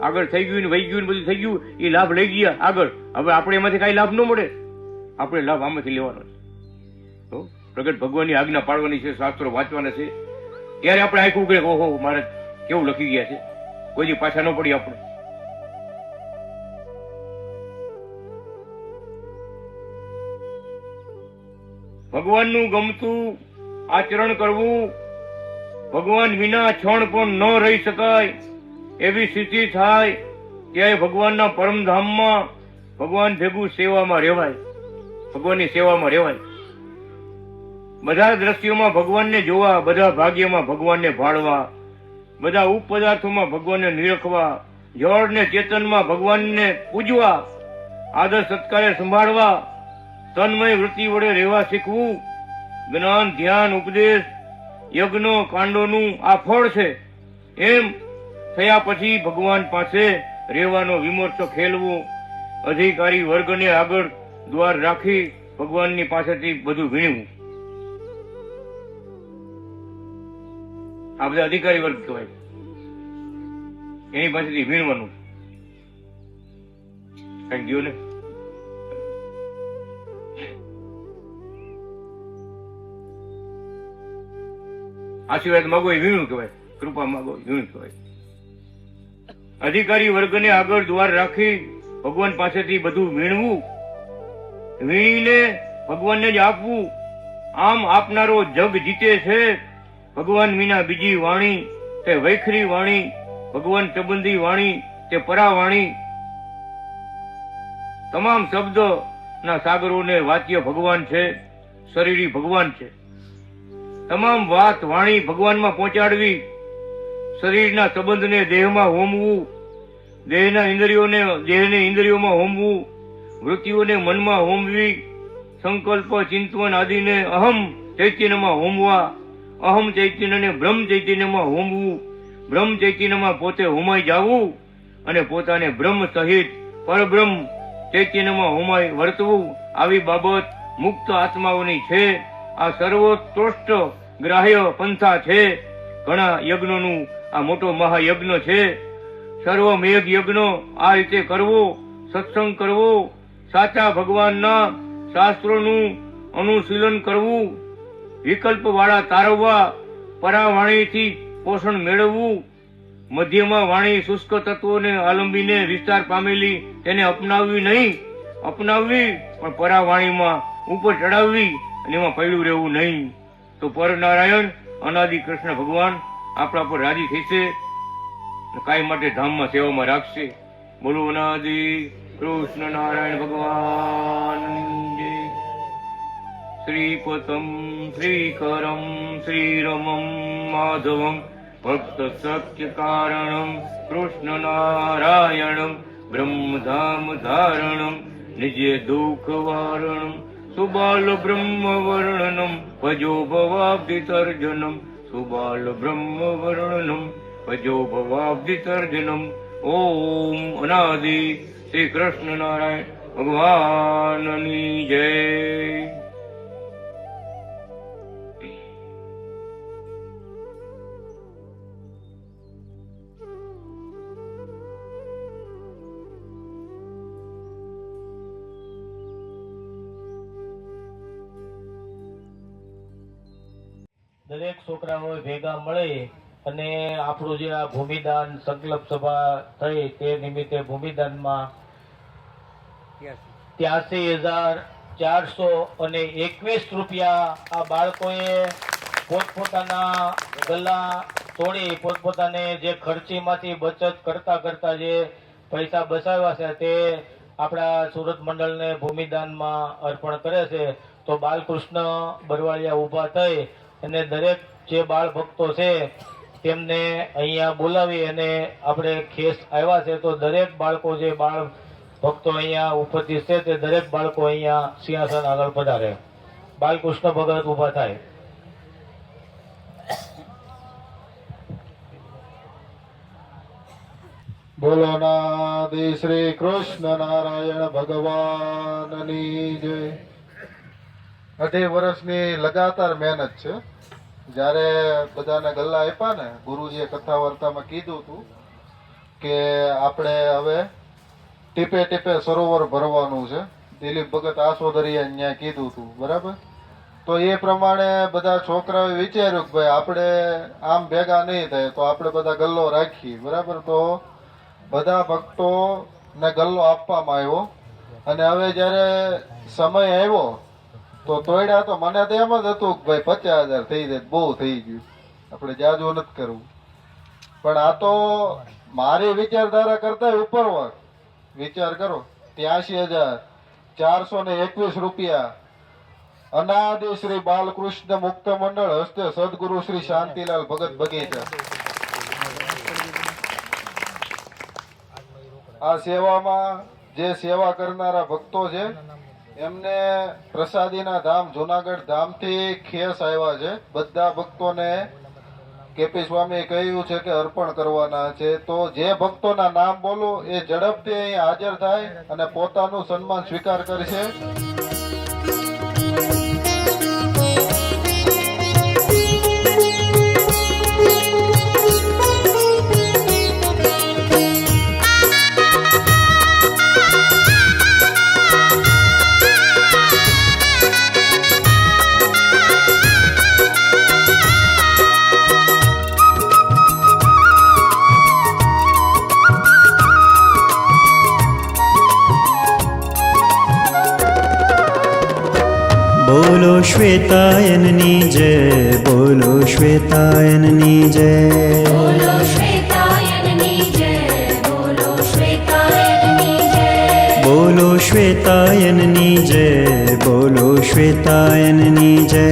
[SPEAKER 3] આગળ થઈ ગયું ને વહી ગયું ને બધું થઈ ગયું, એ લાભ લઈ ગયા આગળ. હવે આપણે એમાંથી કઈ લાભ ન મળે, આપણે લાભ આમાંથી લેવાનો છે. તો પ્રગટ ભગવાનની આજ્ઞા પાડવાની છે, શાસ્ત્રો વાંચવાના છે. ત્યારે આપણે આંખ ઉઘડે, ઓહો મહારાજ કેવું લખી ગયા છે, કોઈ પાછા ન પડી આપણે. ભગવાનનું ગમતું આચરણ કરવું, ભગવાન વિના ક્ષણ પણ ન રહી શકાય એવી સ્થિતિ થાય ત્યારે ભગવાનના પરમધામમાં ભગવાન ભેગું સેવામાં રહેવાય, ભગવાનની સેવામાં રહેવાય. બધા દ્રશ્યોમાં ભગવાનને જોવા, બધા ભાગ્યમાં ભગવાનને ભાળવા, બધા ઉપપદાર્થોમાં ભગવાનને નિરખવા, જળ ને ચેતનમાં ભગવાનને પૂજવા, આદર સત્કારે સંભાળવા, તન્મય વૃત્તિ વડે રહેવા શીખવું. જ્ઞાન, ધ્યાન, ઉપદેશ, યજ્ઞ, કાંડોનું આ ફળ છે. એમ થયા પછી ભગવાન પાસે રહેવાનો વિમર્શ ખેલવો, અધિકારી વર્ગને આગળ દ્વાર રાખી ભગવાનની પાસેથી બધું વીણવું. આ બધા અધિકારી વર્ગ કહેવાય, એની પાસેથી વીણવાનું. કઈ ગયો ને આશીર્વાદ માગો એ વીણું કહેવાય, કૃપા માગો એ વીણું કહેવાય. અધિકારી વર્ગને આગળ દ્વાર રાખી ભગવાન પાસેથી બધું વીણવું, વીણીને ભગવાનને જ આપવું. આમ આપનારો જગ જીતે છે. ભગવાન વિના બીજી વાણી તે વૈખરી વાણી, ભગવાન સંબંધી વાણી તે પરાવાણી. તમામ શબ્દ ના સાગરોને વાચ્ય ભગવાન છે, શરીરી ભગવાન છે. તમામ વાત વાણી ભગવાનમાં પહોંચાડવી, શરીરના સંબંધને દેહમાં હોમવું, દેહને ઇન્દ્રિયોમાં હોમવું, વૃત્તિઓને મનમાં હોમવી, સંકલ્પ ચિંતન આદિને અહમ ચૈતન્યમાં હોમવા, અહમ ચૈતન્યને બ્રહ્મ ચૈતન્યમાં હોમવું, બ્રહ્મ ચૈતન્યમાં પોતે હોમાઈ જવું અને પોતાને બ્રહ્મ સહિત પરબ્રહ્મ ચૈતન્યમાં હોમાઈ વર્તવું. આવી બાબત મુક્ત આત્માઓની છે. આ સર્વોત્કૃષ્ટ ગ્રાહ્ય પંથા છે. ઘણા યજ્ઞોનું આ મોટો મહાયજ્ઞ છે. સર્વમેઘ યજ્ઞ આ રીતે કરવો, સત્સંગ કરવો, સાચા ભગવાનના શાસ્ત્રોનું અનુશીલન કરવું, વિકલ્પ વાળા તારવવા, પરાવાણીથી પોષણ મેળવવું, મધ્યમાં વાણી શુષ્ક તત્વોને આલંબીને વિસ્તાર પામેલી તેને અપનાવવી નહીં, અપનાવવી પણ પરાવાણીમાં ઉપર ચડાવવી અને એમાં પડ્યું રહેવું નહીં. તો પરનારાયણ અનાદિ કૃષ્ણ ભગવાન આપણા પર રાજી થશે, કાયમ માટે ધામમાં સેવામાં રાખશે. બોલો અનાદિ કૃષ્ણ નારાયણ ભગવાન. શ્રીપતમ શ્રીકરમ શ્રીરમમ માધવમ ભક્ત સખ્ય કારણમ કૃષ્ણ નારાયણમ બ્રહ્મધામ ધારણમ નિજે દુઃખ વારણમ સુબાલ બ્રહ્મ વર્ણનમ ભજો ભવાબ્ધિતર્જનમ સુબાલ બ્રહ્મ વર્ણનમ ભજો ભવાબ્ધિતર્જનમ. ઓમ અનાદિ શ્રી કૃષ્ણ નારાયણ ભગવાનની જય.
[SPEAKER 2] દરેક છોકરાઓ ભેગા મળે અને આપણું જે આ ભૂમિદાન સંકલ્પ સભા થઈ તે નિમિત્તે ભૂમિદાનમાં
[SPEAKER 4] 83,421 રૂપિયા આ બાળકોએ પોતપોતાના ગલ્લા તોડી પોતપોતાને જે ખર્ચીમાંથી બચત કરતા જે પૈસા બચાવ્યા છે તે આપણા સુરત મંડળને ભૂમિદાનમાં અર્પણ કરે છે. તો બાલકૃષ્ણ બરવાળિયા ઊભા થઈ અને દરેક જે બાળ ભક્તો છે તેમને અહીંયા બોલાવી અને આપણે ખેસ આવ્યા છે તો દરેક બાળકો જે બાળ ભક્તો અહીંયા ઉપસ્થિત છે તે દરેક બાળકો અહીંયા સિંહાસન આગળ પધારે. બાલકૃષ્ણ ભગત ઊભા થાય.
[SPEAKER 5] બોલો નાદિ શ્રી કૃષ્ણ નારાયણ ભગવાનની જય. 18 વર્ષની લગાતાર મહેનત છે. જ્યારે બધાને ગલ્લા આપ્યા ને ગુરુજીએ કથા વાર્તામાં કીધું હતું કે આપણે હવે ટીપે ટીપે સરોવર ભરવાનું છે. દિલીપ ભગત આસોદરીએ અહીંયા કીધું હતું, બરાબર? તો એ પ્રમાણે બધા છોકરાઓએ વિચાર્યું કે ભાઈ આપણે આમ ભેગા નહીં થાય તો આપણે બધા ગલ્લો રાખીએ, બરાબર? તો બધા ભક્તોને ગલ્લો આપવામાં આવ્યો અને હવે જ્યારે સમય આવ્યો તો તોડ્યા તો મને તો એમ જ હતું કે ભાઈ 50,000 થઈ જાય, બહુ થઈ ગયું, આપણે જાજુ નથી કરવું. પણ આ તો મારી વિચારધારા કરતા ઉપરવટ વિચાર કરો. 83,421 રૂપિયા અનાદિ શ્રી બાલકૃષ્ણ મુક્ત મંડળ હસ્તે સદગુરુ શ્રી શાંતિલાલ ભગત બગીચા. આ સેવામાં જે સેવા કરનારા ભક્તો છે એમને પ્રસાદીના ધામ જુનાગઢ ધામથી ખેસ આવ્યા છે. બધા ભક્તોને કેપી સ્વામી કહ્યું છે કે અર્પણ કરવાના છે. તો જે ભક્તોના નામ બોલો એ ઝડપથી અહીં હાજર થાય અને પોતાનું સન્માન સ્વીકાર કરશે.
[SPEAKER 6] બોલો શ્વેતાયનની જય, બોલો શ્વેતાયનની જય,
[SPEAKER 7] બોલો શ્વેતાયનની જય, બોલો શ્વેતાયનની જય,
[SPEAKER 6] બોલો શ્વેતાયનની જય, બોલો શ્વેતાયનની જય,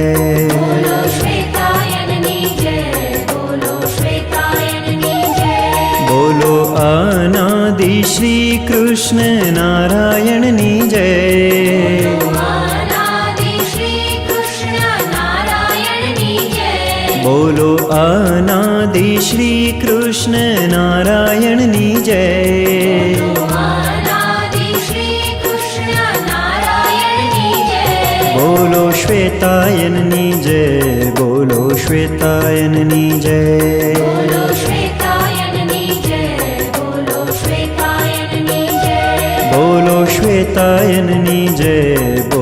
[SPEAKER 7] બોલો શ્વેતાયનની જય, બોલો શ્વેતાયનની જય,
[SPEAKER 6] બોલો અનાદિ શ્રી કૃષ્ણ નારાયણની જય,
[SPEAKER 7] અનાદિ શ્રી કૃષ્ણ નારાયણની જય,
[SPEAKER 6] બોલો અનાદિ શ્રી કૃષ્ણ નારાયણની જય,
[SPEAKER 7] અનાદિ શ્રી કૃષ્ણ નારાયણની જય,
[SPEAKER 6] બોલો શ્વેતાયનની જય, બોલો શ્વેતાયનની જય,
[SPEAKER 7] બોલો શ્વેતાયનની જય, બોલો શ્વેતાયનની જય,
[SPEAKER 6] બોલો શ્વેતાયનની જય,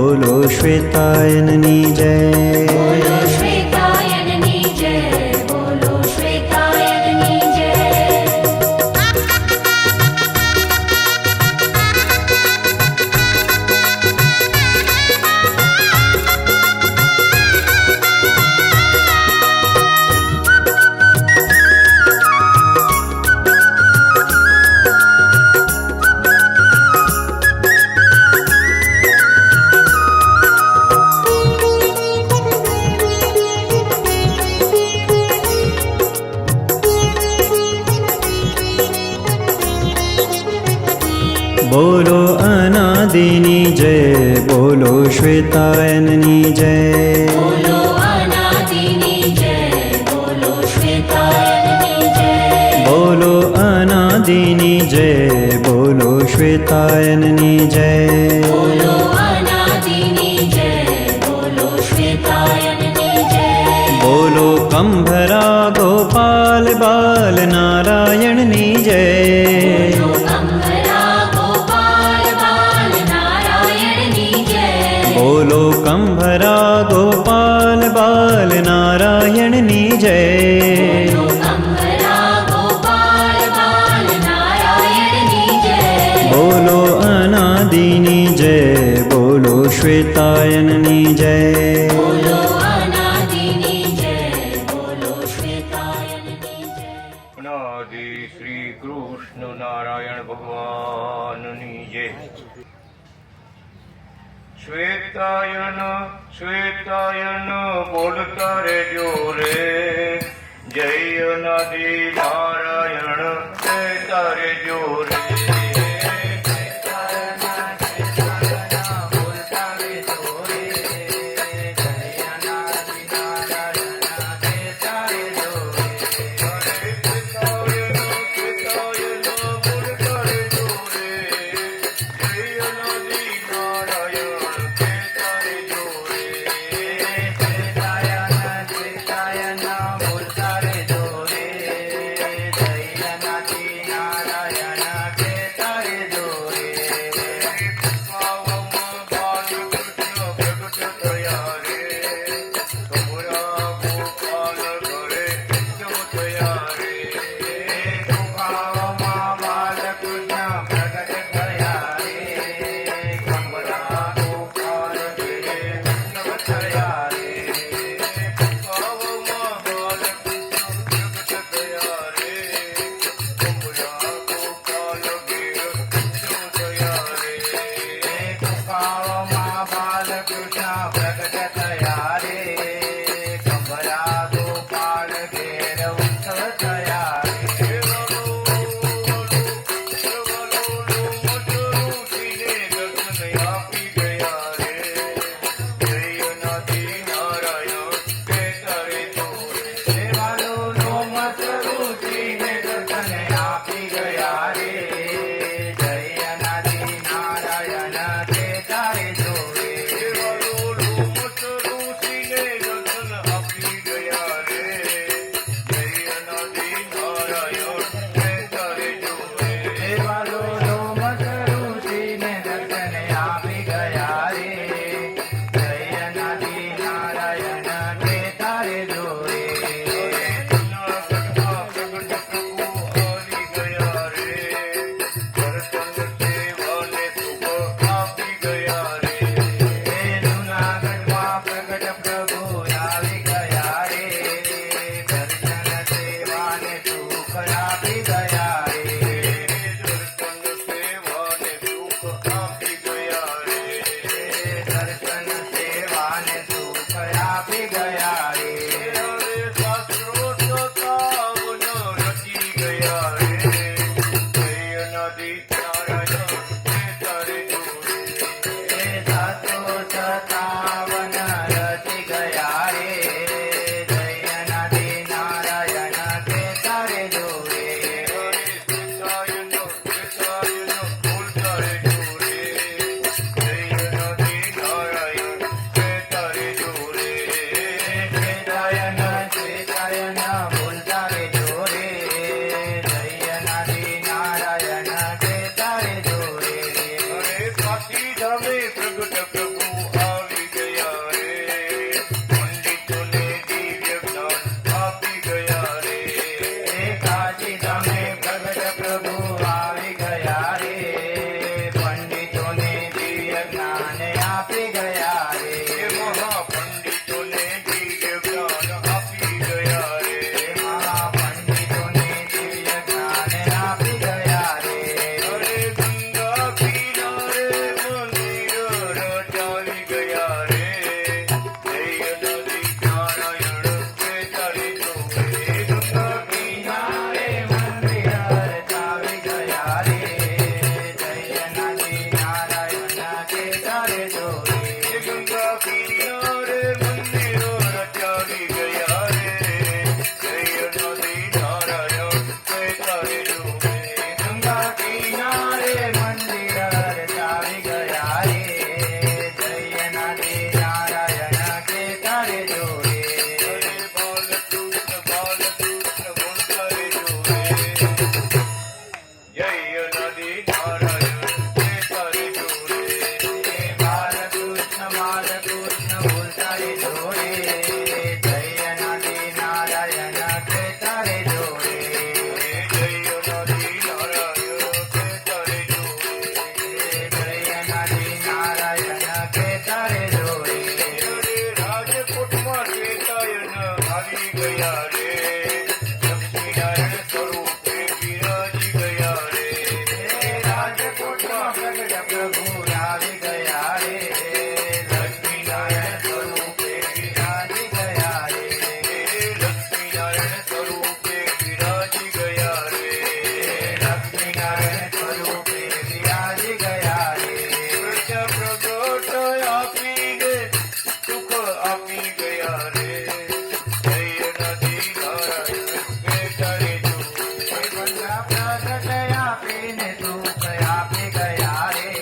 [SPEAKER 6] બોલો શ્વેતાયનની જય,
[SPEAKER 7] બોલો શ્વેતાયનની જય, બોલો શ્વેતાયનની જય.
[SPEAKER 6] બોલો અનાદિની જય, બોલો શ્વેતાયનની જય,
[SPEAKER 7] બોલો અનાદિની જય, બોલો શ્વેતાયનની જય,
[SPEAKER 6] બોલો અનાદિની જય, બોલો શ્વેતાયનની જય,
[SPEAKER 7] બોલો અનાદિની જય, બોલો શ્વેતાયનની જય,
[SPEAKER 6] બોલો કંભરા ગોપાલ બાલ નારાયણની જય,
[SPEAKER 7] કંભરા ગોપાલ બાલ નારાયણની જય,
[SPEAKER 6] બોલો કંભરા ગોપાલ બાલ નારાયણની જય,
[SPEAKER 7] કંભરા ગોપાલ બાલ નારાયણની જય,
[SPEAKER 6] બોલો અનાદિની શ્વેતાયનની જય.
[SPEAKER 7] બોલો અનાદિની જય બોલો શ્વેતાયનની જય
[SPEAKER 3] અનાદિ શ્રી કૃષ્ણ નારાયણ ભગવાનની જય. શ્વેતાયન શ્વેતાયન બોલતા રેજો રે, જય અનાદિ નારાયણ કહેતા રેજો રે.
[SPEAKER 8] પ્રગટ પ્રભુ આવી ગયા રે લક્ષ્મી નારાયણ સ્વરૂપે બિરાજી ગયા રે લક્ષ્મી નારાયણ સ્વરૂપે બિરાજી ગયા રે લક્ષ્મી નારાયણ સ્વરૂપે બિરાજી ગયા રે પ્રગટ આપી ગે સુખ આપી ગયા રે જય નદી નારાયણ કે ચરે પ્રગટ આપીને સુખ આપી ગયા રે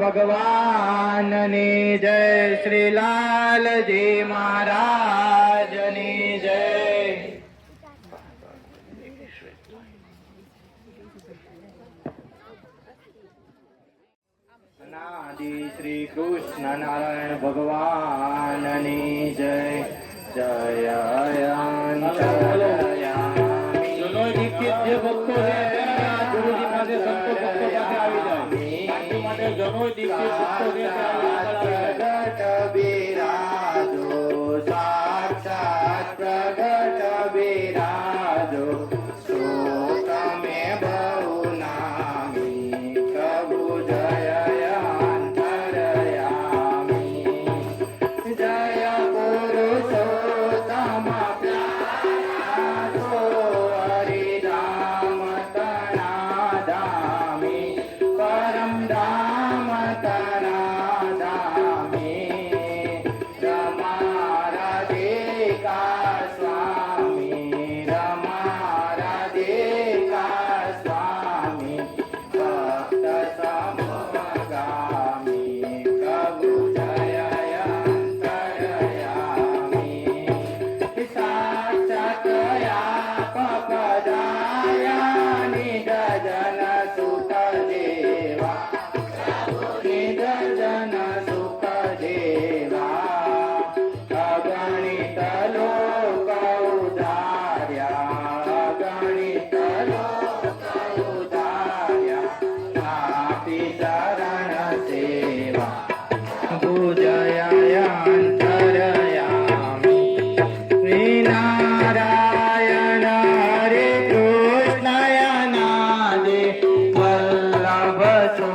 [SPEAKER 8] ભગવાનની જય, શ્રી લાલજી મહારાજની જય. અનાદિ શ્રી કૃષ્ણ નારાયણ ભગવાનની જય. જય અંતરયામી.
[SPEAKER 4] જનોય દીક્ષિત જે ભક્તો છે તે આ ગુરુજી પાસે સંતો ભક્તો પાસે આવી જાય. આટલી માટે જનોય દીક્ષિત ભક્તો છે તે
[SPEAKER 8] પ્રગટ બિરાજો, સાક્ષાત પ્રગટ બિરાજો. સો તમે બહુ નામી, પ્રભુ જય અંતરયામી. જય પુરુષોત્તમ પ્યાસો, હરિધામ તણાધામી, પરમ ધામ તણાધામી. રમા રાધિકા સ્વામી, રમા રાધિકા સ્વામી. ભક્ત સમગામી, પ્રભુ જય અંતરયામી. સાક્ષાત્યા પપદાયા નિજ જન સુત દેવા, નિજ જન સુત દેવા. અગણિત લોક ઉધાર્યા, અગણિત લોક ઉધાર્યા. આપી ચરણ સેવા, પૂજય અંતરયામી. શ્રીનારાયણ હરે કૃષ્ણ નાદે વલ્લભ છો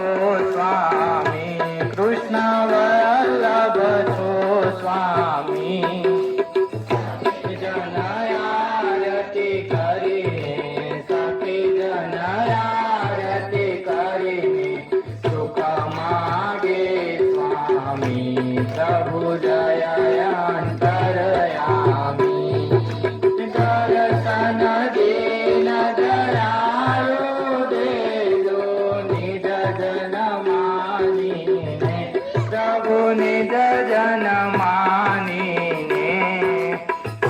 [SPEAKER 8] સ્વામી, કૃષ્ણ વલ્લભ છો સ્વામી. જનયારતી કરીને, સખી જનયારતી કરીને સુખ માગે સ્વામી, પ્રભુ જય અંતરયામી. દર્શન દીન દયાળુ દેજો, નિજ જન માનીને, પ્રભુ નિજ જન માનીને.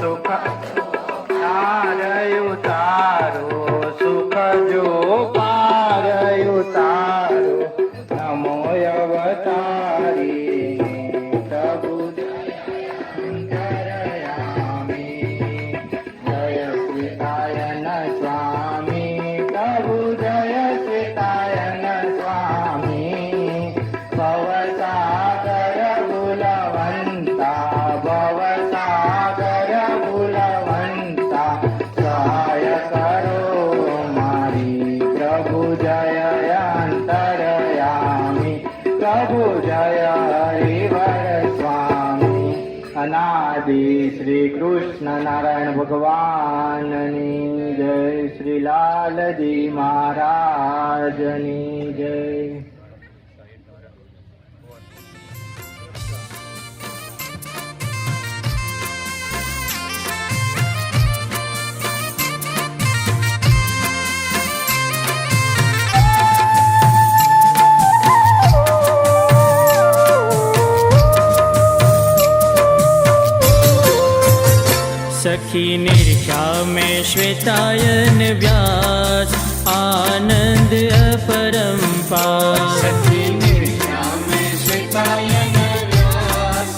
[SPEAKER 8] સુખ પારયું તારો, સુખ જો પારયું તારો. નમો અવતારીને, પ્રભુ જય અંતરયામી. જય શ્રીતાયન સ્વામી, પ્રભુ જય શ્રીતાયન સ્વામી. ભવસાગર ભૂલવંતા, ભવસાગર ભૂલવંતા. સહાય કરો મારી, પ્રભુ જય અંતરયામી. પ્રભુ જય હરિવર સ્વામી. અનાદિ શ્રી કૃષ્ણ નારાયણ ભગવાનની જય, શ્રી લાલજી મહારાજની જય.
[SPEAKER 6] सखी निरख्या में श्वेतायन व्यास, आनंद अपरंपार.
[SPEAKER 8] સખી નિર્યા મેં શ્વેતાયન વ્યાસ,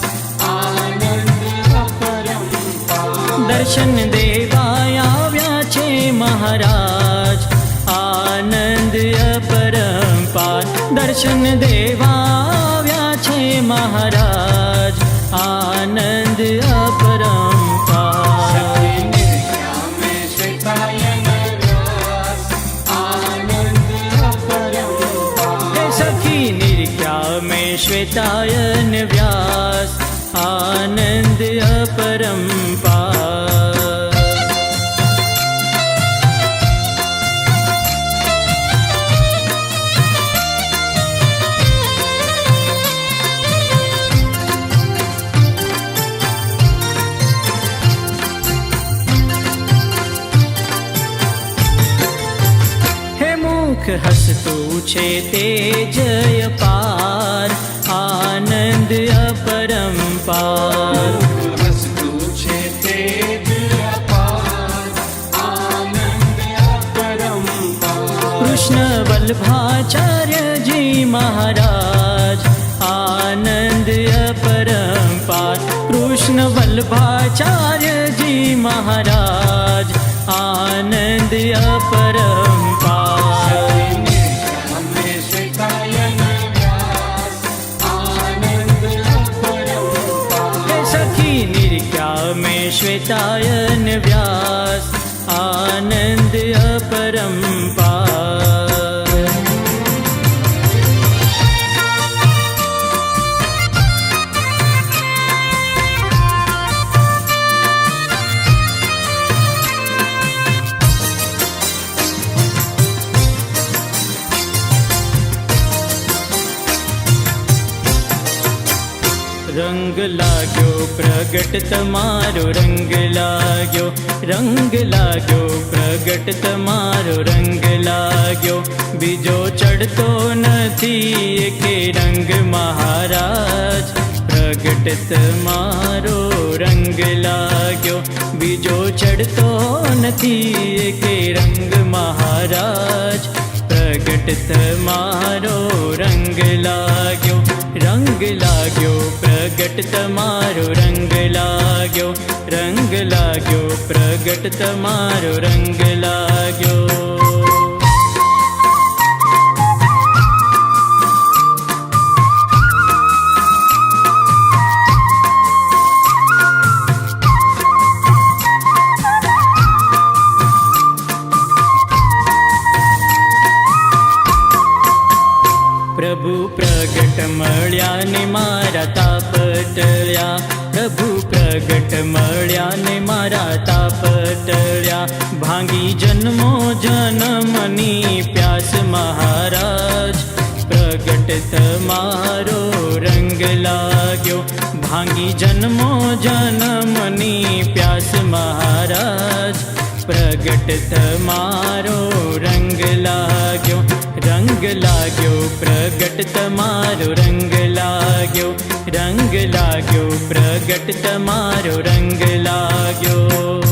[SPEAKER 8] આનંદ અપરંપાર.
[SPEAKER 6] દર્શન દેવાય આવ્યા છે મહારાજ, આનંદ अपरंपार. દર્શન દેવા આવ્યા છે મહારાજ, આનંદ अपरंपाર.
[SPEAKER 8] સખી નિર્યા મેં શ્વેતાયન વ્યાસ, આનંદ અપરંપાર.
[SPEAKER 6] હે સખી નિરખ્યા में श्वेतायन व्यास, आनंद अपरंपार. મુખ હસતું છે તે જય પાર, આનંદ અપરંપાર.
[SPEAKER 8] હસતું છે તે જ અપાર, આનંદ અપરંપાર.
[SPEAKER 6] કૃષ્ણ વલ્લભાચાર્યજી મહારાજ, આનંદ અપરંપાર. કૃષ્ણ વલ્લભાચાર્યજી મહારાજ, આનંદ અપરંપાર.
[SPEAKER 8] અમે શ્વેતાયન વ્યાસ, આનંદ અપરંપાર.
[SPEAKER 6] હે સખી નિર્ગ્યા મેં શ્વેતાયન વ્યાસ, આનંદ અપરંપાર. રંગ લાગ્યો પ્રગટ તમારો, રંગ લાગ્યો, રંગ લાગ્યો પ્રગટ તમારો, રંગ લાગ્યો. બીજો ચડતો નથી કે રંગ મહારાજ, પ્રગટ તમારો રંગ લાગ્યો. બીજો ચડતો નથી કે રંગ મહારાજ, પ્રગટ તમારો રંગ લાગ્યો. રંગ લાગ્યો પ્રગટ તમારો, રંગ લાગ્યો, રંગ લાગ્યો પ્રગટ તમારો, રંગ લાગ્યો. પ્રભુ પ્રગટ મળ્યા ને મારા તાપ ટળ્યા, પ્રભુ પ્રગટ મળ્યા ને મારા તાપ ટળ્યા. ભાંગી જન્મો જન્મની પ્યાસ મહારાજ, પ્રગટ તમારો રંગ લાગ્યો. ભાંગી જન્મો જન્મની પ્યાસ મહારાજ, પ્રગટ તમારો રંગ લાગ્યો. રંગ લાગ્યો પ્રગટ તમારો, રંગ લાગ્યો, રંગ લાગ્યો પ્રગટ તમારો, રંગ લાગ્યો.